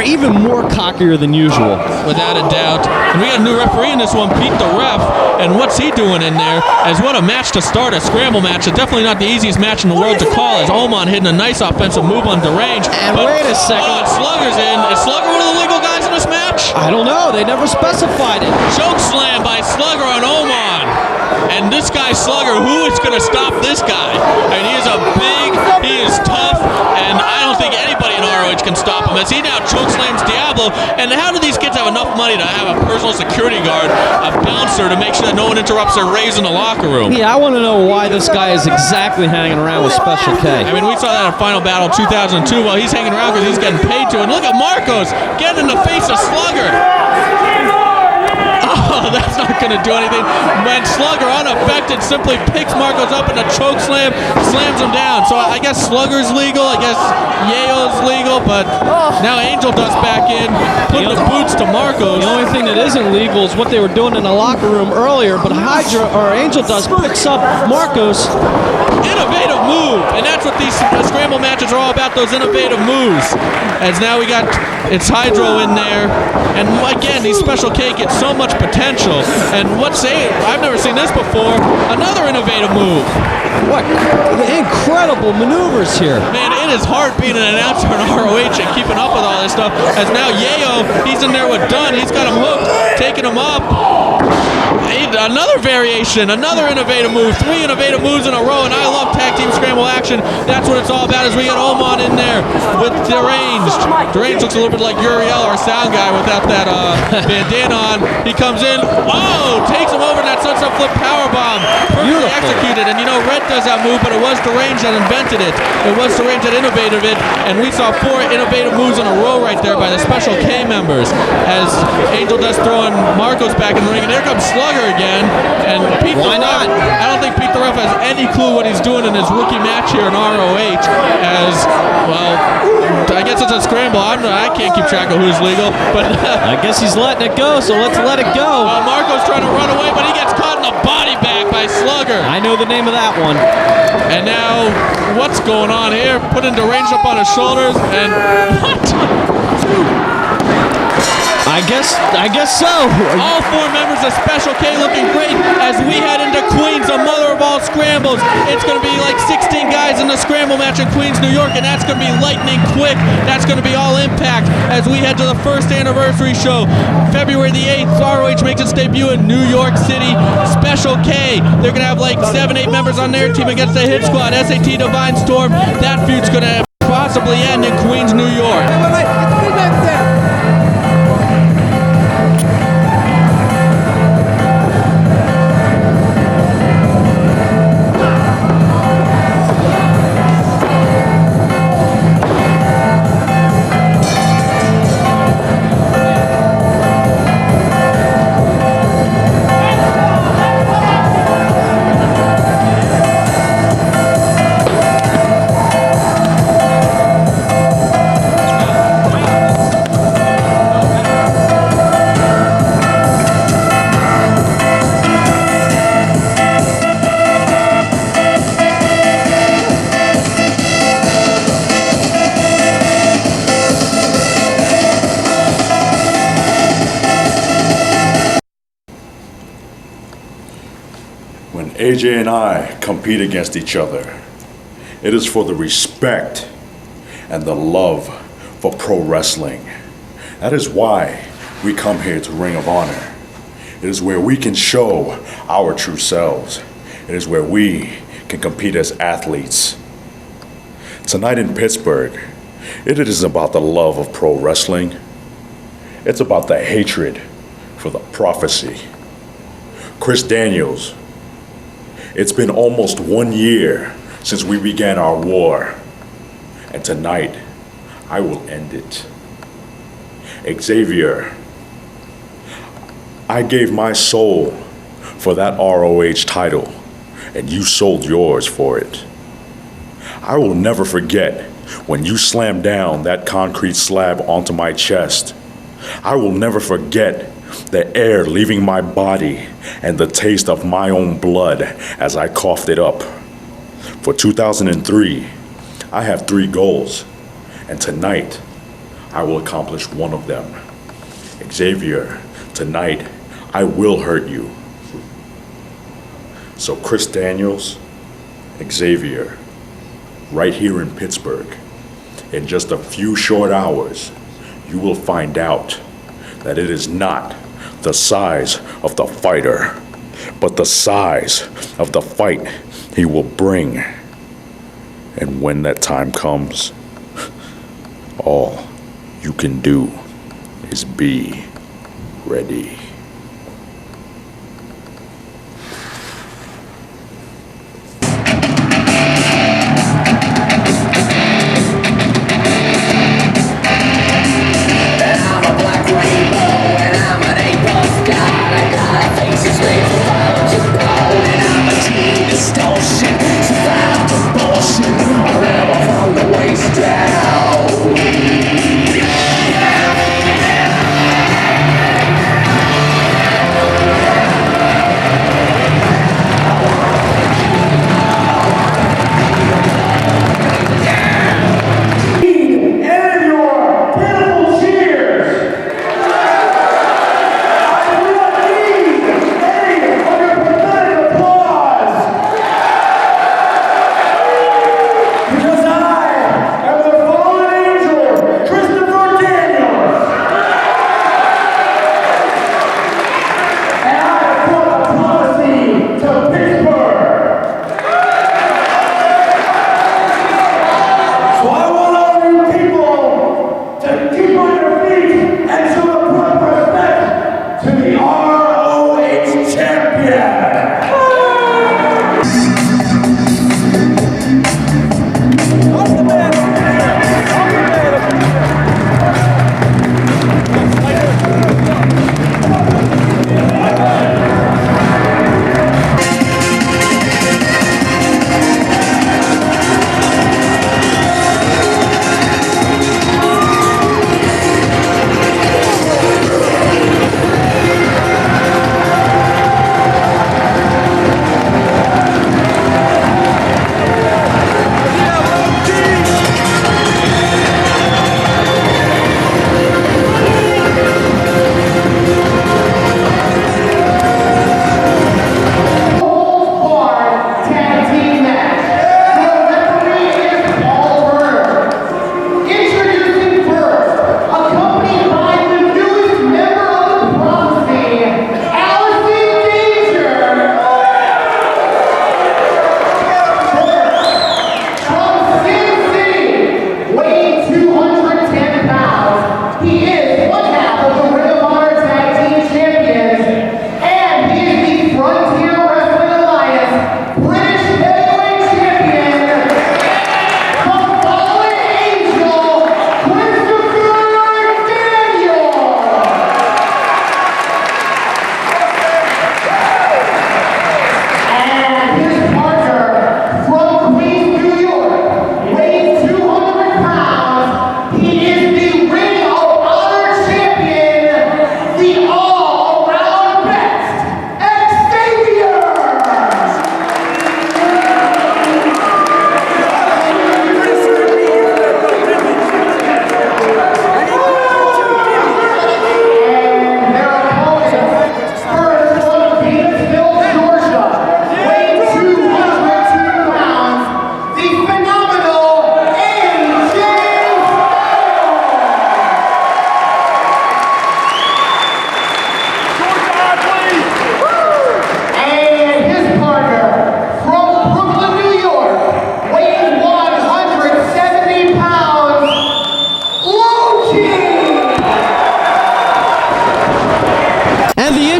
Even more cockier than usual. Without a doubt. And we got a new referee in this one, Pete the Ref. And what's he doing in there? As what a match to start, a scramble match. It's definitely not the easiest match in the world to call, as Oman hitting a nice offensive move on Deranged. And wait a second. Slugger's in. Is Slugger one of the legal guys in this match? I don't know. They never specified it. Choke slam by Slugger on Oman. And this guy Slugger, who is going to stop this guy? I mean, he is tough, and I don't think anybody in ROH can stop him, as he now choke slams Diablo. And how do these kids have enough money to have a personal security guard, a bouncer, to make sure that no one interrupts their raves in the locker room? Yeah, I want to know why this guy is exactly hanging around with Special K. I mean, we saw that at Final Battle 2002. Well, he's hanging around because he's getting paid to. And look at Marcos getting in the face of Slugger. Oh, that's not going to do anything. When Slugger, unaffected, simply picks Marcos up in a choke slam, slams him down. So I guess Slugger's legal. I guess Yayo's legal. But now Angel Dust back in, putting the boots to Marcos. The only thing that isn't legal is what they were doing in the locker room earlier. But Angel Dust picks up Marcos. Innovative move. And that's what these scramble matches are all about, those innovative moves. As now we got, it's Hydro in there. And again, these Special K get so much potential. And I've never seen this before. Another innovative move. What incredible maneuvers here. Man, it is hard being an announcer in ROH and keeping up with all this stuff. As now Yayo, he's in there with Dunn. He's got him hooked, taking him up. Another variation, another innovative move. 3 innovative moves in a row, and I love tag team scramble action. That's what it's all about, as we get Oman in there with Deranged. Deranged looks a little bit like Uriel, our sound guy, without that bandana on. He comes in, takes him over in that sunset flip powerbomb. Perfectly executed, and you know, Red does that move, but it was Deranged that invented it. It was Deranged that innovated it, and we saw 4 innovative moves in a row right there by the Special K members, as Angel does throwing Marcos back in the ring, and here comes Slugger again, and Pete the Ref, I don't think Pete the Ref has any clue what he's doing in his rookie match here in ROH, as, well, I guess it's a scramble. I can't keep track of who's legal, but I guess he's letting it go, so let's let it go. Marco's trying to run away, but he gets caught in the body bag by Slugger. I know the name of that one. And now, what's going on here? Putting Deranged up on his shoulders, and what? I guess so. All 4 members of Special K looking great as we head into Queens, the mother of all scrambles. It's going to be like 16 guys in the scramble match in Queens, New York, and that's going to be lightning quick. That's going to be all Impact as we head to the first anniversary show. February the 8th, ROH makes its debut in New York City. Special K, they're going to have like 7-8 members on their team against the Hit Squad. SAT Divine Storm, that feud's going to possibly end in Queens, New York. AJ and I compete against each other. It is for the respect and the love for pro wrestling. That is why we come here to Ring of Honor. It is where we can show our true selves. It is where we can compete as athletes. Tonight in Pittsburgh, it isn't about the love of pro wrestling. It's about the hatred for the prophecy. Chris Daniels, it's been almost 1 year since we began our war. And tonight, I will end it. Xavier, I gave my soul for that ROH title, and you sold yours for it. I will never forget when you slammed down that concrete slab onto my chest. I will never forget the air leaving my body and the taste of my own blood as I coughed it up. For 2003, I have 3 goals, and tonight I will accomplish one of them. Xavier, tonight I will hurt you. So Chris Daniels, Xavier, right here in Pittsburgh, in just a few short hours, you will find out that it is not the size of the fighter, but the size of the fight he will bring. And when that time comes, all you can do is be ready. Down.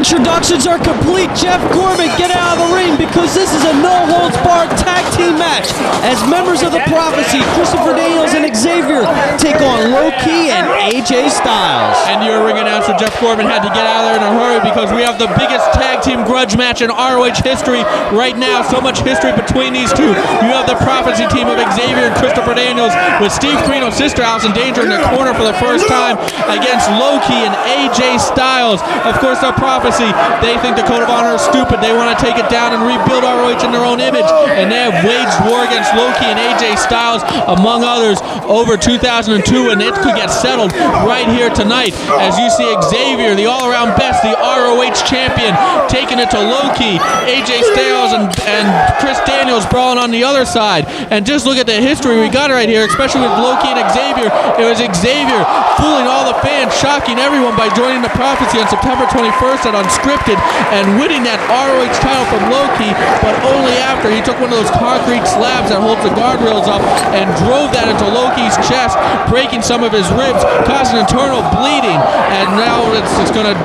Introductions are complete. Jeff Gorman, get out of the ring because this is a no-holds-barred tag team match as members of the Prophecy, Christopher Daniels and Xavier, take on Low-Ki and AJ Styles. And your ring announcer, Jeff Gorman, had to get out of there in a hurry because we have the biggest tag team grudge match in ROH history right now. So much history between these two. You have the Prophecy team of Xavier and Christopher Daniels with Steve Corino's sister, Allison Danger, in the corner for the first time against Low-Ki and AJ Styles. Of course, the Prophecy, they think the Code of Honor is stupid. They want to take it down and rebuild ROH in their own image. And they have waged war against Low-Ki and AJ Styles, among others, over 2002, and it could get settled right here tonight. As you see Xavier, the all-around best, the ROH champion, taking it to Low-Ki, AJ Styles, and Chris Daniels brawling on the other side. And just look at the history we got right here, especially with Low-Ki and Xavier. It was Xavier fooling all the fans, shocking everyone by joining the Prophecy on September 21st at Unscripted and winning that ROH title from Low-Ki, but only after he took one of those concrete slabs that holds the guardrails up and drove that into Low-Ki's chest, breaking some of his ribs, causing internal bleeding. And now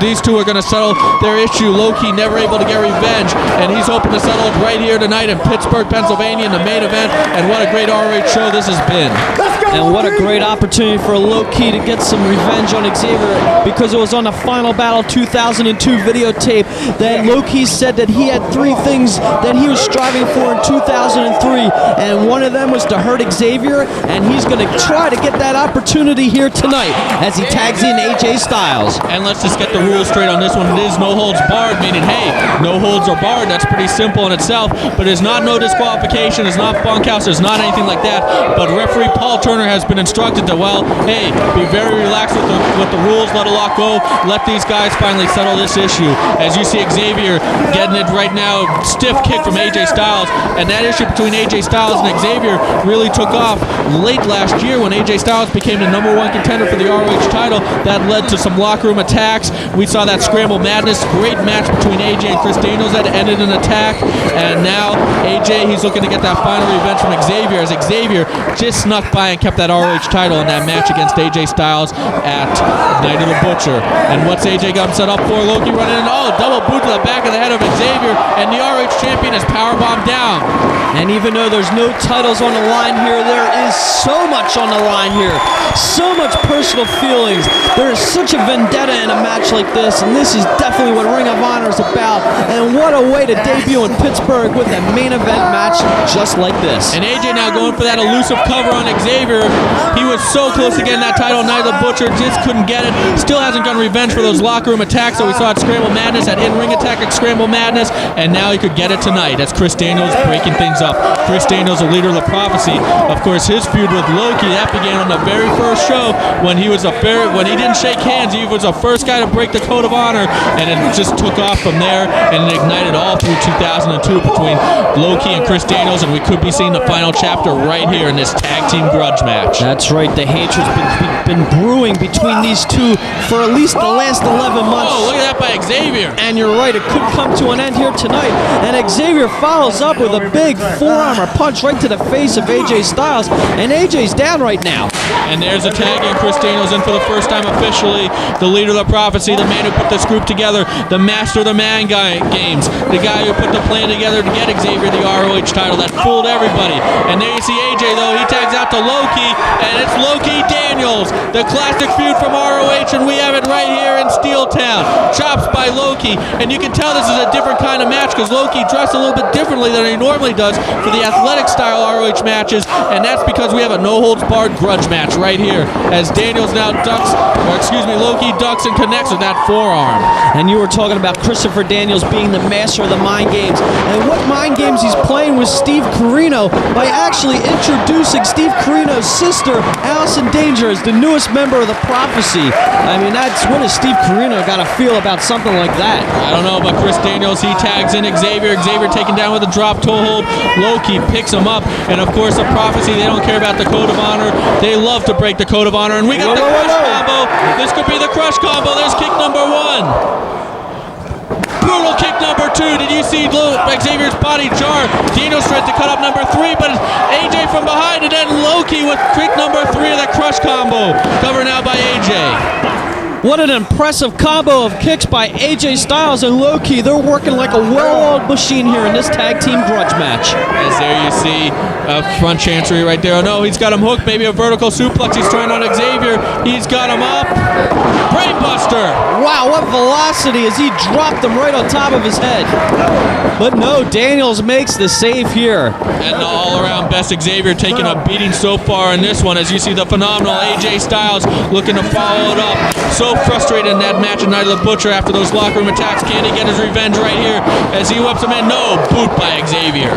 these two are gonna settle their issue. Low-Ki never able to get revenge, and he's hoping to settle it right here tonight in Pittsburgh, Pennsylvania, in the main event. And what a great ROH show this has been. And what a great opportunity for Low-Ki to get some revenge on Xavier, because it was on the Final Battle 2002 videotape that Low-Ki said that he had 3 things that he was striving for in 2003, and one of them was to hurt Xavier, and he's going to try to get that opportunity here tonight as he tags in AJ Styles. And let's just get the rules straight on this one. It is no holds barred, meaning, hey, no holds are barred. That's pretty simple in itself, but it's not no disqualification, it's not bunkhouse, it's not anything like that. But referee Paul Turner has been instructed to, well, hey, be very relaxed with the rules, let a lot go, let these guys finally settle this issue. As you see Xavier getting it right now, stiff kick from AJ Styles, and that issue between AJ Styles and Xavier really took off late last year when AJ Styles became the #1 contender for the ROH title. That led to some locker room attacks. We saw that Scramble Madness, great match between AJ and Chris Daniels that ended in an attack, and now AJ, he's looking to get that final revenge from Xavier, as Xavier just snuck by and kept that ROH title in that match against AJ Styles at Night of the Butcher. And what's AJ got him set up for? Low-Ki running in, double boot to the back of the head of Xavier, and the ROH champion is powerbombed down. And even though there's no titles on the line here, there is so much on the line here. So much personal feelings. There is such a vendetta in a match like this, and this is definitely what Ring of Honor is about. And what a way to debut in Pittsburgh with a main event match just like this. And AJ now going for that elusive cover on Xavier. He was so close to getting that title, Night of the Butcher, just couldn't get it. Still hasn't gotten revenge for those locker room attacks that we saw at Scramble Madness, that in-ring attack at Scramble Madness, and now he could get it tonight as Chris Daniels breaking things up. Chris Daniels, the leader of the Prophecy. Of course, his feud with Low-Ki, that began on the very first show when he didn't shake hands. He was the first guy to break the Code of Honor, and it just took off from there, and it ignited all through 2002 between Low-Ki and Chris Daniels, and we could be seeing the final chapter right here in this tag team grudge match. That's right, the hatred's been brewing between these two for at least the last 11 months. Oh, look at that by Xavier. And you're right, it could come to an end here tonight. And Xavier follows up with a big forearm or punch right to the face of AJ Styles, and AJ's down right now. And there's a tag in. Chris Daniels in for the first time officially. The leader of the Prophecy, the man who put this group together, the master of the man games, the guy who put the plan together to get Xavier the ROH title that fooled everybody. And there you see AJ though, he tags out to Low-Ki, and it's Low-Ki Daniels, the classic feud from ROH, and we have it right here in Steel Town. Chops by Low-Ki, and you can tell this is a different kind of match because Low-Ki dressed a little bit differently than he normally does for the athletic style ROH matches, and that's because we have a no-holds-barred grudge match right here as Daniels now Low-Ki ducks and connects with that forearm. And you were talking about Christopher Daniels being the master of the mind games, and what mind games he's playing with Steve Corino by actually introducing Steve Corino's sister, Allison Danger, as the newest member of the Prophecy. I mean, what does Steve Corino got to feel about something like that? I don't know, but Chris Daniels, he tags in Xavier. Xavier taken down with a drop toe hold. Low-Ki picks him up, and of course the Prophecy, they don't care about the Code of Honor. They love to break the Code of Honor, and we got the crush combo. This could be the crush combo. There's kick number 1. Brutal kick number 2. Did you see Xavier's body jar? Daniels tried to cut up number 3, but AJ from behind, and then Low-Ki with kick number 3 of the crush combo. Covered now by AJ. What an impressive combo of kicks by AJ Styles and Low-Ki. They're working like a well-oiled machine here in this tag team grudge match. As there you see a front chancery right there. Oh no, he's got him hooked. Maybe a vertical suplex. He's trying on Xavier. He's got him up. Brainbuster. Wow, what velocity as he dropped him right on top of his head. But no, Daniels makes the save here. And the all-around best Xavier taking a beating so far in this one, as you see the phenomenal AJ Styles looking to follow it up. So frustrated in that match of Night of the Butcher after those locker room attacks. Can he get his revenge right here as he whips him in? No, boot by Xavier.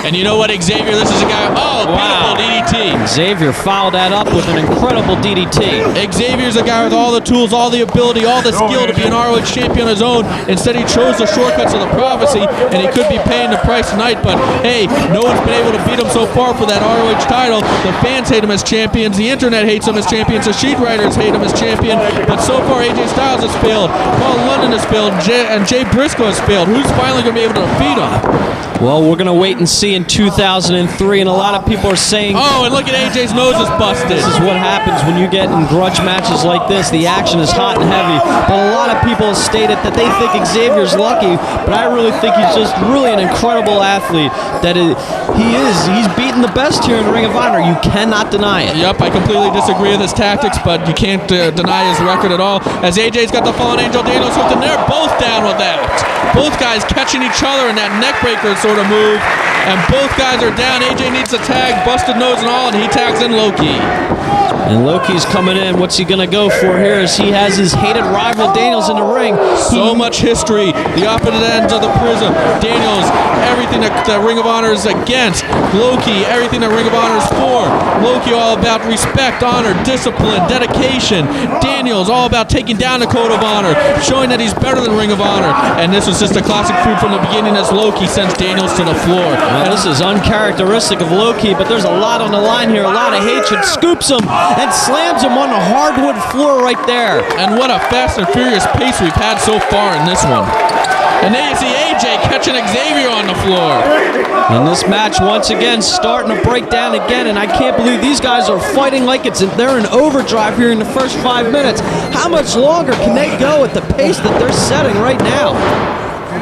And you know what, Xavier, this is a guy, beautiful DDT. Xavier fouled that up with an incredible DDT. Xavier's a guy with all the tools, all the ability, all the skill to be an ROH champion on his own. Instead, he chose the shortcuts of the prophecy, and he could be paying the price tonight, but hey, no one's been able to beat him so far for that ROH title. The fans hate him as champions, the internet hates him as champions, the sheet writers hate him as champion, but so far AJ Styles has failed, Paul London has failed, and Jay Briscoe has failed. Who's finally going to be able to defeat him? Well, we're going to wait and see in 2003, and a lot of people are saying... Oh, and look at AJ's nose is busted. This is what happens when you get in grudge matches like this. The action is hot and heavy, but a lot of people have stated that they think Xavier's lucky, but I really think he's just really an incredible athlete. He's beaten the best here in Ring of Honor. You cannot deny it. Yep, I completely disagree with his tactics, but you can't deny his record at all. As AJ's got the Fallen Angel, Daniels hooked, and they're both down with that. Both guys catching each other in that neck breaker sort of move, and both guys are down. AJ needs a tag, busted nose and all, and he tags in Low-Ki. And Low-Ki's coming in. What's he going to go for here as he has his hated rival Daniels in the ring? So much history. The opposite ends of the prism. Daniels, everything that Ring of Honor is against. Low-Ki, everything that Ring of Honor is for. Low-Ki all about respect, honor, discipline, dedication. Daniels all about taking down the code of honor, showing that he's better than Ring of Honor. And this was just a classic food from the beginning as Low-Ki sends Daniels to the floor. Well, this is uncharacteristic of Low-Ki, but there's a lot on the line here, a lot of hatred. Scoops him and slams him on the hardwood floor right there. And what a fast and furious pace we've had so far in this one. And then you see AJ catching Xavier on the floor. And this match once again starting to break down again, and I can't believe they's guys are fighting like they're in overdrive here in the first 5 minutes. How much longer can they go at the pace that they're setting right now?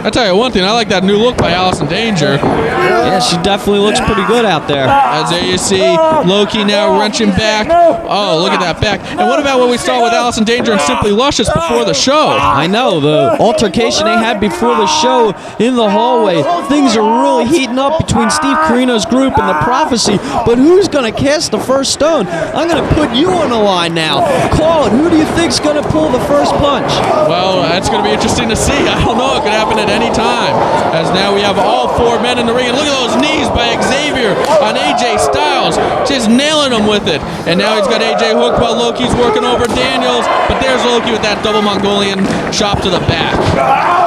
I tell you one thing, I like that new look by Allison Danger. Yeah, she definitely looks pretty good out there. As there you see, Low-Ki now wrenching back. Oh, look at that back. And what about what we saw with Allison Danger and Simply Luscious before the show? I know, the altercation they had before the show in the hallway. Things are really heating up between Steve Corino's group and the Prophecy, but who's going to cast the first stone? I'm going to put you on the line now. Call it. Who do you think's going to pull the first punch? Well, that's going to be interesting to see. I don't know. It could happen at any time. As now we have all four men in the ring. And look at those knees by Xavier on AJ Styles. Just nailing him with it. And now he's got AJ hooked while Low-Ki's working over Daniels. But there's Low-Ki with that double Mongolian chop to the back.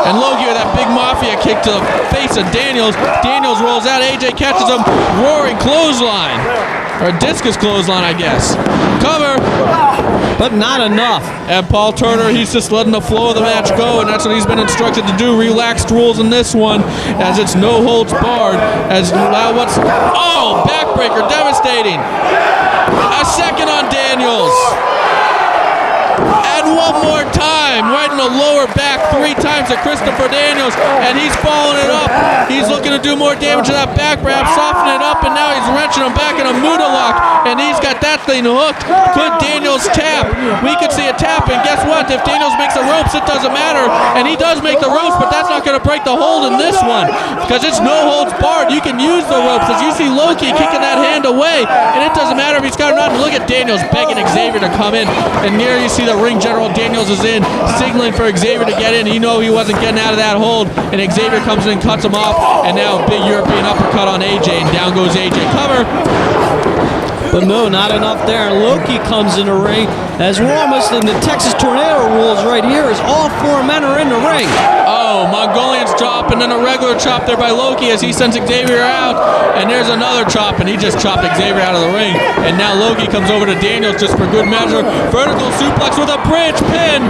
And Low-Ki with that big mafia kick to the face of Daniels. Daniels rolls out. AJ catches him. Roaring clothesline. Or discus clothesline, I guess. Cover. But not enough. And Paul Turner, he's just letting the flow of the match go, and that's what he's been instructed to do. Relaxed rules in this one, as it's no holds barred. As now what's... Oh, backbreaker, devastating. A second on Daniels. And one more time, right in the lower back, 3 times to Christopher Daniels, and he's following it up. He's looking to do more damage to that back wrap, soften it up, and now he's wrenching him back in a Muda lock, and he's got that thing hooked. Could Daniels tap? We could see a tap, and guess what? If Daniels makes the ropes, it doesn't matter, and he does make the ropes, but that's not going to break the hold in this one, because it's no holds barred. You can use the ropes, as you see Low-Ki kicking that hand away, and it doesn't matter if he's got it or not. Look at Daniels begging Xavier to come in, and here you see the ring general Daniels is in, signaling for Xavier to get in. You know he wasn't getting out of that hold, and Xavier comes in and cuts him off, and now a big European uppercut on AJ, and down goes AJ. Cover. But no, not enough there. And Low-Ki comes in the ring as we're almost in the Texas Tornado rules right here as all 4 men are in the ring. Oh, Mongolian's drop, and then a regular chop there by Loki as he sends Xavier out. And there's another chop, and he just chopped Xavier out of the ring. And now Loki comes over to Daniels just for good measure. Vertical suplex with a bridge pin.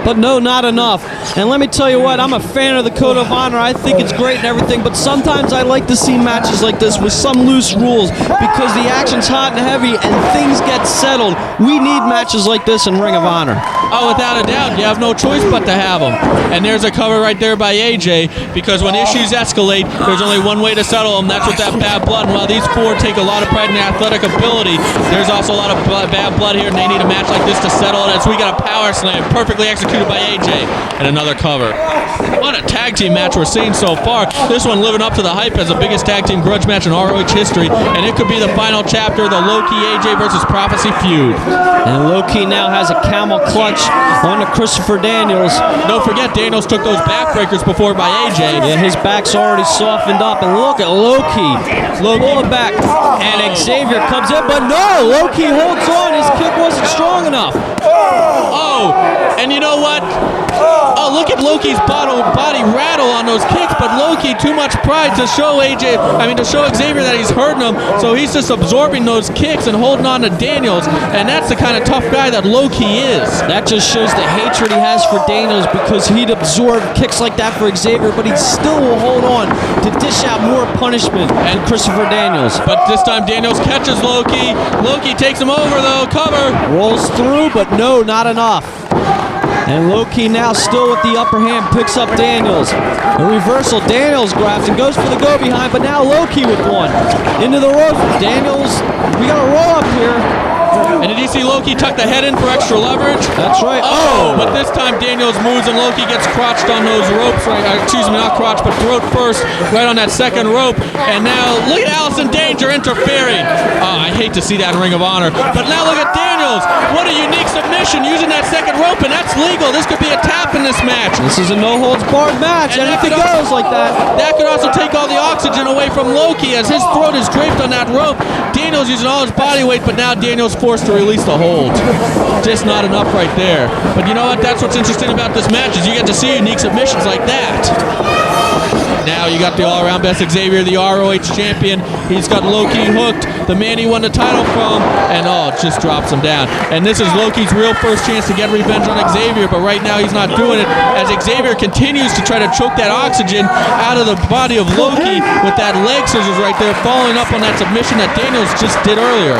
But no, not enough. And let me tell you what, I'm a fan of the Code of Honor. I think it's great and everything, but sometimes I like to see matches like this with some loose rules because the action's hot and heavy and things get settled. We need matches like this in Ring of Honor. Oh, without a doubt. You have no choice but to have them. And there's a cover right there by AJ because when issues escalate, there's only one way to settle them. That's with that bad blood. And while these four take a lot of pride in their athletic ability, there's also a lot of bad blood here, and they need a match like this to settle it. As we got a power slam perfectly executed by AJ and another cover. What a tag team match we're seeing so far. This one living up to the hype as the biggest tag team grudge match in ROH history, and it could be the final chapter of the Loki AJ versus Prophecy feud. And Loki now has a camel clutch on the Christopher Daniels. Don't forget, Daniels took those backbreakers before by AJ. Yeah, his back's already softened up, and look at Loki. Pull it back, and Xavier comes in, but no, Loki holds on. His kick wasn't strong enough. Oh, and you know what? Oh, look at Loki's body rattle on those kicks, but Loki, too much pride to show Xavier that he's hurting him, so he's just absorbing those kicks and holding on to Daniels, and that's the kind of tough guy that Loki is. That just shows the hatred he has for Daniels because he'd absorb kicks like that for Xavier, but he still will hold on to dish out more punishment than Christopher Daniels. But this time Daniels catches Loki. Loki takes him over though, cover. Rolls through, but no, not enough. And Loki now still with the upper hand, picks up Daniels. A reversal, Daniels grabs and goes for the go behind, but now Loki with one. Into the rope, Daniels, we got a roll up here. And did you see Loki tuck the head in for extra leverage? That's right. Oh, but this time Daniels moves and Loki gets crotched on those ropes. Excuse me, not crotch, but throat first, right on that second rope. And now look at Allison Danger interfering. Oh, I hate to see that in Ring of Honor. But now look at Daniels. What a unique submission using that second rope, and that's legal. This could be a tap in this match. This is a no-holds-barred match. Anything goes like that. That could also take all the oxygen away from Loki as his throat is draped on that rope. Daniels using all his body weight, but now Daniels forced to release the hold. Just not enough right there. But you know what? That's what's interesting about this match is you get to see unique submissions like that. Now you got the all-around best Xavier, the ROH champion. He's got Loki hooked, the man he won the title from, and it just drops him down. And this is Loki's real first chance to get revenge on Xavier, but right now he's not doing it as Xavier continues to try to choke that oxygen out of the body of Loki with that leg scissors right there, following up on that submission that Daniels just did earlier.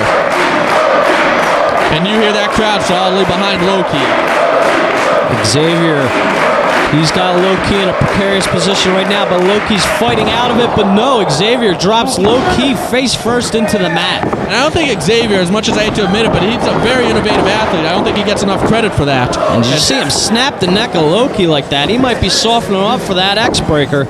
And you hear that crowd solidly behind Loki. Xavier, he's got Loki in a precarious position right now, but Loki's fighting out of it, but no, Xavier drops Loki face first into the mat. And I don't think Xavier, as much as I hate to admit it, but he's a very innovative athlete. I don't think he gets enough credit for that. And did you see him snap the neck of Loki like that? He might be softening up for that X-Breaker.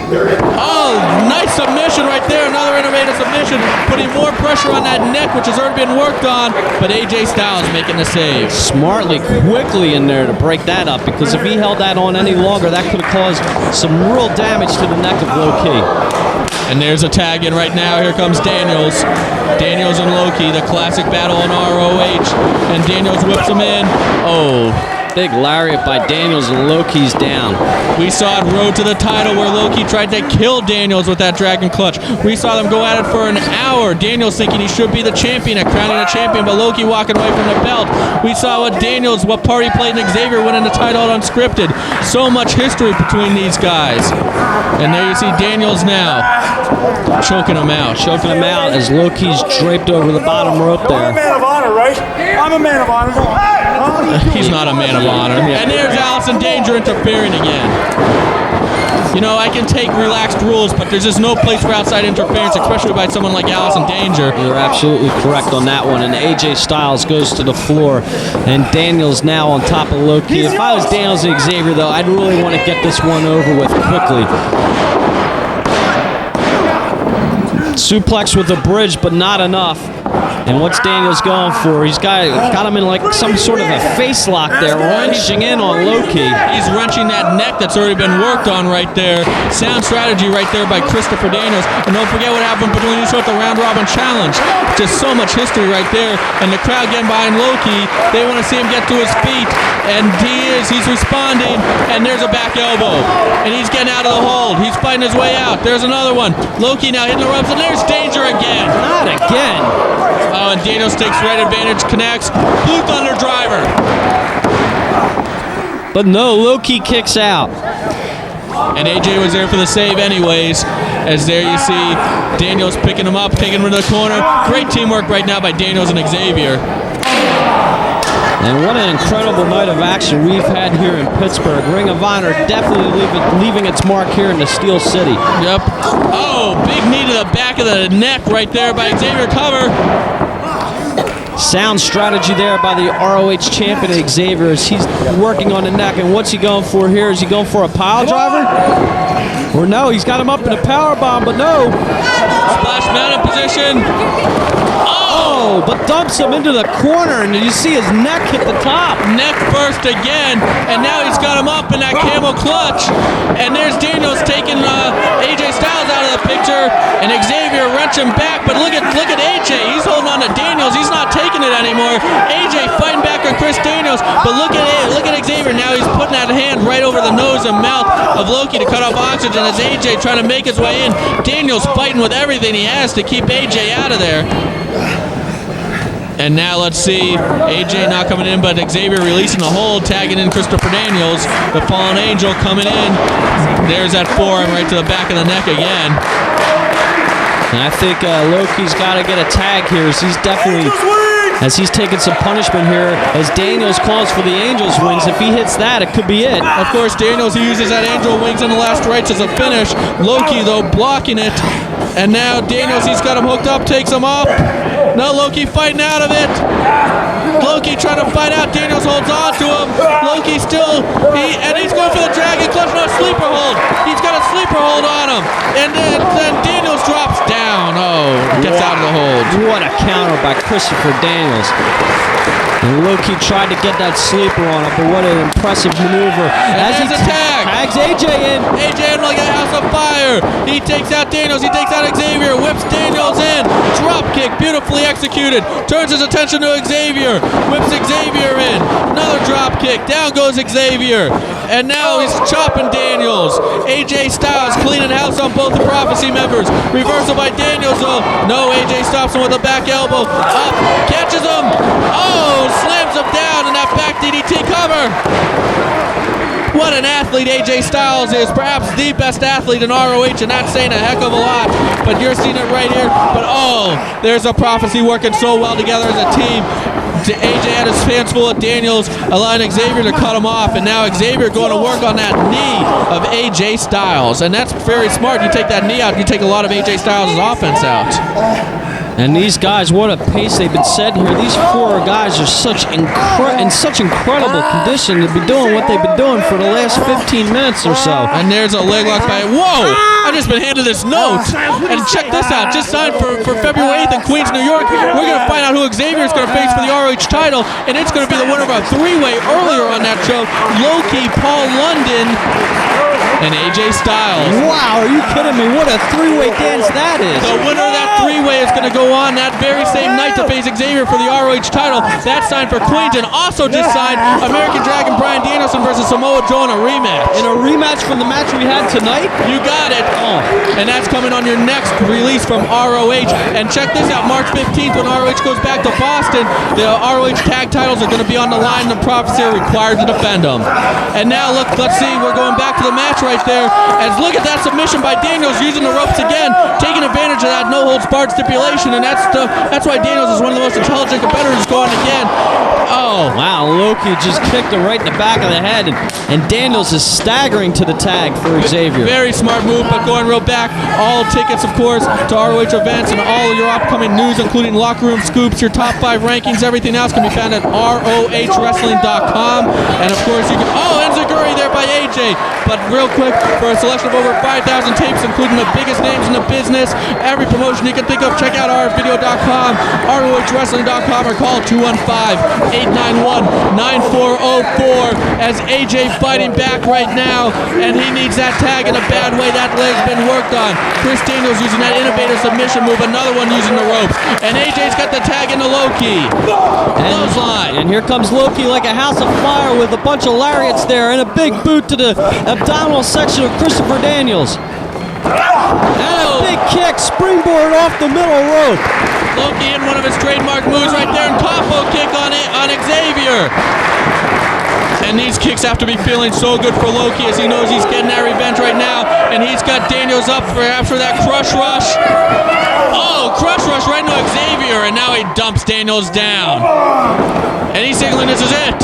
Oh, nice submission right there. Another innovative submission, putting more pressure on that neck, which has already been worked on, but AJ Styles making the save. Smartly, quickly in there to break that up, because if he held that on any longer, that could have caused some real damage to the neck of Loki. And there's a tag in right now. Here comes Daniels. Daniels and Loki, the classic battle in ROH. And Daniels whips him in. Oh. Big lariat by Daniels, and Loki's down. We saw it Road to the title where Loki tried to kill Daniels with that dragon clutch. We saw them go at it for an hour. Daniels thinking he should be the champion, crowning a champion, but Loki walking away from the belt. We saw what part he played in Xavier winning the title unscripted. So much history between these guys. And there you see Daniels now choking him out. Choking him out as Loki's draped over the bottom rope there. I'm a man of honor, right? I'm a man of honor. He's not a man of honor. And there's Allison Danger interfering again. You know, I can take relaxed rules, but there's just no place for outside interference, especially by someone like Allison Danger. You're absolutely correct on that one. And AJ Styles goes to the floor, and Daniels now on top of Loki. If I was Daniels and Xavier, though, I'd really want to get this one over with quickly. Suplex with a bridge, but not enough. And what's Daniels going for? He's got him in like some sort of a face lock there, wrenching in on Loki. He's wrenching that neck that's already been worked on right there. Sound strategy right there by Christopher Daniels. And don't forget what happened between you at the round robin challenge. Just so much history right there. And the crowd getting behind Loki. They want to see him get to his feet. And he's responding. And there's a back elbow. And he's getting out of the hold. He's fighting his way out. There's another one. Loki now hitting the ropes. And there's danger again. Not again. Oh, and Daniels takes right advantage, connects. Blue Thunder driver. But no, Loki kicks out. And AJ was there for the save anyways. As there you see Daniels picking him up, taking him into the corner. Great teamwork right now by Daniels and Xavier. And what an incredible night of action we've had here in Pittsburgh. Ring of Honor definitely leaving its mark here in the Steel City. Yep. Oh, big knee to the back of the neck right there by Xavier. Cover. Sound strategy there by the ROH champion Xavier as he's working on the neck. And what's he going for here? Is he going for a pile driver? Or no, he's got him up in a power bomb, but no. Splash mounted position. Oh, but dumps him into the corner, and you see his neck hit the top. Neck first again, and now he's got him up in that camel clutch. And there's Daniels taking AJ Styles out of the picture, and Xavier wrenching back. But look at AJ. He's holding on to Daniels. He's not taking it anymore. AJ fighting back on Chris Daniels, but look at Xavier. Now he's putting that hand right over the nose and mouth of Loki to cut off oxygen as AJ trying to make his way in. Daniels fighting with everything he has to keep AJ out of there. And now let's see, AJ not coming in, but Xavier releasing the hold, tagging in Christopher Daniels. The Fallen Angel coming in. There's that forearm right to the back of the neck again. And I think Loki's got to get a tag here as he's taking some punishment here as Daniels calls for the Angel's wings. If he hits that, it could be it. Of course, Daniels, he uses that Angel wings in the last rites as a finish. Loki, though, blocking it. And now Daniels, he's got him hooked up, takes him off. Now Loki fighting out of it. Loki trying to fight out. Daniels holds on to him. Loki still, he's going for the dragon clutch, no sleeper hold. He's got a sleeper hold on him. And then Daniels drops down. Oh, gets out of the hold. What a counter by Christopher Daniels. And Loki tried to get that sleeper on him, but what an impressive maneuver. As he tags AJ in. AJ in like a house of fire. He takes out Daniels. He takes out Xavier. Whips Daniels in. Drop kick, beautifully executed. Turns his attention to Xavier. Whips Xavier in. Another drop kick. Down goes Xavier. And now he's chopping Daniels. AJ Styles cleaning house on both the Prophecy members. Reversal by Daniels though. No, AJ stops him with a back elbow. Up, catches him. Oh, slams him down in that back DDT cover. What an athlete AJ Styles is. Perhaps the best athlete in ROH, and that's saying a heck of a lot. But you're seeing it right here. But oh, there's a Prophecy working so well together as a team. AJ had his hands full of Daniels, allowing Xavier to cut him off, and now Xavier going to work on that knee of AJ Styles, and that's very smart. You take that knee out, you take a lot of AJ Styles' offense out. And these guys, what a pace they've been setting here. These four guys are in such incredible condition to be doing what they've been doing for the last 15 minutes or so. And there's a leg lock by, whoa! I just been handed this note. And check this out, just signed for February 8th in Queens, New York. We're going to find out who Xavier's going to face for the ROH title, and it's going to be the winner of a three-way earlier on that show. Loki, Paul London, and AJ Styles. Wow, are you kidding me? What a three-way dance that is. The winner of that three-way is going to go on that very same night to face Xavier for the ROH title. That's signed for Queens, and also just signed American Dragon Bryan Danielson versus Samoa Joe in a rematch. In a rematch from the match we had tonight? You got it. Oh. And that's coming on your next release from ROH. And check this out, March 15th when ROH goes back to Boston, the ROH tag titles are going to be on the line, and the Prophecy are required to defend them. And now look, let's see, we're going back to the match right there. As look at that submission by Daniels using the ropes again, taking advantage of that no-holds-barred stipulation, and that's why Daniels is one of the most intelligent competitors going again. Oh. Wow, Loki just kicked him right in the back of the head, and Daniels is staggering to the tag for Xavier. Very smart move, but going real back. All tickets, of course, to ROH events and all your upcoming news, including locker room scoops, your top 5 rankings, everything else can be found at ROHWrestling.com. And of course, you can, enziguri there by AJ. But real quick, for a selection of over 5,000 tapes, including the biggest names in the business, every promotion you can think of, check out rfvideo.com, ROHWrestling.com, or call 215-891-9404 as AJ fighting back right now, and he needs that tag in a bad way. That leg's been worked on. Chris Daniels using that innovative submission move, another one using the ropes, and AJ's got the tag in the low-key. Clothesline. And here comes Loki like a house of fire with a bunch of lariats there and a big boot to the abdominal section of Christopher Daniels. And a big kick, springboard off the middle rope. Loki in one of his trademark moves right there, and combo kick on Xavier. And these kicks have to be feeling so good for Loki as he knows he's getting that revenge right now. And he's got Daniels up perhaps for that crush rush. Oh, crush rush right into Xavier, and now he dumps Daniels down. And he's signaling this is it.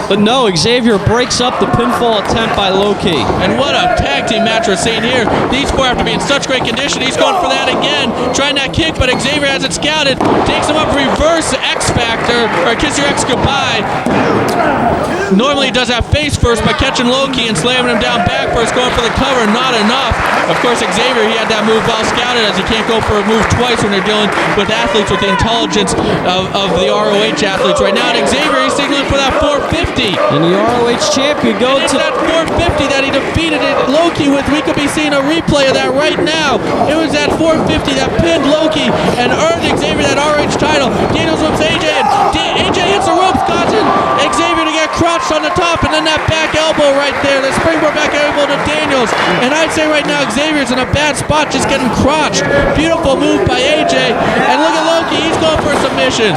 But no, Xavier breaks up the pinfall attempt by Loki. And what a tag team match we're seeing here. These four have to be in such great condition. He's going for that again, trying that kick, but Xavier has it scouted. Takes him up reverse X Factor, or Kiss Your X Goodbye. Normally he does that face first by catching Loki and slamming him down back first, going for the cover, not enough. Of course, Xavier, he had that move well scouted as he can't go for a move twice when they're dealing with athletes with the intelligence of the ROH athletes right now. And Xavier, he's signaling for that 450. And the ROH champion goes to that 450 that he defeated Loki with. We could be seeing a replay of that right now. It was that 450 that pinned Loki and earned Xavier that ROH title. Daniels whips AJ, and AJ hits the ropes, causing Xavier to get crotched on the top, and then that back elbow right there, the springboard back elbow to Daniels. And I'd say right now Xavier's in a bad spot, just getting crotched. Beautiful move by AJ, and look at Loki, he's going for a submission.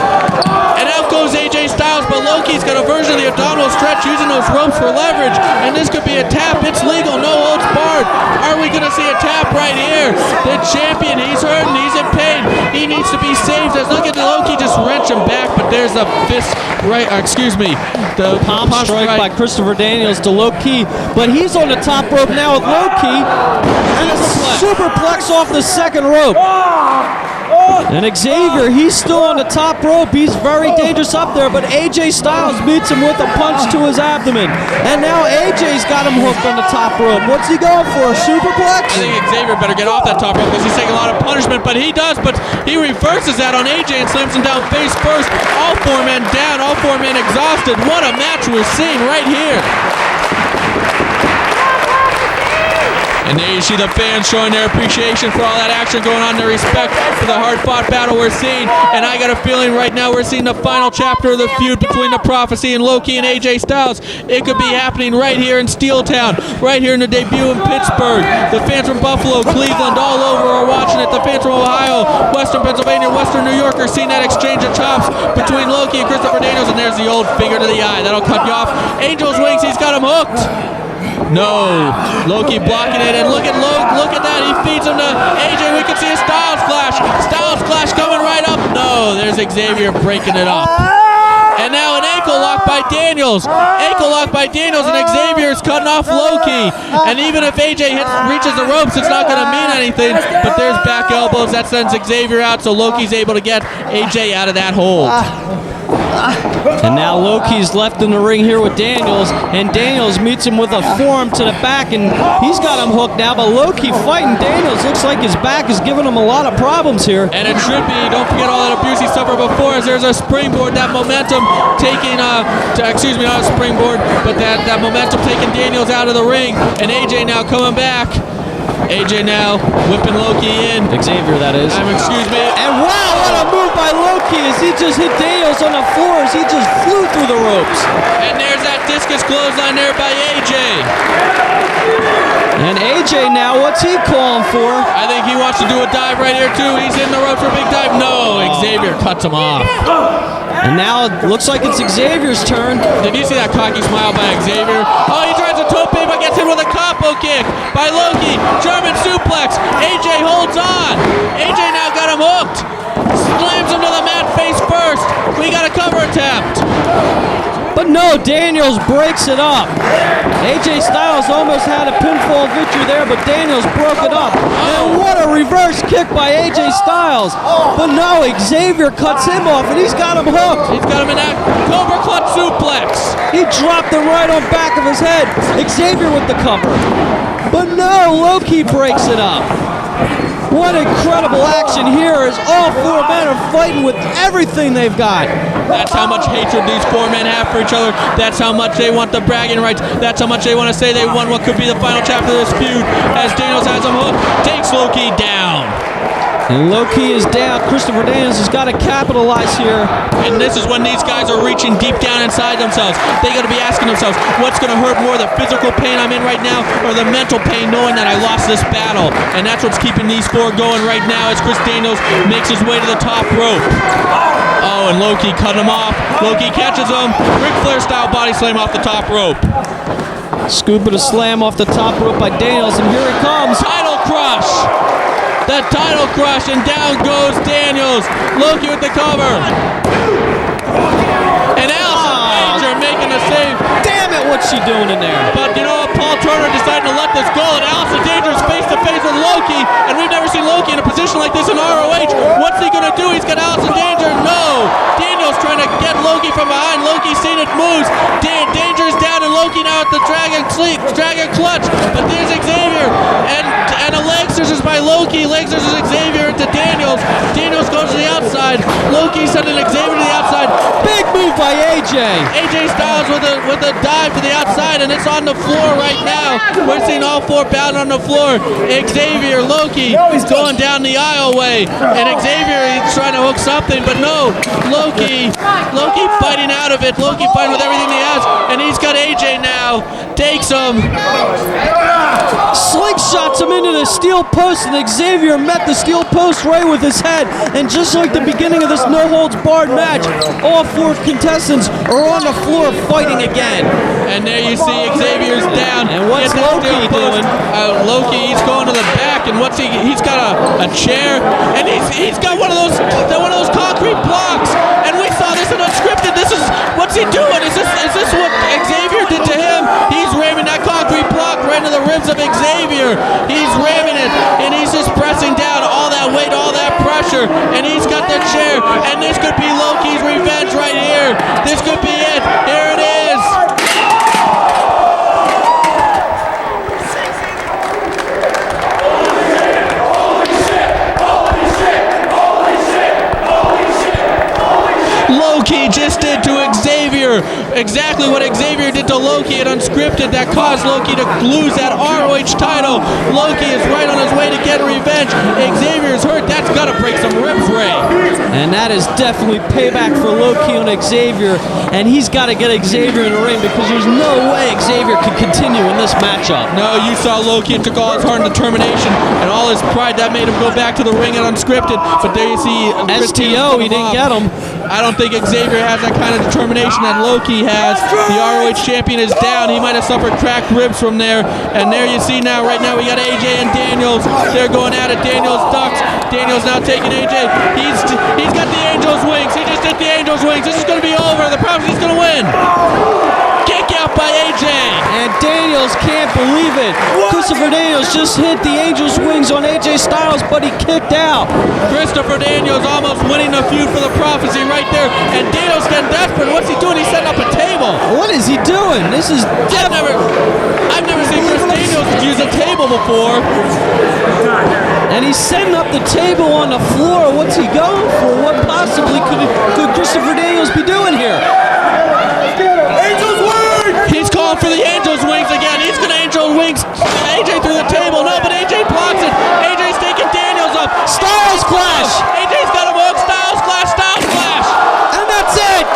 And out goes AJ Styles, but Loki's got a version of the abdominal stretch using those ropes for leverage, and this could be a tap. It's legal, no holds barred. Are we gonna see a tap right here? The champion, he's hurting, he's in pain. He needs to be saved. As look at Loki just wrench him back, but there's a fist right, the palm strike by Christopher Daniels to Loki, but he's on the top rope now with Loki, and a superplex off the second rope. And Xavier, he's still on the top rope. He's very dangerous up there, but AJ Styles beats him with a punch to his abdomen. And now AJ's got him hooked on the top rope. What's he going for, a superplex? I think Xavier better get off that top rope because he's taking a lot of punishment, but he does, but he reverses that on AJ and slams him down face first. All four men down, all four men exhausted. What a match we're seeing right here. And there you see the fans showing their appreciation for all that action going on, their respect for the hard-fought battle we're seeing. And I got a feeling right now we're seeing the final chapter of the feud between the Prophecy and Loki and AJ Styles. It could be happening right here in Steeltown, right here in the debut in Pittsburgh. The fans from Buffalo, Cleveland, all over are watching it. The fans from Ohio, Western Pennsylvania, Western New York are seeing that exchange of chops between Loki and Christopher Daniels. And there's the old finger to the eye. That'll cut you off. Angel's Wings, he's got him hooked. No, Loki blocking it, and look at that, he feeds him to AJ. We can see a Styles Clash coming right up. No, there's Xavier breaking it up. And now an ankle lock by Daniels. And Xavier's cutting off Loki. And even if AJ reaches the ropes, it's not going to mean anything. But there's back elbows, that sends Xavier out, so Loki's able to get AJ out of that hold. And now Loki's left in the ring here with Daniels, and Daniels meets him with a forearm to the back, and he's got him hooked now, but Loki fighting Daniels. Looks like his back is giving him a lot of problems here. And it should be. Don't forget all that abuse he suffered before, as there's a springboard, that momentum taking, not a springboard, but that momentum taking Daniels out of the ring, and AJ now coming back. AJ now whipping Loki in. Xavier, that is. Excuse me. And wow, what a move by Loki as he just hit Daniels on the floor as he just flew through the ropes. And there's that discus clothesline there by AJ. And AJ now, what's he calling for? I think he wants to do a dive right here too. He's in the ropes for a big dive. No, Xavier cuts him off. And now it looks like it's Xavier's turn. Did you see that cocky smile by Xavier? Oh, he tries a tope, but gets hit with a capo kick by Loki. German suplex. AJ holds on. AJ now got him hooked. Slams him to the mat face first. We got a cover attempt. But no, Daniels breaks it up. AJ Styles almost had a pinfall victory there, but Daniels broke it up. And what a reverse kick by AJ Styles. But no, Xavier cuts him off, and he's got him hooked. He's got him in that Cobra Clutch suplex. He dropped him right on back of his head. Xavier with the cover. But no, Loki breaks it up. What incredible action here as all four men are fighting with everything they've got. That's how much hatred these four men have for each other. That's how much they want the bragging rights. That's how much they want to say they won what could be the final chapter of this feud as Daniels has him hooked, takes Loki down. And Loki is down. Christopher Daniels has got to capitalize here. And this is when these guys are reaching deep down inside themselves. They got to be asking themselves, what's going to hurt more, the physical pain I'm in right now or the mental pain knowing that I lost this battle? And that's what's keeping these four going right now as Chris Daniels makes his way to the top rope. Oh, and Loki cut him off. Loki catches him. Ric Flair style body slam off the top rope. Scoop of a slam off the top rope by Daniels, and here it comes. Title crush. The title crush, and down goes Daniels. Loki with the cover. And Allison Danger making the save. Damn it, what's she doing in there? But you know what? Paul Turner decided to let this go, and Allison Danger is face to face with Loki, and we've never seen Loki in a position like this in ROH. What's he gonna do? He's got Allison Danger. No! Daniels trying to get Loki from behind. Loki's seen it moves. Danger's down, and Loki now at the dragon clutch. But there's Xavier, and a leg scissors by Loki. Leg scissors Xavier into Daniels. Daniels goes to the outside. Loki sending Xavier to the outside. Big move by AJ. AJ Styles with a dive to the outside, and it's on the floor right now. We're seeing all four bound on the floor. Xavier, Loki going down the aisleway, and Xavier he's trying to hook something, but no. Loki fighting out of it. Loki fighting with everything he has, and he's got AJ now. Takes him. Slingshots him into the steel post, and Xavier met the steel post right with his head. And just like the beginning of this no-holds-barred match, all four contestants are on the floor fighting again. And there you see Xavier's down. And what's Loki doing? Loki, he's going to the back, and he's got a chair, and he's got one of those concrete blocks. And we saw this in Unscripted. What's he doing? Is this what Xavier did to him? He's ramming that concrete block right into the ribs of Xavier. He's ramming it, and he's just pressing down all that weight, all that pressure, and he's got the chair, and this could be Loki's revenge right here. This could be it. Here it is. Loki just did to Xavier exactly what Xavier did to Loki at Unscripted that caused Loki to lose that ROH title. Loki is right on his way to get revenge. Xavier's hurt. That's got to break some ribs, Ray. And that is definitely payback for Loki on Xavier. And he's got to get Xavier in the ring because there's no way Xavier could continue in this matchup. No, you saw Loki. It took all his heart and determination and all his pride that made him go back to the ring at Unscripted. But there you see STO, he didn't get him. I don't think Xavier has that kind of determination that Loki has. The ROH champion is down. He might have suffered cracked ribs from there. And there you see now, right now, we got AJ and Daniels. They're going at it. Daniels ducks. Daniels now taking AJ. He's got the Angel's wings. He just did the Angel's wings. This is going to be over. The Prophecy's going to win. Kick out by AJ. And Daniels can't believe it. Christopher Daniels just hit the Angel's wings on AJ Styles, but he kicked out. Christopher Daniels almost winning the feud for the Prophecy right there. And Daniels getting desperate. What's he doing? He's setting up a table. What is he doing? This is I've never seen Chris Daniels use a table before. And he's setting up the table on the floor. What's he going for? What possibly could Christopher Daniels be doing here? Angel's wings! He's calling for the Angel's wings again. He's going to Angel wings AJ through the table. No, but AJ blocks it. AJ's taking Daniels up. Styles Clash! AJ's got him hooked. Styles Clash, Styles Clash. And that's it!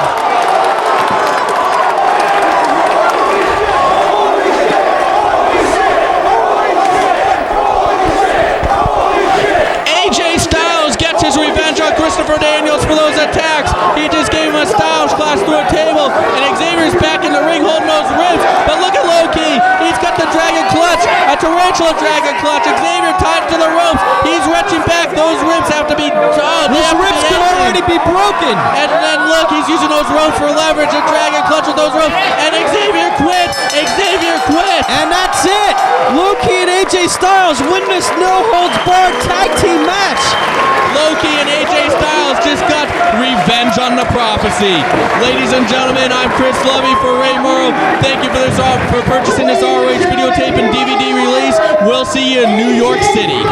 AJ Styles gets his revenge on Christopher Daniels for those attacks. He just gave him a Styles Clash through a table, and Xavier's back in the ring holding those ribs. But look at Loki. He's got the dragon clutch, a tarantula dragon clutch. Xavier tied to the ropes. He's reaching back. Those ribs have to be... Those ribs can already be broken. And then look, he's using those ropes for leverage. A dragon clutch with those ropes. And Xavier quit. Xavier quit. And that's it. Loki and AJ Styles win this no-holds-barred tag team match. Loki and AJ Styles just got revenge on the Prophecy. Ladies and gentlemen, I'm Chris Lovey for Ray Morrow. Thank you for purchasing this ROH videotape and DVD release. We'll see you in New York City.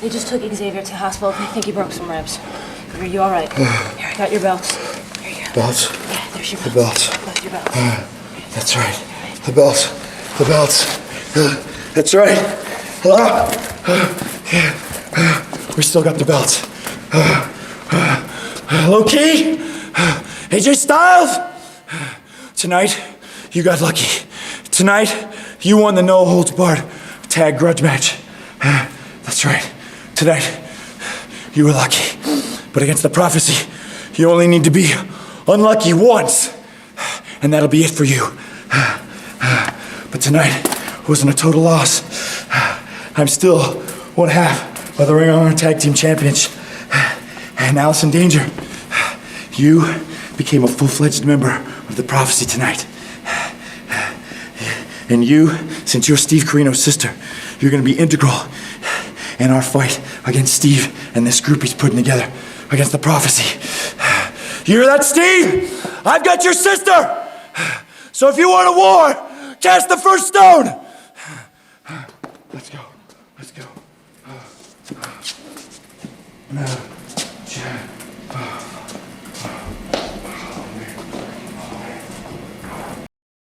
They just took Xavier to hospital. They think he broke some ribs. Are you all right? Here, I got your belts. Here you go. Belts? Yeah, there's your The belts. belts. Both your belts. That's right. The belts. The belts. That's right. We still got the belts. Low key. AJ Styles. Tonight, you got lucky. Tonight, you won the no holds barred tag grudge match. That's right. Tonight, you were lucky. But against the Prophecy, you only need to be unlucky once. And that'll be it for you. But tonight wasn't a total loss. I'm still one half of the Ring of Honor Tag Team Champions. And Alice in Danger, you became a full-fledged member of the Prophecy tonight. And you, since you're Steve Corino's sister, you're gonna be integral in our fight against Steve and this group he's putting together against the Prophecy. You hear that, Steve? I've got your sister! So if you want a war, cast the first stone! Let's go. Let's go.